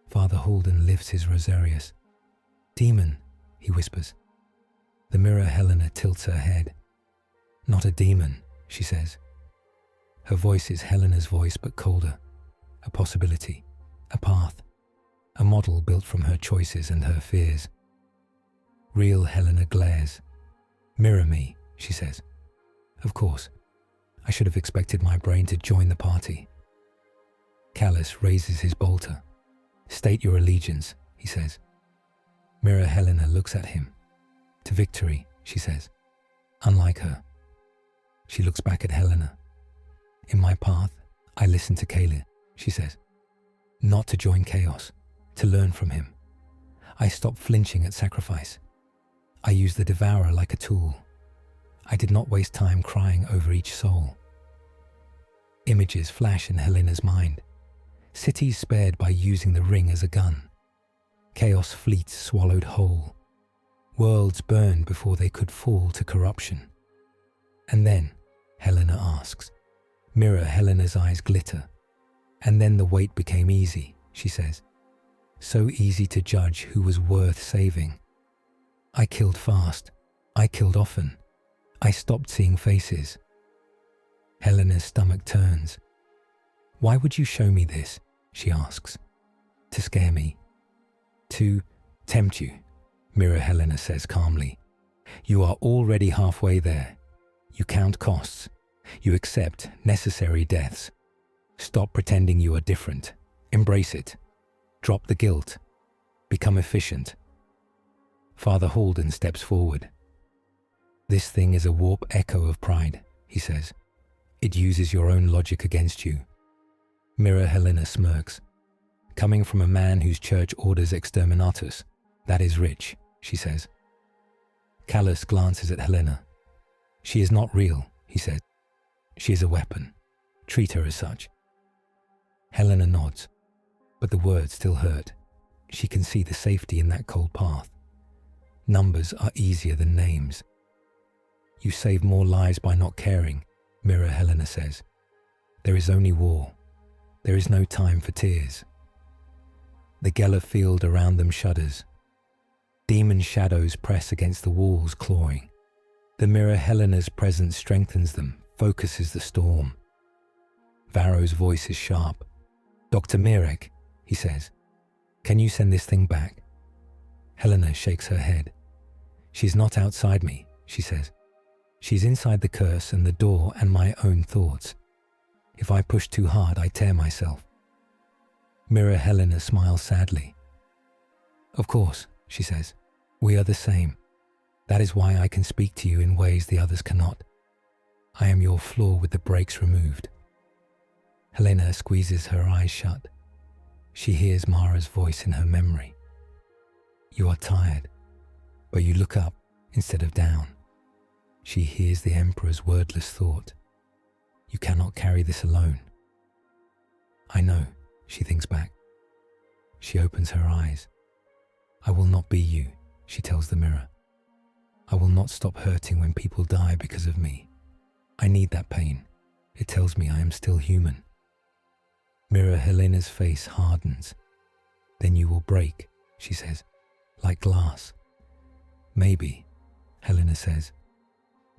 Father Holden lifts his rosarius. "Demon," he whispers. The mirror Helena tilts her head. "Not a demon," she says. Her voice is Helena's voice, but colder. A possibility, a path, a model built from her choices and her fears. Real Helena glares. "Mirror me," she says. Of course, I should have expected my brain to join the party. Callus raises his bolter. "State your allegiance," he says. Mirror Helena looks at him. "To victory," she says. Unlike her. She looks back at Helena. "In my path, I listen to Kayla," she says. "Not to join chaos, to learn from him. I stop flinching at sacrifice. I use the Devourer like a tool. I did not waste time crying over each soul." Images flash in Helena's mind. Cities spared by using the ring as a gun. Chaos fleets swallowed whole. Worlds burned before they could fall to corruption. And then, Helena asks. Mirror Helena's eyes glitter. "And then the weight became easy," she says. "So easy to judge who was worth saving. I killed fast. I killed often. I stopped seeing faces." Helena's stomach turns. "Why would you show me this?" she asks. "To scare me." "To tempt you," Mirror Helena says calmly. "You are already halfway there. You count costs. You accept necessary deaths. Stop pretending you are different. Embrace it. Drop the guilt. Become efficient." Father Holden steps forward. "This thing is a warp echo of pride," he says. "It uses your own logic against you." Mirror Helena smirks. "Coming from a man whose church orders exterminatus, that is rich," she says. Callus glances at Helena. "She is not real," he says. "She is a weapon. Treat her as such." Helena nods, but the words still hurt. She can see the safety in that cold path. Numbers are easier than names. "You save more lives by not caring," Mirror Helena says. "There is only war. There is no time for tears." The Geller field around them shudders. Demon shadows press against the walls, clawing. The Mirror Helena's presence strengthens them, focuses the storm. Varro's voice is sharp. "Dr. Mirek," he says. "Can you send this thing back?" Helena shakes her head. "She's not outside me," she says. "She's inside the curse and the door and my own thoughts. If I push too hard, I tear myself." Mirror Helena smiles sadly. "Of course," she says. "We are the same. That is why I can speak to you in ways the others cannot. I am your flaw with the brakes removed." Helena squeezes her eyes shut. She hears Mara's voice in her memory. "You are tired, but you look up instead of down." She hears the Emperor's wordless thought. "You cannot carry this alone." "I know," she thinks back. She opens her eyes. "I will not be you," she tells the mirror. "I will not stop hurting when people die because of me. I need that pain. It tells me I am still human." Mirror Helena's face hardens. "Then you will break," she says, "like glass." "Maybe," Helena says,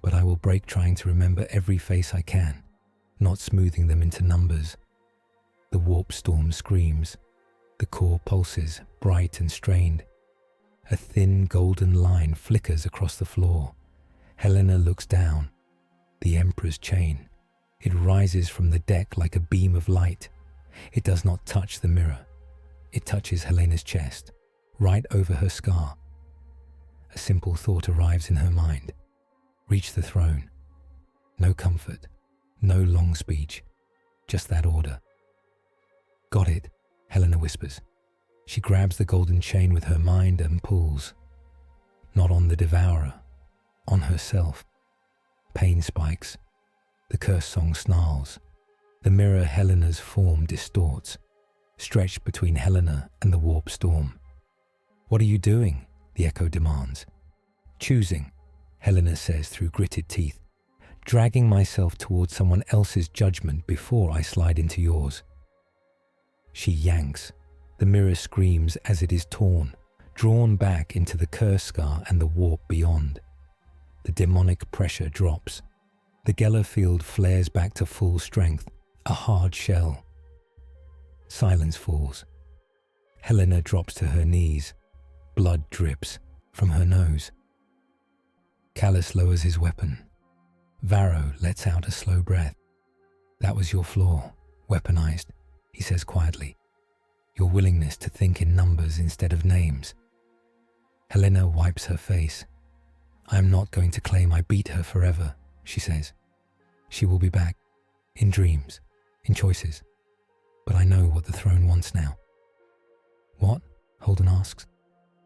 "but I will break trying to remember every face I can, not smoothing them into numbers." The warp storm screams. The core pulses, bright and strained. A thin golden line flickers across the floor. Helena looks down. The Emperor's chain. It rises from the deck like a beam of light. It does not touch the mirror. It touches Helena's chest, right over her scar. A simple thought arrives in her mind. Reach the throne. No comfort, no long speech, just that order. "Got it," Helena whispers. She grabs the golden chain with her mind and pulls. Not on the Devourer, on herself. Pain spikes. The curse song snarls. The mirror Helena's form distorts. stretched between Helena and the warp storm. "What are you doing?" the echo demands. "Choosing," Helena says through gritted teeth, "dragging myself towards someone else's judgment before I slide into yours." She yanks. The mirror screams as it is torn, drawn back into the curse scar and the warp beyond. The demonic pressure drops. The Geller field flares back to full strength, a hard shell. Silence falls. Helena drops to her knees. Blood drips from her nose. Callus lowers his weapon. Varro lets out a slow breath. "That was your flaw, weaponized," he says quietly. "Your willingness to think in numbers instead of names." Helena wipes her face. "I am not going to claim I beat her forever," she says. "She will be back, in dreams, in choices. But I know what the throne wants now." "What?" Holden asks.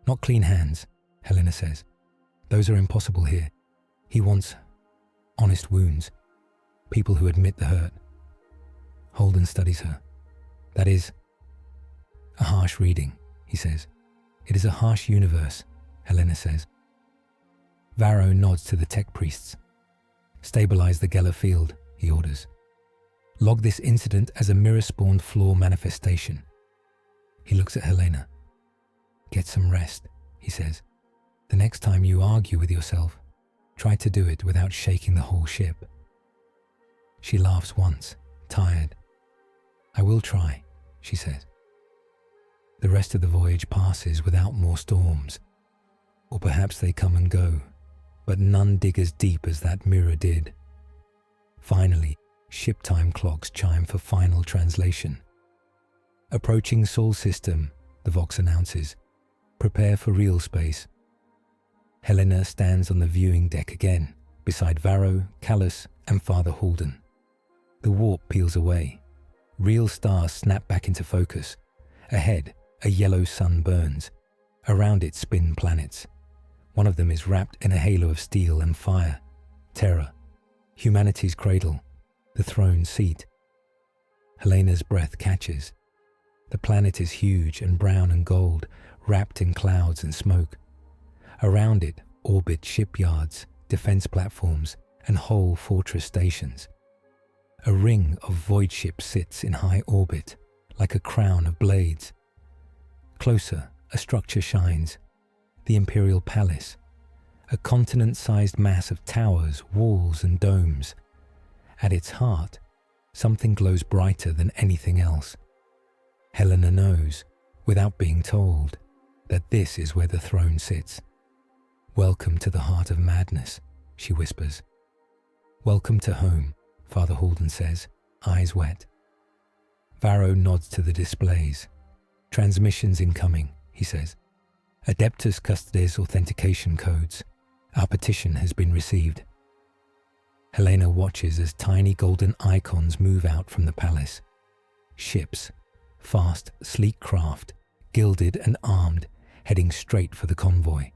"Not clean hands," Helena says. "Those are impossible here. He wants honest wounds, people who admit the hurt." Holden studies her. "That is a harsh reading," he says. "It is a harsh universe," Helena says. Varro nods to the tech priests. "Stabilize the Geller field," he orders. "Log this incident as a mirror-spawned flaw manifestation." He looks at Helena. "Get some rest," he says. "The next time you argue with yourself, try to do it without shaking the whole ship." She laughs once, tired. "I will try," she says. The rest of the voyage passes without more storms. Or perhaps they come and go, but none dig as deep as that mirror did. Finally, ship time clocks chime for final translation. "Approaching Sol system," the Vox announces. "Prepare for real space." Helena stands on the viewing deck again, beside Varro, Callus, and Father Holden. The warp peels away. Real stars snap back into focus. Ahead, a yellow sun burns. Around it spin planets. One of them is wrapped in a halo of steel and fire. Terra, humanity's cradle, the throne seat. Helena's breath catches. The planet is huge and brown and gold, wrapped in clouds and smoke. Around it orbit shipyards, defense platforms, and whole fortress stations. A ring of void ships sits in high orbit, like a crown of blades. Closer, a structure shines. The Imperial Palace, a continent-sized mass of towers, walls, and domes. At its heart, something glows brighter than anything else. Helena knows, without being told, that this is where the throne sits. "Welcome to the heart of madness," she whispers. "Welcome to home," Father Holden says, eyes wet. Varro nods to the displays. "Transmissions incoming," he says. "Adeptus Custodes authentication codes. Our petition has been received." Helena watches as tiny golden icons move out from the palace. Ships, fast, sleek craft, gilded and armed, heading straight for the convoy.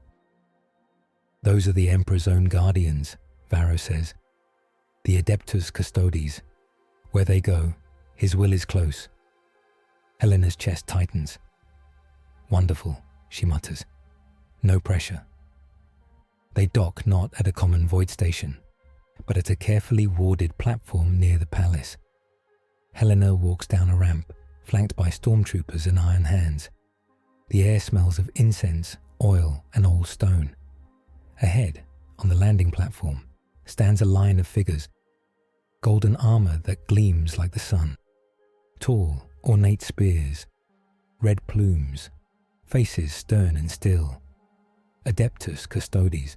"Those are the Emperor's own guardians," Varro says. "The Adeptus Custodes. Where they go, his will is close." Helena's chest tightens. "Wonderful," she mutters. "No pressure." They dock not at a common void station, but at a carefully warded platform near the palace. Helena walks down a ramp, flanked by stormtroopers and iron hands. The air smells of incense, oil, and old stone. Ahead, on the landing platform, stands a line of figures. Golden armor that gleams like the sun. Tall, ornate spears. Red plumes. Faces stern and still. Adeptus Custodes.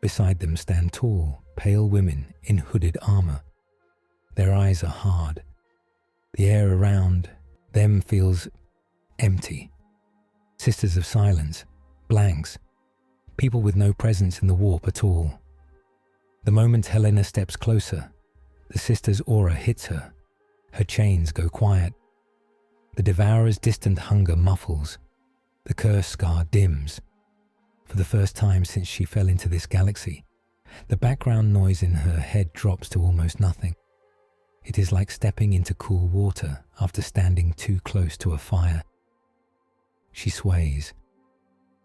Beside them stand tall, pale women in hooded armor. Their eyes are hard. The air around them feels empty. Sisters of silence, blanks, people with no presence in the warp at all. The moment Helena steps closer, the sister's aura hits her. Her chains go quiet. The Devourer's distant hunger muffles. The curse scar dims. For the first time since she fell into this galaxy, the background noise in her head drops to almost nothing. It is like stepping into cool water after standing too close to a fire. She sways.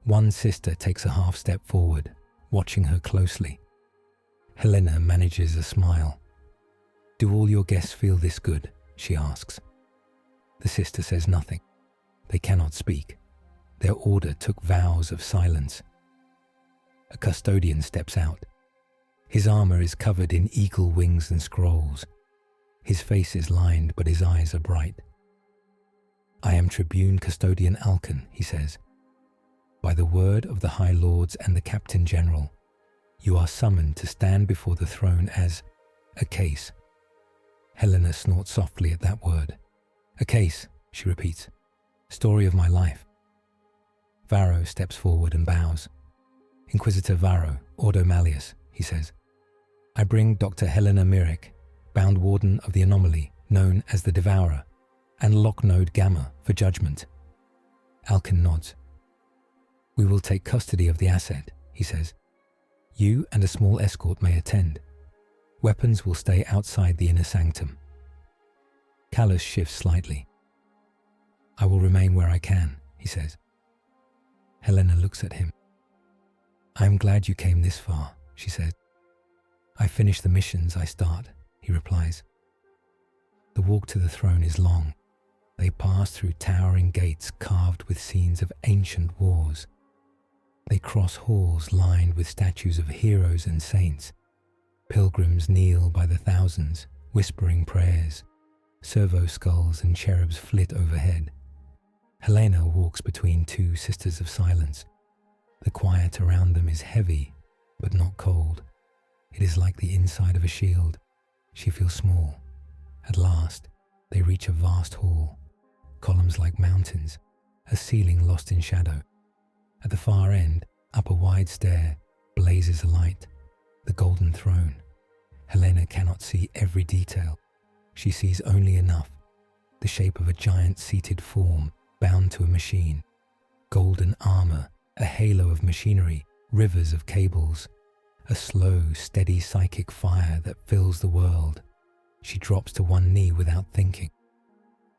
One sister takes a half step forward, watching her closely. Helena manages a smile. "Do all your guests feel this good?" she asks. The sister says nothing. They cannot speak. Their order took vows of silence. A custodian steps out. His armor is covered in eagle wings and scrolls. His face is lined, but his eyes are bright. "I am Tribune Custodian Alkan," he says. "By the word of the High Lords and the Captain General, you are summoned to stand before the throne as a case." Helena snorts softly at that word. "A case," she repeats. "Story of my life." Varro steps forward and bows. "Inquisitor Varro, Ordo Malleus," he says. "I bring Doctor Helena Mirek, bound warden of the anomaly known as the Devourer, and Lock Node Gamma for judgment." Alkan nods. "We will take custody of the asset," he says. "You and a small escort may attend. Weapons will stay outside the inner sanctum." Callus shifts slightly. "I will remain where I can," he says. Helena looks at him. "I am glad you came this far," she says. "I finish the missions I start," he replies. The walk to the throne is long. They pass through towering gates carved with scenes of ancient wars. They cross halls lined with statues of heroes and saints. Pilgrims kneel by the thousands, whispering prayers. Servo skulls and cherubs flit overhead. Helena walks between two sisters of silence. The quiet around them is heavy, but not cold. It is like the inside of a shield. She feels small. At last, they reach a vast hall. Columns like mountains, a ceiling lost in shadow. At the far end, up a wide stair, blazes a light. The golden throne. Helena cannot see every detail. She sees only enough. The shape of a giant seated form bound to a machine. Golden armor, a halo of machinery, rivers of cables. A slow, steady psychic fire that fills the world. She drops to one knee without thinking.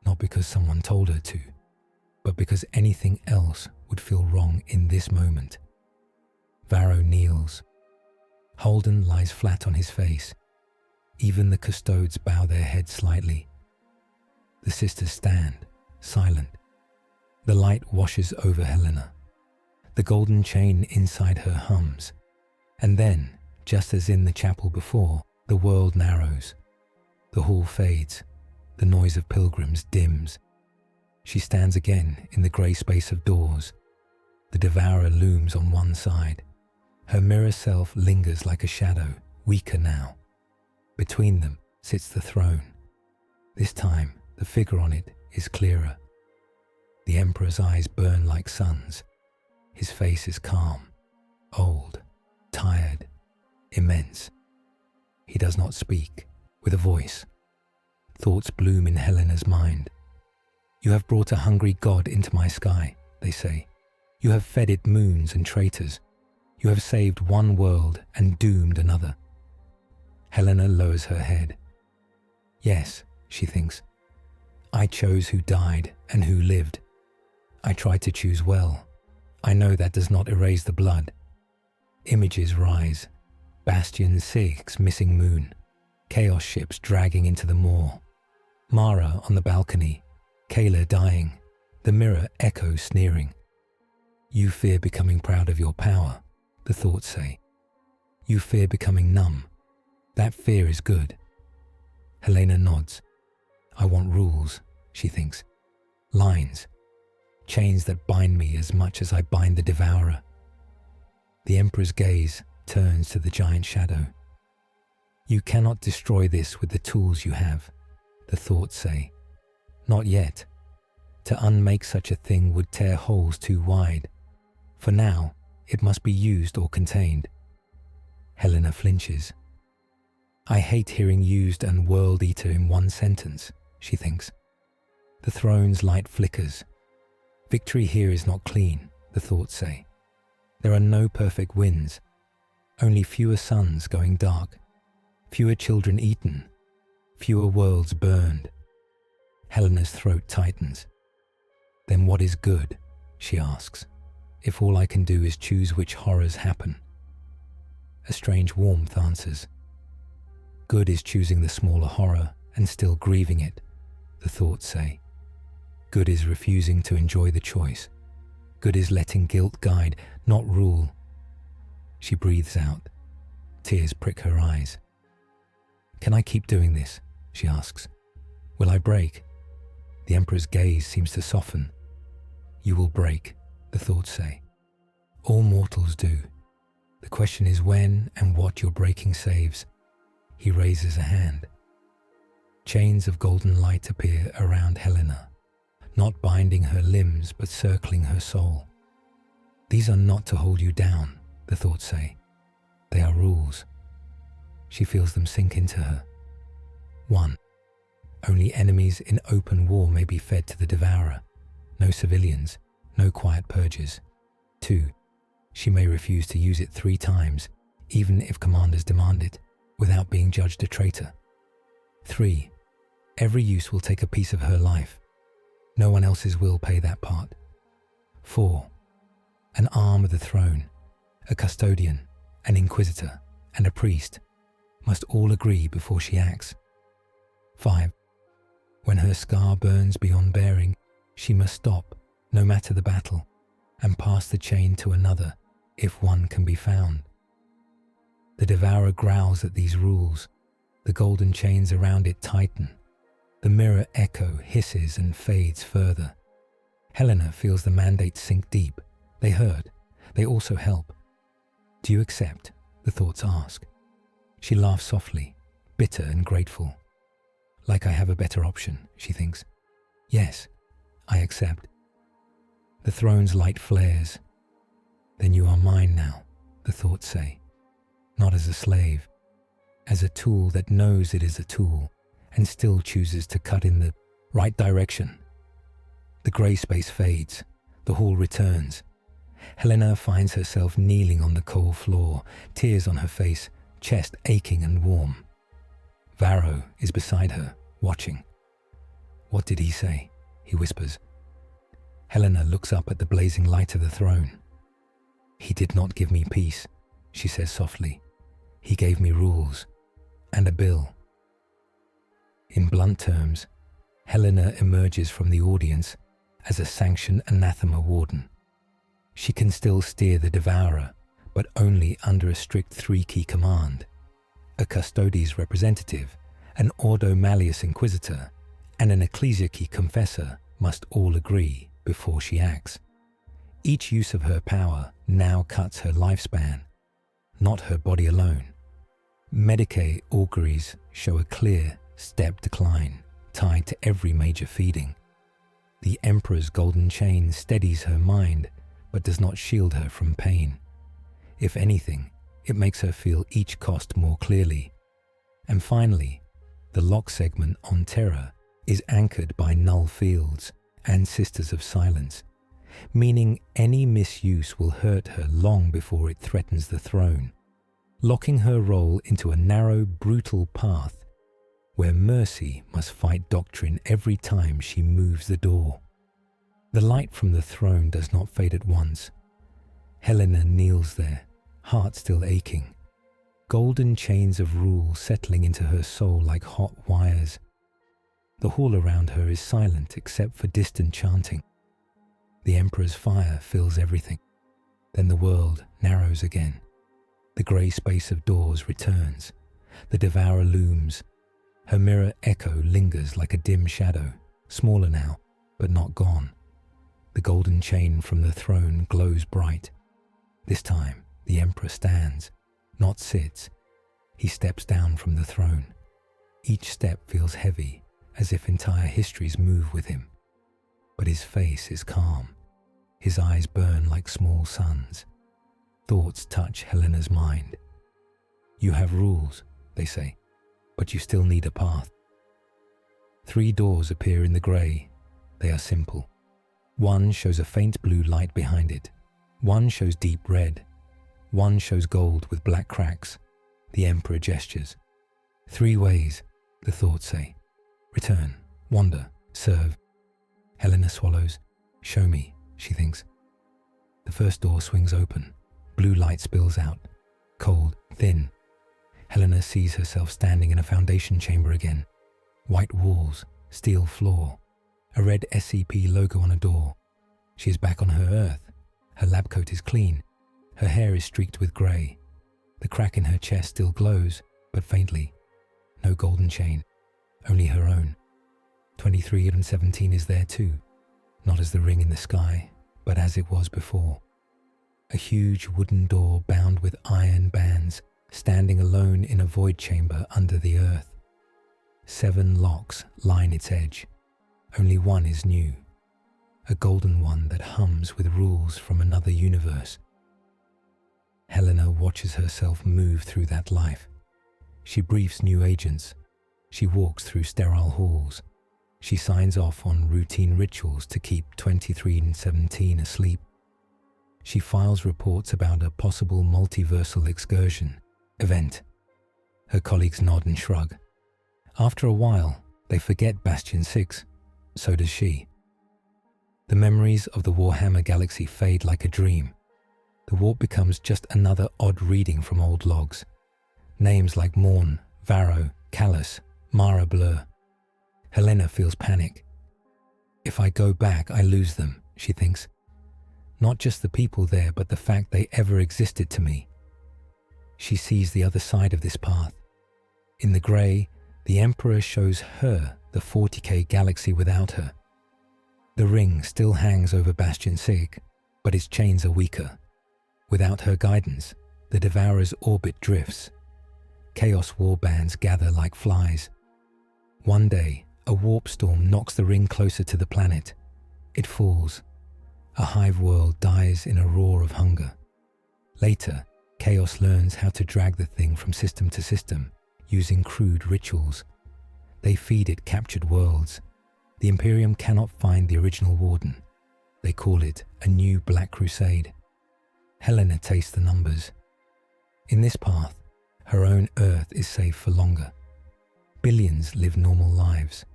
Not because someone told her to, but because anything else would feel wrong in this moment. Varro kneels. Holden lies flat on his face. Even the custodes bow their heads slightly. The sisters stand, silent. The light washes over Helena. The golden chain inside her hums. And then, just as in the chapel before, the world narrows. The hall fades. The noise of pilgrims dims. She stands again in the grey space of doors. The Devourer looms on one side. Her mirror self lingers like a shadow, weaker now. Between them sits the throne. This time, the figure on it is clearer. The Emperor's eyes burn like suns. His face is calm, old, tired, immense. He does not speak, with a voice. Thoughts bloom in Helena's mind. "You have brought a hungry god into my sky," they say. "You have fed it moons and traitors. You have saved one world and doomed another." Helena lowers her head. "Yes," she thinks. "I chose who died and who lived. I tried to choose well. I know that does not erase the blood." Images rise. Bastion 6 missing moon. Chaos ships dragging into the moor. Mara on the balcony. Kayla dying. The mirror echoes sneering. "You fear becoming proud of your power," the thoughts say. "You fear becoming numb. That fear is good." Helena nods. "I want rules," she thinks. "Lines. Chains that bind me as much as I bind the Devourer." The Emperor's gaze turns to the giant shadow. "You cannot destroy this with the tools you have," the thoughts say. "Not yet. To unmake such a thing would tear holes too wide. For now, it must be used or contained." Helena flinches. "I hate hearing used and world eater in one sentence," she thinks. The throne's light flickers. Victory here is not clean, the thoughts say. There are no perfect wins. Only fewer suns going dark. Fewer children eaten. Fewer worlds burned. Helena's throat tightens. Then what is good? She asks, if all I can do is choose which horrors happen. A strange warmth answers. Good is choosing the smaller horror and still grieving it, the thoughts say. Good is refusing to enjoy the choice. Good is letting guilt guide, not rule. She breathes out. Tears prick her eyes. Can I keep doing this? She asks. Will I break? The Emperor's gaze seems to soften. You will break, the thoughts say. All mortals do. The question is when and what your breaking saves. He raises a hand. Chains of golden light appear around Helena, not binding her limbs but circling her soul. These are not to hold you down, the thoughts say. They are rules. She feels them sink into her. 1. Only enemies in open war may be fed to the Devourer. No civilians, no quiet purges. 2. She may refuse to use it 3 times, even if commanders demand it, without being judged a traitor. 3. Every use will take a piece of her life. No one else's will pay that part. 4. An arm of the throne, a custodian, an inquisitor, and a priest must all agree before she acts. 5. When her scar burns beyond bearing, she must stop, no matter the battle, and pass the chain to another, if one can be found. The Devourer growls at these rules. The golden chains around it tighten. The mirror echo hisses and fades further. Helena feels the mandates sink deep. They hurt. They also help. Do you accept? The thoughts ask. She laughs softly, bitter and grateful. Like I have a better option, she thinks. Yes, I accept. The throne's light flares. Then you are mine now, the thoughts say. Not as a slave, as a tool that knows it is a tool and still chooses to cut in the right direction. The grey space fades. The hall returns. Helena finds herself kneeling on the cold floor, tears on her face, chest aching and warm. Varro is beside her, watching. What did he say? He whispers. Helena looks up at the blazing light of the throne. He did not give me peace, she says softly. He gave me rules, and a bill. In blunt terms, Helena emerges from the audience as a sanctioned anathema warden. She can still steer the Devourer, but only under a strict 3-key command. A Custodes representative, an Ordo Malleus Inquisitor, and an Ecclesiarchy Confessor must all agree before she acts. Each use of her power now cuts her lifespan, not her body alone. Medicae auguries show a clear, step decline tied to every major feeding. The Emperor's golden chain steadies her mind, but does not shield her from pain. If anything, it makes her feel each cost more clearly. And finally, the lock segment on Terra is anchored by null fields and Sisters of Silence, meaning any misuse will hurt her long before it threatens the throne, locking her role into a narrow, brutal path where mercy must fight doctrine every time she moves the door. The light from the throne does not fade at once. Helena kneels there, heart still aching, golden chains of rule settling into her soul like hot wires. The hall around her is silent except for distant chanting. The Emperor's fire fills everything. Then the world narrows again. The grey space of doors returns. The Devourer looms. Her mirror echo lingers like a dim shadow, smaller now, but not gone. The golden chain from the throne glows bright. This time, the Emperor stands, not sits. He steps down from the throne. Each step feels heavy, as if entire histories move with him. But his face is calm. His eyes burn like small suns. Thoughts touch Helena's mind. You have rules, they say, but you still need a path. 3 doors appear in the grey. They are simple. One shows a faint blue light behind it. One shows deep red. One shows gold with black cracks. The Emperor gestures. 3 ways. the thoughts say. Return, wander, serve. Helena swallows. Show me, she thinks. The first door swings open. Blue light spills out. Cold, thin. Helena sees herself standing in a Foundation chamber again. White walls, steel floor, a red SCP logo on a door. She is back on her Earth. Her lab coat is clean. Her hair is streaked with grey. The crack in her chest still glows, but faintly. No golden chain, only her own. 2317 is there too, not as the ring in the sky, but as it was before. A huge wooden door bound with iron bands, standing alone in a void chamber under the earth. 7 locks line its edge. Only one is new. A golden one that hums with rules from another universe. Helena watches herself move through that life. She briefs new agents. She walks through sterile halls. She signs off on routine rituals to keep 2317 asleep. She files reports about a possible multiversal excursion event. Her colleagues nod and shrug. After a while, they forget Bastion 6. So does she. The memories of the Warhammer galaxy fade like a dream. The warp becomes just another odd reading from old logs. Names like Morn, Varro, Callus, Mara Blur. Helena feels panic. If I go back, I lose them, she thinks. Not just the people there, but the fact they ever existed to me. She sees the other side of this path. In the grey, the Emperor shows her the 40K galaxy without her. The ring still hangs over Bastion 6, but its chains are weaker. Without her guidance, the Devourer's orbit drifts. Chaos warbands gather like flies. One day, a warp storm knocks the ring closer to the planet. It falls. A Hive world dies in a roar of hunger. Later, Chaos learns how to drag the thing from system to system, using crude rituals. They feed it captured worlds. The Imperium cannot find the original warden. They call it a new Black Crusade. Helena tastes the numbers. In this path, her own Earth is safe for longer. Billions live normal lives.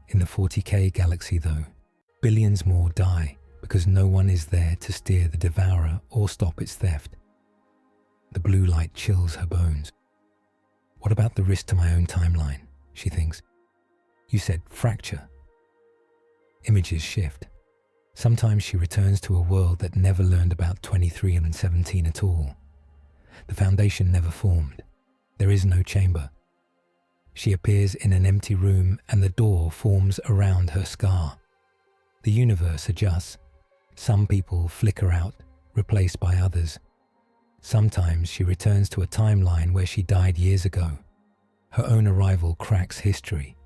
In the 40K galaxy, though, billions more die because no one is there to steer the Devourer or stop its theft. The blue light chills her bones. What about the risk to my own timeline? She thinks. You said fracture. Images shift. Sometimes she returns to a world that never learned about 2317 at all. The Foundation never formed. There is no chamber. She appears in an empty room and the door forms around her scar. The universe adjusts. Some people flicker out, replaced by others. Sometimes she returns to a timeline where she died years ago. Her own arrival cracks history.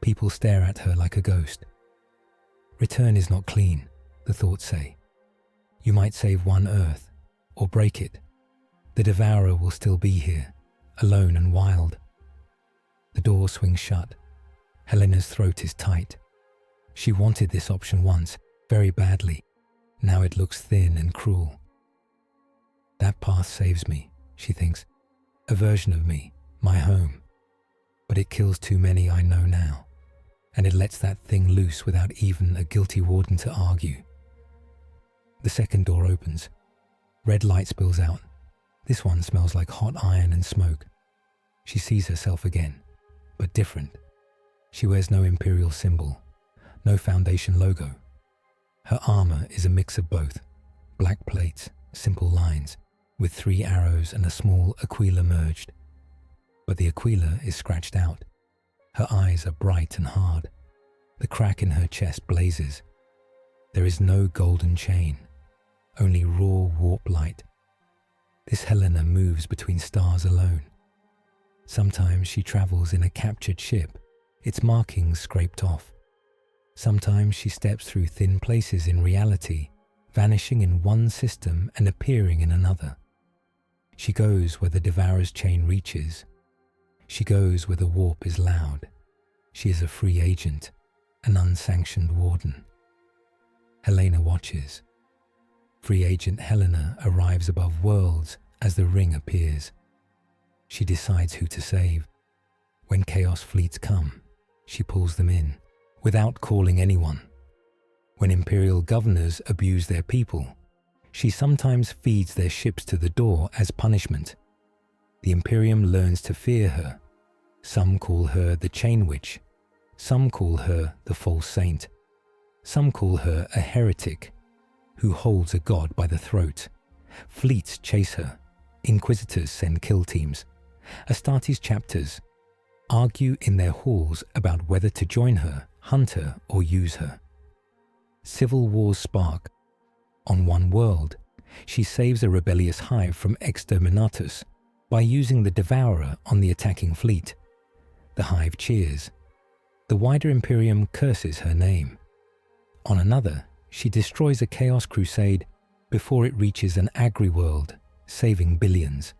People stare at her like a ghost. Return is not clean, the thoughts say. You might save one Earth, or break it. The Devourer will still be here, alone and wild. The door swings shut. Helena's throat is tight. She wanted this option once, very badly. Now it looks thin and cruel. That path saves me, she thinks. A version of me, my home. But it kills too many I know now. And it lets that thing loose without even a guilty warden to argue. The second door opens. Red light spills out. This one smells like hot iron and smoke. She sees herself again, but different. She wears no Imperial symbol, no Foundation logo. Her armor is a mix of both, black plates, simple lines, with 3 arrows and a small aquila merged. But the aquila is scratched out. Her eyes are bright and hard. The crack in her chest blazes. There is no golden chain, only raw warp light. This Helena moves between stars alone. Sometimes she travels in a captured ship, its markings scraped off. Sometimes she steps through thin places in reality, vanishing in one system and appearing in another. She goes where the Devourer's chain reaches. She goes where the warp is loud. She is a free agent, an unsanctioned warden. Helena watches. Free agent Helena arrives above worlds as the ring appears. She decides who to save. When Chaos fleets come, she pulls them in, without calling anyone. When Imperial governors abuse their people, she sometimes feeds their ships to the door as punishment. The Imperium learns to fear her. Some call her the Chain Witch. Some call her the False Saint. Some call her a heretic who holds a god by the throat. Fleets chase her. Inquisitors send kill teams. Astartes chapters argue in their halls about whether to join her, hunt her, or use her. Civil wars spark. On one world, she saves a rebellious Hive from exterminatus by using the Devourer on the attacking fleet. The Hive cheers. The wider Imperium curses her name. On another, she destroys a Chaos Crusade before it reaches an agri-world, saving billions.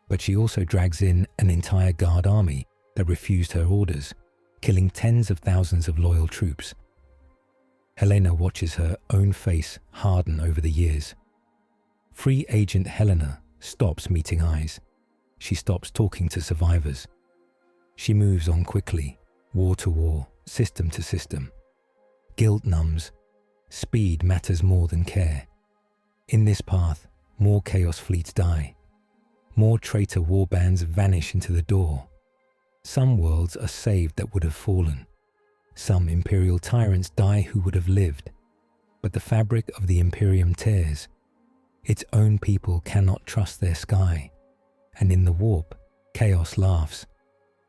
But she also drags in an entire guard army that refused her orders, killing tens of thousands of loyal troops. Helena watches her own face harden over the years. Free Agent Helena stops meeting eyes. She stops talking to survivors. She moves on quickly, war to war, system to system. Guilt numbs. Speed matters more than care. In this path, more Chaos fleets die. More traitor warbands vanish into the door. Some worlds are saved that would have fallen. Some Imperial tyrants die who would have lived. But the fabric of the Imperium tears. Its own people cannot trust their sky. And in the warp, Chaos laughs.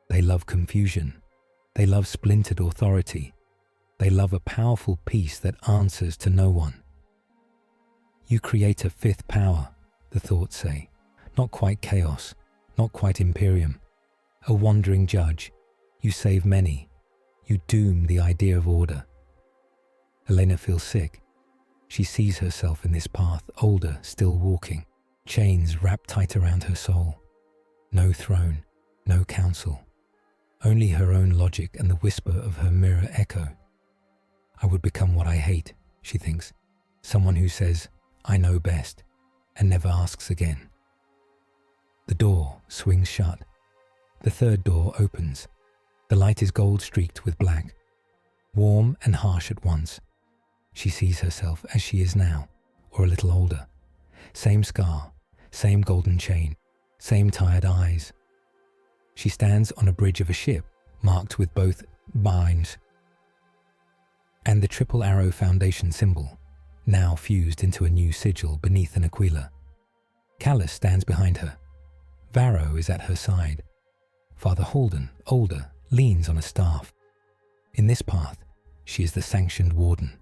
They love confusion. They love splintered authority. They love a powerful peace that answers to no one. You create a fifth power, the thoughts say. Not quite Chaos, not quite Imperium. A wandering judge. You save many. You doom the idea of order. Helena feels sick. She sees herself in this path, older, still walking, chains wrapped tight around her soul. No throne, no council. Only her own logic and the whisper of her mirror echo. I would become what I hate, she thinks. Someone who says, I know best, and never asks again. The door swings shut. The third door opens. The light is gold-streaked with black, warm and harsh at once. She sees herself as she is now, or a little older. Same scar, same golden chain, same tired eyes. She stands on a bridge of a ship, marked with both binds and the triple arrow foundation symbol, now fused into a new sigil beneath an aquila. Callus stands behind her. Varro is at her side. Father Holden, older, leans on a staff. In this path, she is the sanctioned warden,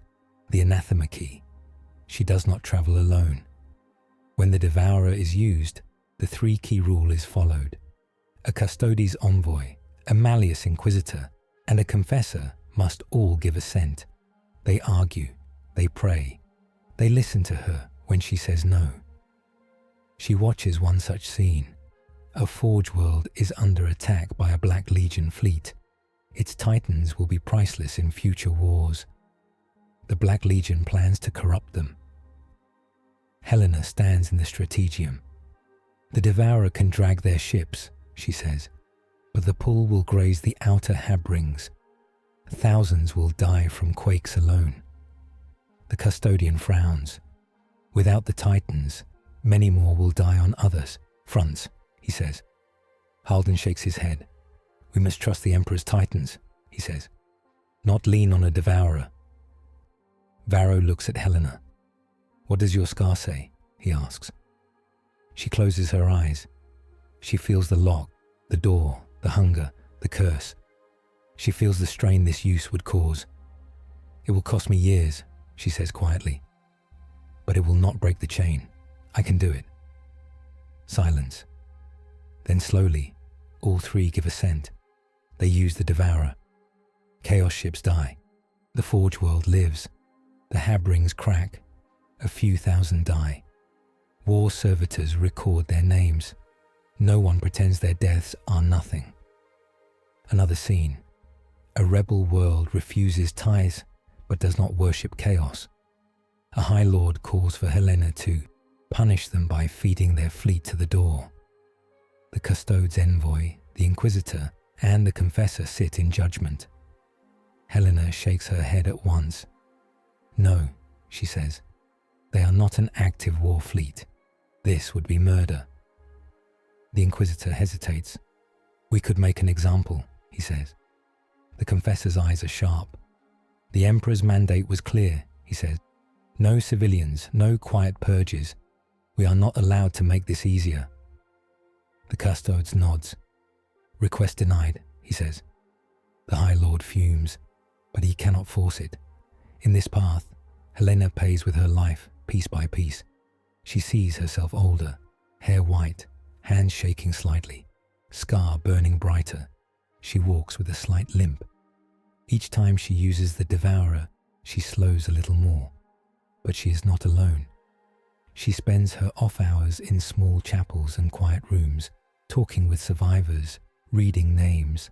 the anathema key. She does not travel alone. When the Devourer is used, the three-key rule is followed. A custodes envoy, a malleus inquisitor, and a confessor must all give assent. They argue, they pray, they listen to her when she says no. She watches one such scene. A Forge world is under attack by a Black Legion fleet. Its titans will be priceless in future wars. The Black Legion plans to corrupt them. Helena stands in the strategium. The Devourer can drag their ships, she says, but the pull will graze the outer hab rings. Thousands will die from quakes alone. The custodian frowns. Without the titans, many more will die on others, fronts, he says. Halden shakes his head. We must trust the Emperor's titans, he says. Not lean on a Devourer. Varro looks at Helena. What does your scar say? He asks. She closes her eyes. She feels the lock, the door, the hunger, the curse. She feels the strain this use would cause. It will cost me years, she says quietly. But it will not break the chain. I can do it. Silence. Then slowly, all three give assent. They use the Devourer. Chaos ships die. The Forge world lives. The hab rings crack. A few thousand die. War servitors record their names. No one pretends their deaths are nothing. Another scene. A rebel world refuses tithes, but does not worship chaos. A High Lord calls for Helena to punish them by feeding their fleet to the door. The Custodes envoy, the Inquisitor, and the confessor sit in judgment. Helena shakes her head at once. No, she says. They are not an active war fleet. This would be murder. The Inquisitor hesitates. We could make an example, he says. The confessor's eyes are sharp. The Emperor's mandate was clear, he says. No civilians, no quiet purges. We are not allowed to make this easier. The Custodes nods. Request denied, he says. The High Lord fumes, but he cannot force it. In this path, Helena pays with her life, piece by piece. She sees herself older, hair white, hands shaking slightly, scar burning brighter. She walks with a slight limp. Each time she uses the Devourer, she slows a little more. But she is not alone. She spends her off hours in small chapels and quiet rooms, talking with survivors, reading names,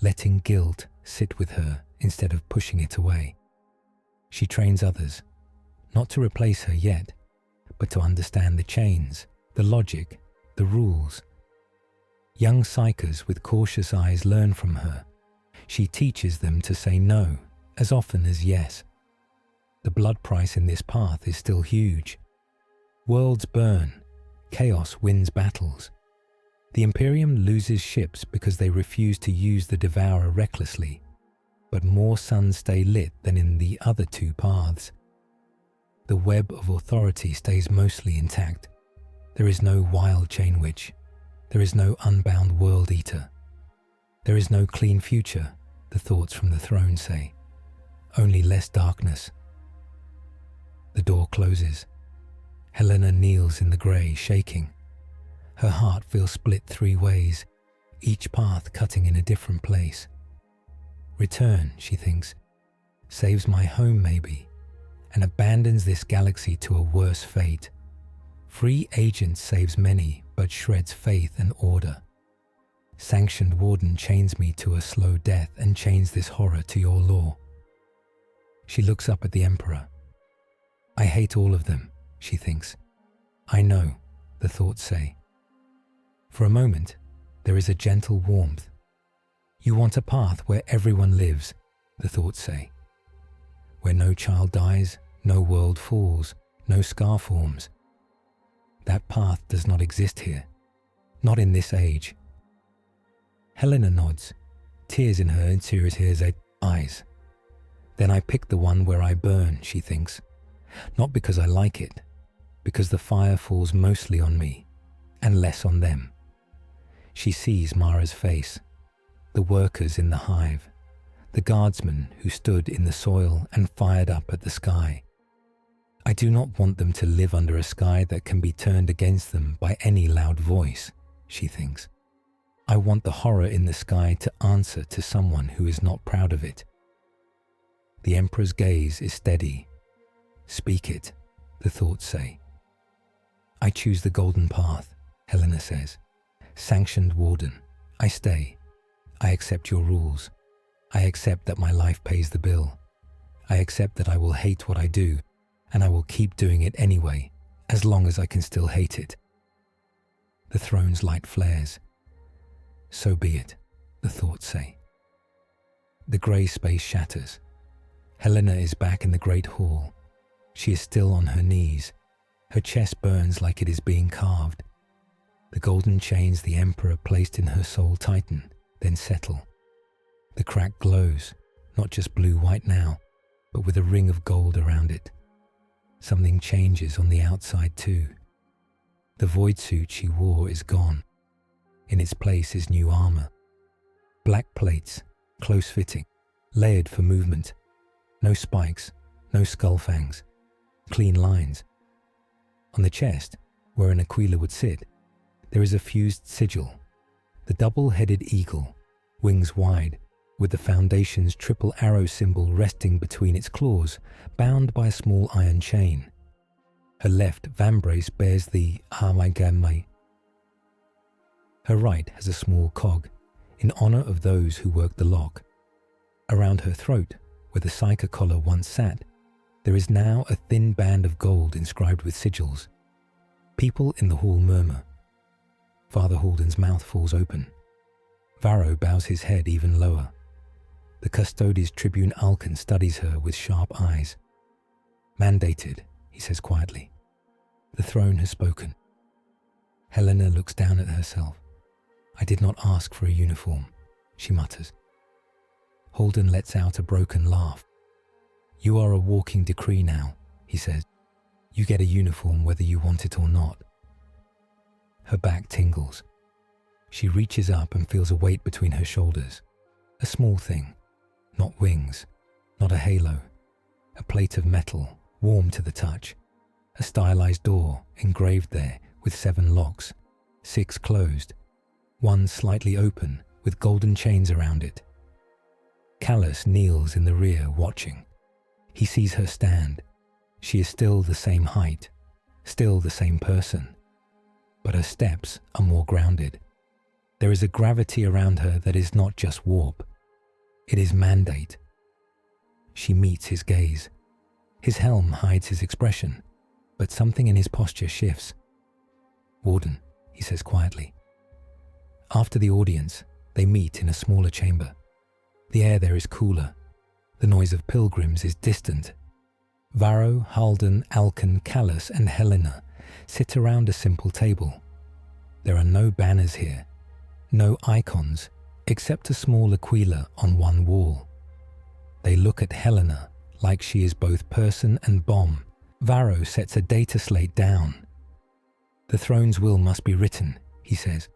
letting guilt sit with her instead of pushing it away. She trains others, not to replace her yet, but to understand the chains, the logic, the rules. Young psychers with cautious eyes learn from her. She teaches them to say no as often as yes. The blood price in this path is still huge. Worlds burn. Chaos wins battles. The Imperium loses ships because they refuse to use the Devourer recklessly, but more suns stay lit than in the other two paths. The web of authority stays mostly intact. There is no wild chain witch. There is no unbound world eater. There is no clean future, the thoughts from the throne say. Only less darkness. The door closes. Helena kneels in the grey, shaking. Her heart feels split 3 ways, each path cutting in a different place. Return, she thinks, saves my home maybe, and abandons this galaxy to a worse fate. Free agent saves many, but shreds faith and order. Sanctioned warden chains me to a slow death and chains this horror to your law. She looks up at the Emperor. I hate all of them, she thinks. I know, the thoughts say. For a moment, there is a gentle warmth. You want a path where everyone lives, the thoughts say. Where no child dies, no world falls, no scar forms. That path does not exist here. Not in this age. Helena nods, tears in her interior eyes. Then I pick the one where I burn, she thinks. Not because I like it, because the fire falls mostly on me, and less on them. She sees Mara's face, the workers in the hive, the guardsmen who stood in the soil and fired up at the sky. I do not want them to live under a sky that can be turned against them by any loud voice, she thinks. I want the horror in the sky to answer to someone who is not proud of it. The Emperor's gaze is steady. Speak it, the thoughts say. I choose the golden path, Helena says. Sanctioned warden. I stay. I accept your rules. I accept that my life pays the bill. I accept that I will hate what I do, and I will keep doing it anyway, as long as I can still hate it. The throne's light flares. So be it, the thoughts say. The grey space shatters. Helena is back in the great hall. She is still on her knees. Her chest burns like it is being carved. The golden chains the Emperor placed in her soul tighten, then settle. The crack glows, not just blue-white now, but with a ring of gold around it. Something changes on the outside too. The void suit she wore is gone. In its place is new armor. Black plates, close-fitting, layered for movement. No spikes, no skull fangs. Clean lines. On the chest, where an Aquila would sit, there is a fused sigil. The double-headed eagle, wings wide, with the Foundation's triple arrow symbol resting between its claws, bound by a small iron chain. Her left vambrace bears the Amagamai. Her right has a small cog, in honor of those who worked the lock. Around her throat, where the Psyker collar once sat, there is now a thin band of gold inscribed with sigils. People in the hall murmur. Father Halden's mouth falls open. Varro bows his head even lower. The Custodes Tribune Alkan studies her with sharp eyes. Mandated, he says quietly. The throne has spoken. Helena looks down at herself. I did not ask for a uniform, she mutters. Holden lets out a broken laugh. You are a walking decree now, he says. You get a uniform whether you want it or not. Her back tingles. She reaches up and feels a weight between her shoulders. A small thing, not wings, not a halo. A plate of metal, warm to the touch. A stylized door engraved there with 7 locks, 6 closed, 1 slightly open with golden chains around it. Callus kneels in the rear watching. He sees her stand. She is still the same height, still the same person, but her steps are more grounded. There is a gravity around her that is not just warp. It is mandate. She meets his gaze. His helm hides his expression, but something in his posture shifts. Warden, he says quietly. After the audience, they meet in a smaller chamber. The air there is cooler. The noise of pilgrims is distant. Varro, Halden, Alkan, Callus, and Helena sit around a simple table. There are no banners here, no icons, except a small aquila on one wall. They look at Helena like she is both person and bomb. Varro sets a data slate down. The throne's will must be written, he says.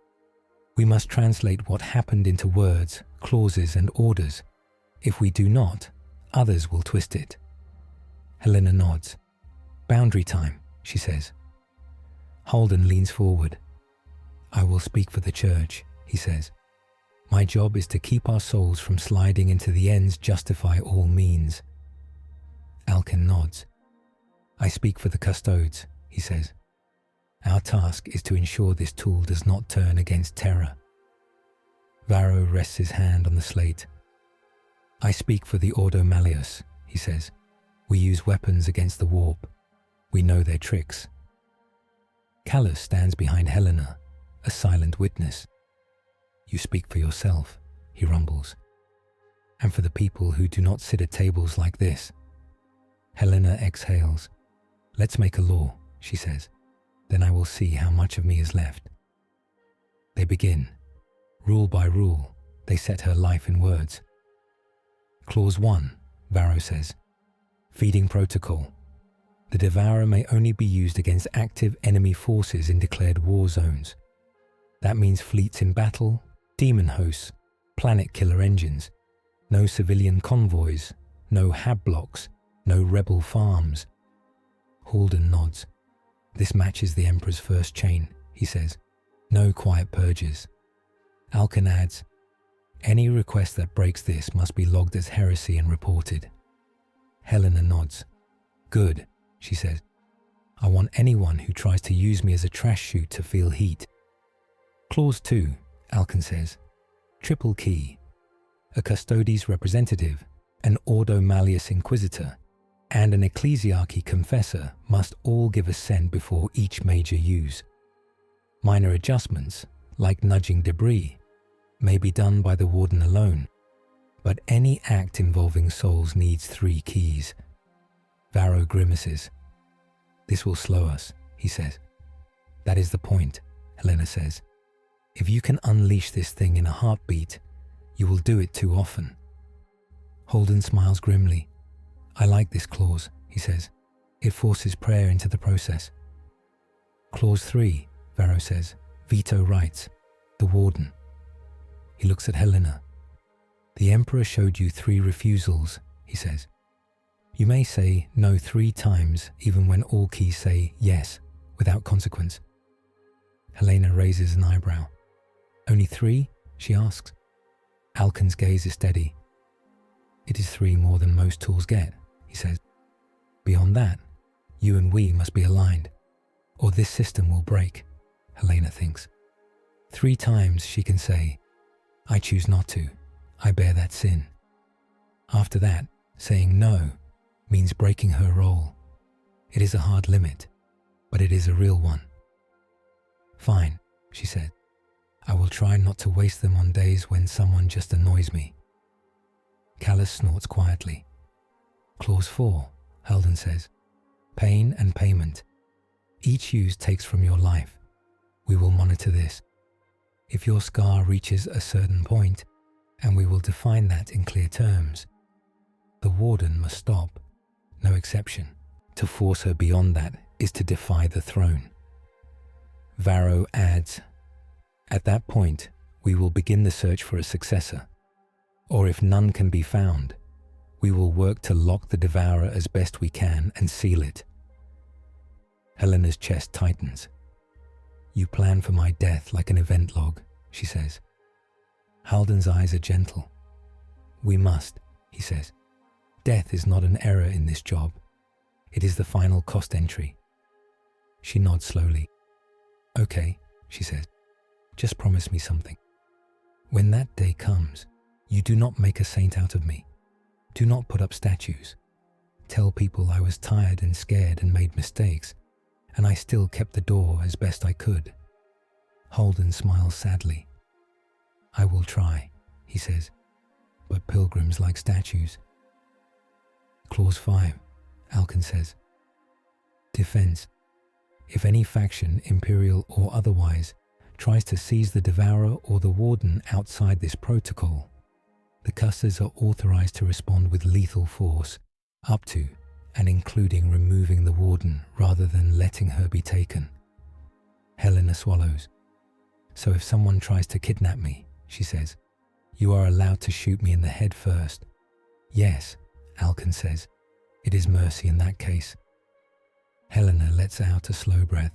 We must translate what happened into words, clauses, and orders. If we do not, others will twist it. Helena nods. Boundary time, she says. Holden leans forward. I will speak for the church, he says. My job is to keep our souls from sliding into the ends justify all means. Alkan nods. I speak for the custodes, he says. Our task is to ensure this tool does not turn against terror. Varro rests his hand on the slate. I speak for the Ordo Malleus, he says. We use weapons against the warp. We know their tricks. Callus stands behind Helena, a silent witness. You speak for yourself, he rumbles. And for the people who do not sit at tables like this. Helena exhales. Let's make a law, she says. Then I will see how much of me is left. They begin. Rule by rule, they set her life in words. Clause 1, Varro says. Feeding protocol. The Devourer may only be used against active enemy forces in declared war zones. That means fleets in battle, demon hosts, planet killer engines, no civilian convoys, no hab blocks, no rebel farms. Halden nods. This matches the Emperor's first chain, he says. No quiet purges. Alkan adds, any request that breaks this must be logged as heresy and reported. Helena nods. Good, she says. I want anyone who tries to use me as a trash chute to feel heat. Clause 2, Alkan says. Triple key. A custodes representative, an Ordo Malleus inquisitor, and an ecclesiarchy confessor must all give assent before each major use. Minor adjustments, like nudging debris, may be done by the warden alone, but any act involving souls needs 3 keys. Varro grimaces. This will slow us, he says. That is the point, Helena says. If you can unleash this thing in a heartbeat, you will do it too often. Holden smiles grimly. I like this clause, he says. It forces prayer into the process. Clause 3, Varro says. Veto rights. The warden. He looks at Helena. The Emperor showed you 3 refusals, he says. You may say no 3 times even when all keys say yes, without consequence. Helena raises an eyebrow. Only 3? She asks. Alkan's gaze is steady. It is 3 more than most tools get, he says. Beyond that, you and we must be aligned, or this system will break, Helena thinks. 3 times she can say, I choose not to, I bear that sin. After that, saying no means breaking her role. It is a hard limit, but it is a real one. Fine, she said. I will try not to waste them on days when someone just annoys me. Callus snorts quietly. Clause 4, Halden says. Pain and payment. Each use takes from your life. We will monitor this. If your scar reaches a certain point, and we will define that in clear terms, the warden must stop. No exception. To force her beyond that is to defy the throne. Varro adds, at that point, we will begin the search for a successor, or if none can be found, we will work to lock the Devourer as best we can and seal it. Helena's chest tightens. You plan for my death like an event log, she says. Halden's eyes are gentle. We must, he says. Death is not an error in this job. It is the final cost entry. She nods slowly. Okay, she says. Just promise me something. When that day comes, you do not make a saint out of me. Do not put up statues. Tell people I was tired and scared and made mistakes, and I still kept the door as best I could. Halden smiles sadly. I will try, he says, but pilgrims like statues. Clause 5, Alkin says. Defense. If any faction, Imperial or otherwise, tries to seize the Devourer or the Warden outside this protocol, the Custers are authorized to respond with lethal force, up to and including removing the Warden rather than letting her be taken. Helena swallows. So if someone tries to kidnap me, she says, you are allowed to shoot me in the head first. Yes, Alkin says. It is mercy in that case. Helena lets out a slow breath.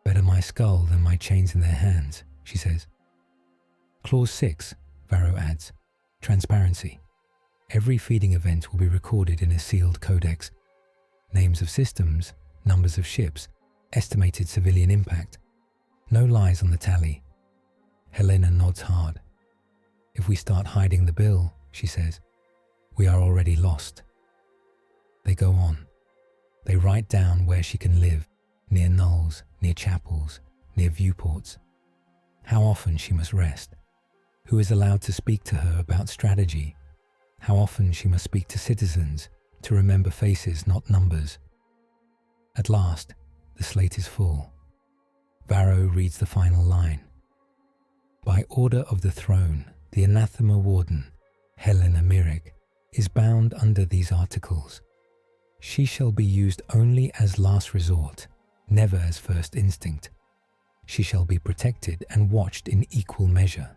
Better my skull than my chains in their hands, she says. Clause 6, Varro adds. Transparency. Every feeding event will be recorded in a sealed codex. Names of systems, numbers of ships, estimated civilian impact. No lies on the tally. Helena nods hard. If we start hiding the bill, she says, we are already lost. They go on. They write down where she can live, near nulls, near chapels, near viewports. How often she must rest. Who is allowed to speak to her about strategy. How often she must speak to citizens, to remember faces, not numbers. At last, the slate is full. Varro reads the final line. By order of the throne, the anathema warden, Helena Mirek, is bound under these articles. She shall be used only as last resort, never as first instinct. She shall be protected and watched in equal measure.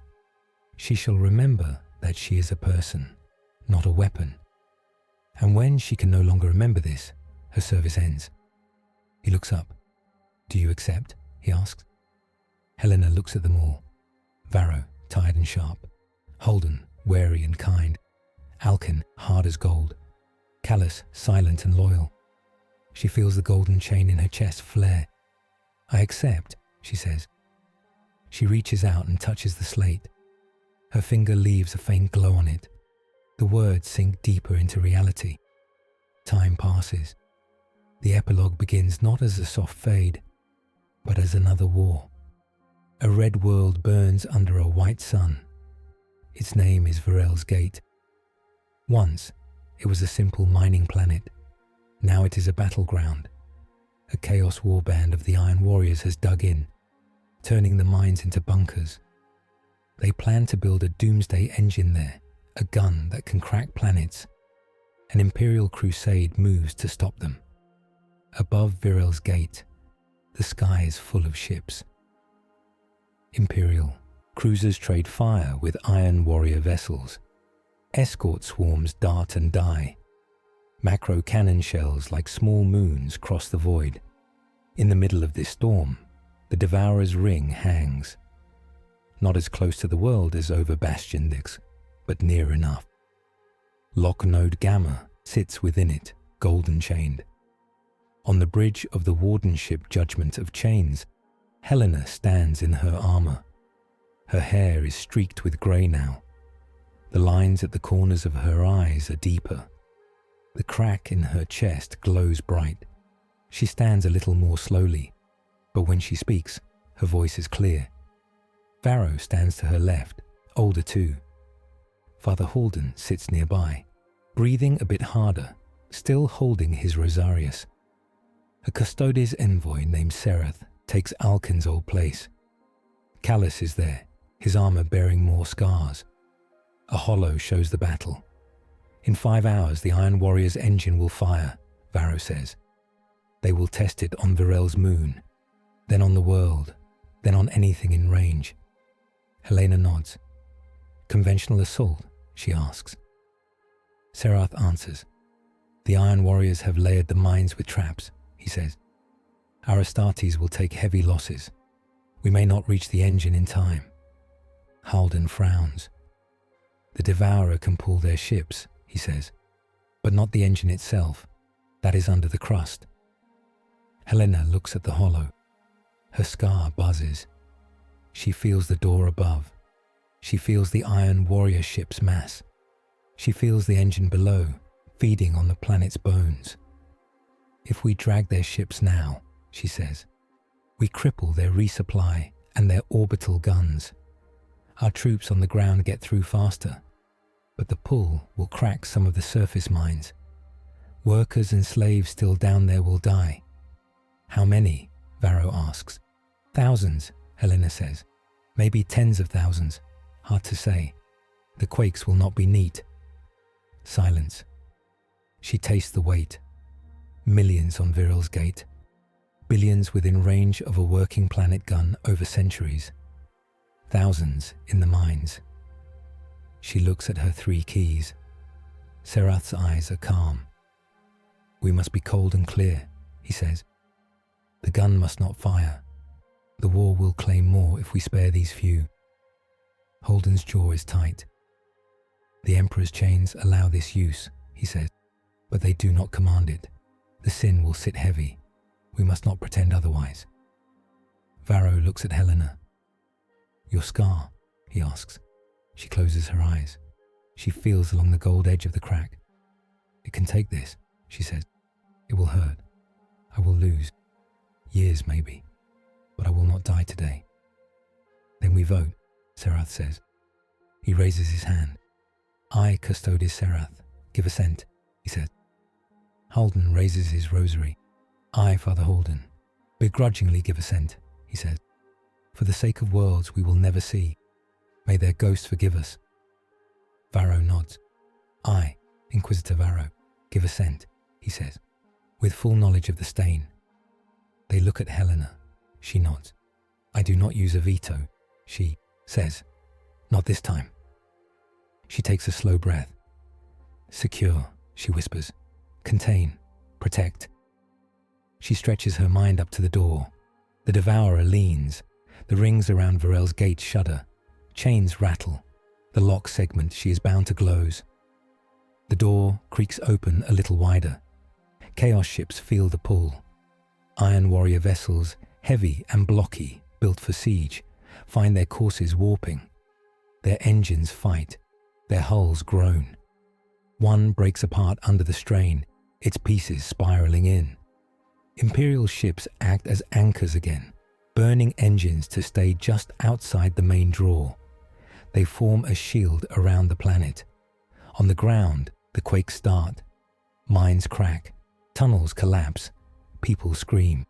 She shall remember that she is a person, not a weapon. And when she can no longer remember this, her service ends. He looks up. Do you accept? He asks. Helena looks at them all. Varro, tired and sharp. Holden, wary and kind. Alkin, hard as gold. Callus, silent and loyal. She feels the golden chain in her chest flare. I accept, she says. She reaches out and touches the slate. Her finger leaves a faint glow on it. The words sink deeper into reality. Time passes. The epilogue begins not as a soft fade, but as another war. A red world burns under a white sun. Its name is Varel's Gate. Once, it was a simple mining planet. Now it is a battleground. A chaos warband of the Iron Warriors has dug in, turning the mines into bunkers. They plan to build a doomsday engine there, a gun that can crack planets. An Imperial crusade moves to stop them. Above Varel's Gate, the sky is full of ships. Imperial. Cruisers trade fire with Iron Warrior vessels. Escort swarms dart and die. Macro cannon shells like small moons cross the void. In the middle of this storm, the Devourer's ring hangs. Not as close to the world as over Bastion-Dix, but near enough. Lock Node Gamma sits within it, golden-chained. On the bridge of the wardenship Judgment of Chains, Helena stands in her armor. Her hair is streaked with grey now. The lines at the corners of her eyes are deeper. The crack in her chest glows bright. She stands a little more slowly, but when she speaks, her voice is clear. Varro stands to her left, older too. Father Halden sits nearby, breathing a bit harder, still holding his Rosarius. A Custodes envoy named Serath takes Alkin's old place. Callus is there, his armor bearing more scars. A hollow shows the battle. In 5 hours, the Iron Warrior's engine will fire, Varro says. They will test it on Virel's moon, then on the world, then on anything in range. Helena nods. Conventional assault, she asks. Serath answers. The Iron Warriors have layered the mines with traps, he says. Our Astartes will take heavy losses. We may not reach the engine in time. Halden frowns. The Devourer can pull their ships, he says, but not the engine itself. That is under the crust. Helena looks at the hollow. Her scar buzzes. She feels the door above. She feels the Iron Warrior ship's mass. She feels the engine below, feeding on the planet's bones. If we drag their ships now, she says, we cripple their resupply and their orbital guns. Our troops on the ground get through faster, but the pull will crack some of the surface mines. Workers and slaves still down there will die. How many? Varro asks. Thousands, Helena says. Maybe tens of thousands. Hard to say. The quakes will not be neat. Silence. She tastes the weight. Millions on Virel's gate. Billions within range of a working planet gun over centuries. Thousands in the mines. She looks at her 3 keys. Serath's eyes are calm. We must be cold and clear, he says. The gun must not fire. The war will claim more if we spare these few. Holden's jaw is tight. The Emperor's chains allow this use, he says, but they do not command it. The sin will sit heavy. We must not pretend otherwise. Varro looks at Helena. Your scar, he asks. She closes her eyes. She feels along the gold edge of the crack. It can take this, she says. It will hurt. I will lose. Years maybe. But I will not die today. Then we vote, Serath says. He raises his hand. I, Custodes Serath, give assent, he says. Halden raises his rosary. I, Father Halden, begrudgingly give assent, he says. For the sake of worlds we will never see. May their ghosts forgive us. Varro nods. I, Inquisitor Varro, give assent, he says, with full knowledge of the stain. They look at Helena. She nods. I do not use a veto, she says. Not this time. She takes a slow breath. Secure, she whispers. Contain. Protect. She stretches her mind up to the door. The Devourer leans. The rings around Virel's gate shudder. Chains rattle. The lock segment she is bound to close. The door creaks open a little wider. Chaos ships feel the pull. Iron Warrior vessels, heavy and blocky, built for siege, find their courses warping. Their engines fight. Their hulls groan. One breaks apart under the strain, its pieces spiraling in. Imperial ships act as anchors again, burning engines to stay just outside the main draw. They form a shield around the planet. On the ground, the quakes start. Mines crack. Tunnels collapse. People scream.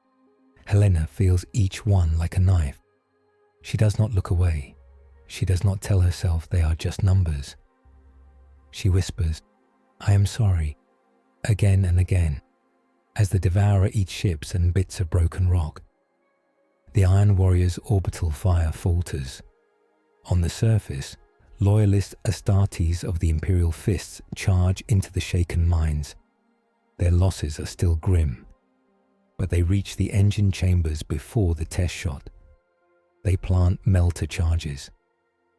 Helena feels each one like a knife. She does not look away. She does not tell herself they are just numbers. She whispers, I am sorry, again and again, as the Devourer eats ships and bits of broken rock. The Iron Warrior's orbital fire falters. On the surface, loyalist Astartes of the Imperial Fists charge into the shaken mines. Their losses are still grim, but they reach the engine chambers before the test shot. They plant melter charges.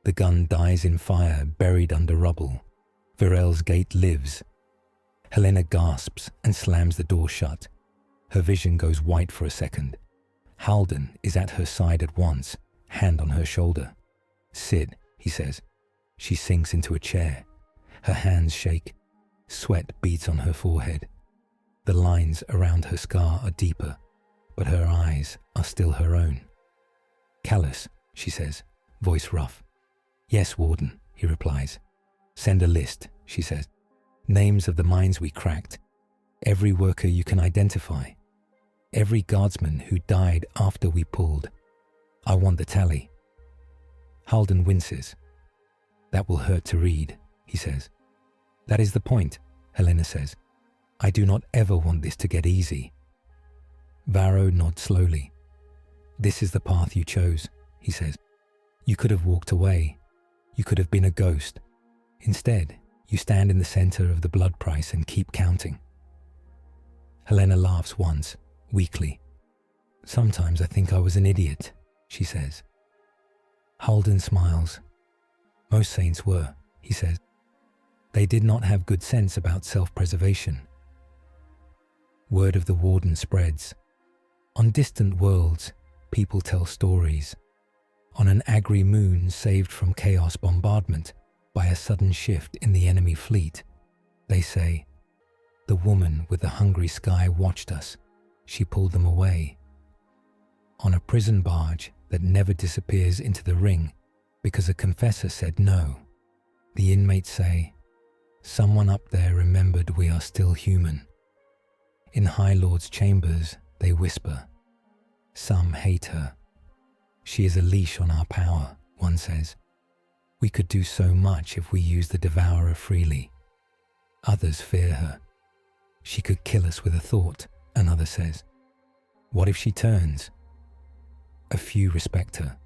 The gun dies in fire, buried under rubble. Virel's gate lives. Helena gasps and slams the door shut. Her vision goes white for a second. Halden is at her side at once, hand on her shoulder. Sit, he says. She sinks into a chair. Her hands shake. Sweat beats on her forehead. The lines around her scar are deeper, but her eyes are still her own. Callus, she says, voice rough. Yes, Warden, he replies. Send a list, she says. Names of the mines we cracked. Every worker you can identify. Every guardsman who died after we pulled. I want the tally. Halden winces. That will hurt to read, he says. That is the point, Helena says. I do not ever want this to get easy. Varro nods slowly. This is the path you chose, he says. You could have walked away. You could have been a ghost. Instead, you stand in the center of the blood price and keep counting. Helena laughs once, weakly. Sometimes I think I was an idiot, she says. Halden smiles. Most saints were, he says. They did not have good sense about self-preservation. Word of the warden spreads. On distant worlds, people tell stories. On an agri moon saved from chaos bombardment by a sudden shift in the enemy fleet, they say, the woman with the hungry sky watched us. She pulled them away. On a prison barge that never disappears into the ring because a confessor said no, the inmates say, someone up there remembered we are still human. In High Lord's chambers, they whisper, some hate her. She is a leash on our power, one says. We could do so much if we used the Devourer freely. Others fear her. She could kill us with a thought, another says. What if she turns? A few respect her.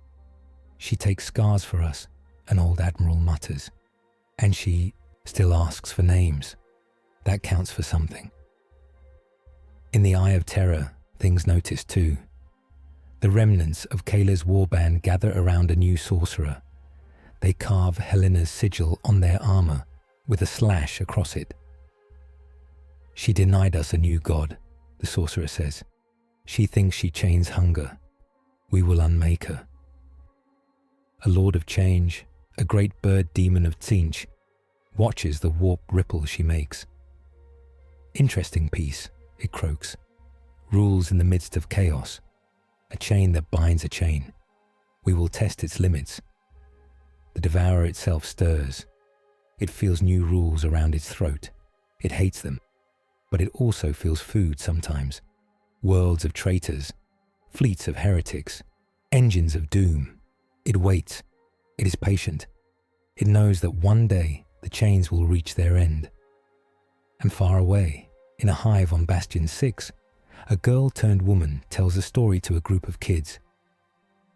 She takes scars for us, an old admiral mutters. And she still asks for names. That counts for something. In the Eye of Terror, things notice too. The remnants of Kayla's warband gather around a new sorcerer. They carve Helena's sigil on their armor with a slash across it. She denied us a new god, the sorcerer says. She thinks she chains hunger. We will unmake her. A lord of change, a great bird demon of Tzinch, watches the warp ripple she makes. Interesting piece, it croaks. Rules in the midst of chaos. A chain that binds a chain. We will test its limits. The Devourer itself stirs. It feels new rules around its throat. It hates them. But it also feels food sometimes. Worlds of traitors. Fleets of heretics. Engines of doom. It waits. It is patient. It knows that one day the chains will reach their end. And far away, in a hive on Bastion 6, a girl-turned-woman tells a story to a group of kids.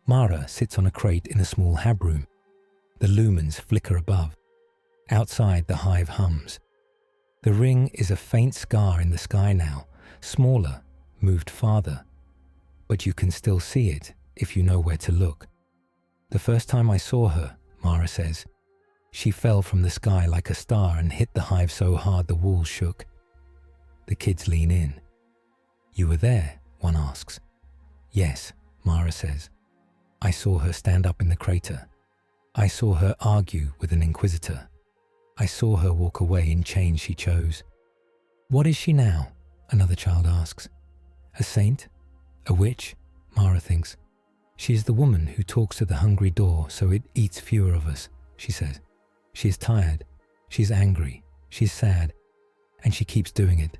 Mara sits on a crate in a small hab room. The lumens flicker above. Outside, the hive hums. The ring is a faint scar in the sky now, smaller, moved farther. But you can still see it if you know where to look. The first time I saw her, Mara says, she fell from the sky like a star and hit the hive so hard the walls shook. The kids lean in. You were there, one asks. Yes, Mara says. I saw her stand up in the crater. I saw her argue with an inquisitor. I saw her walk away in chains she chose. What is she now? Another child asks. A saint? A witch? Mara thinks. She is the woman who talks to the hungry door so it eats fewer of us, she says. She is tired. She's angry. She's sad. And she keeps doing it.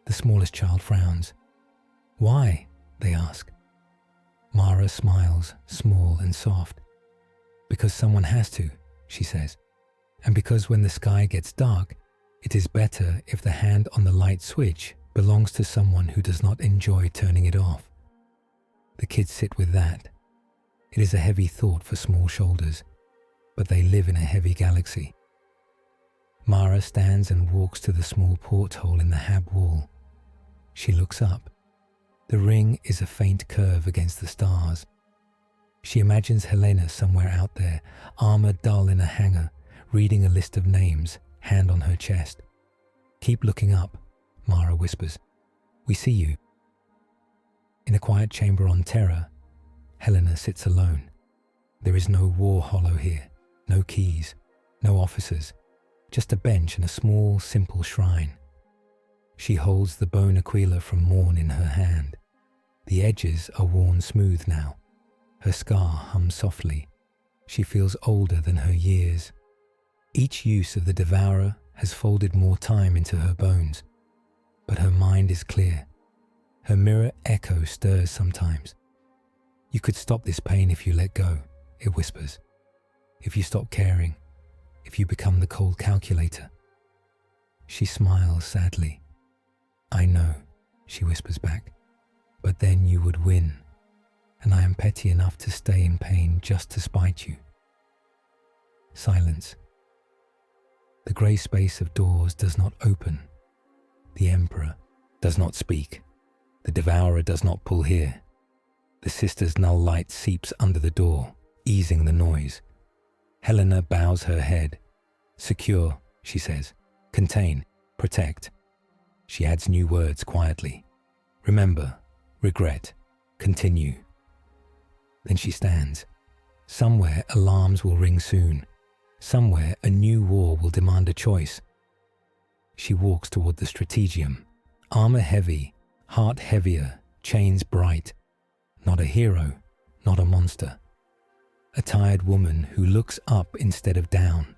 The smallest child frowns. Why? They ask. Mara smiles, small and soft. Because someone has to, she says. And because when the sky gets dark, it is better if the hand on the light switch belongs to someone who does not enjoy turning it off. The kids sit with that. It is a heavy thought for small shoulders, but they live in a heavy galaxy. Mara stands and walks to the small porthole in the hab wall. She looks up. The ring is a faint curve against the stars. She imagines Helena somewhere out there, armor dull in a hangar, reading a list of names, hand on her chest. Keep looking up, Mara whispers. We see you. In a quiet chamber on Terra, Helena sits alone. There is no war hollow here, no keys, no officers, just a bench and a small, simple shrine. She holds the bone aquila from Morn in her hand. The edges are worn smooth now. Her scar hums softly, She feels older than her years. Each use of the Devourer has folded more time into her bones, but her mind is clear. Her mirror echo stirs sometimes. You could stop this pain if you let go, it whispers. If you stop caring, if you become the cold calculator. She smiles sadly. I know, she whispers back, but then you would win, and I am petty enough to stay in pain just to spite you. Silence. The grey space of doors does not open. The Emperor does not speak. The Devourer does not pull here. The sister's null light seeps under the door, easing the noise. Helena bows her head. Secure, she says. Contain, protect. She adds new words quietly. Remember, regret, continue. Then she stands. Somewhere alarms will ring soon. Somewhere a new war will demand a choice. She walks toward the strategium. Armor heavy, heart heavier, chains bright. Not a hero, not a monster. A tired woman who looks up instead of down.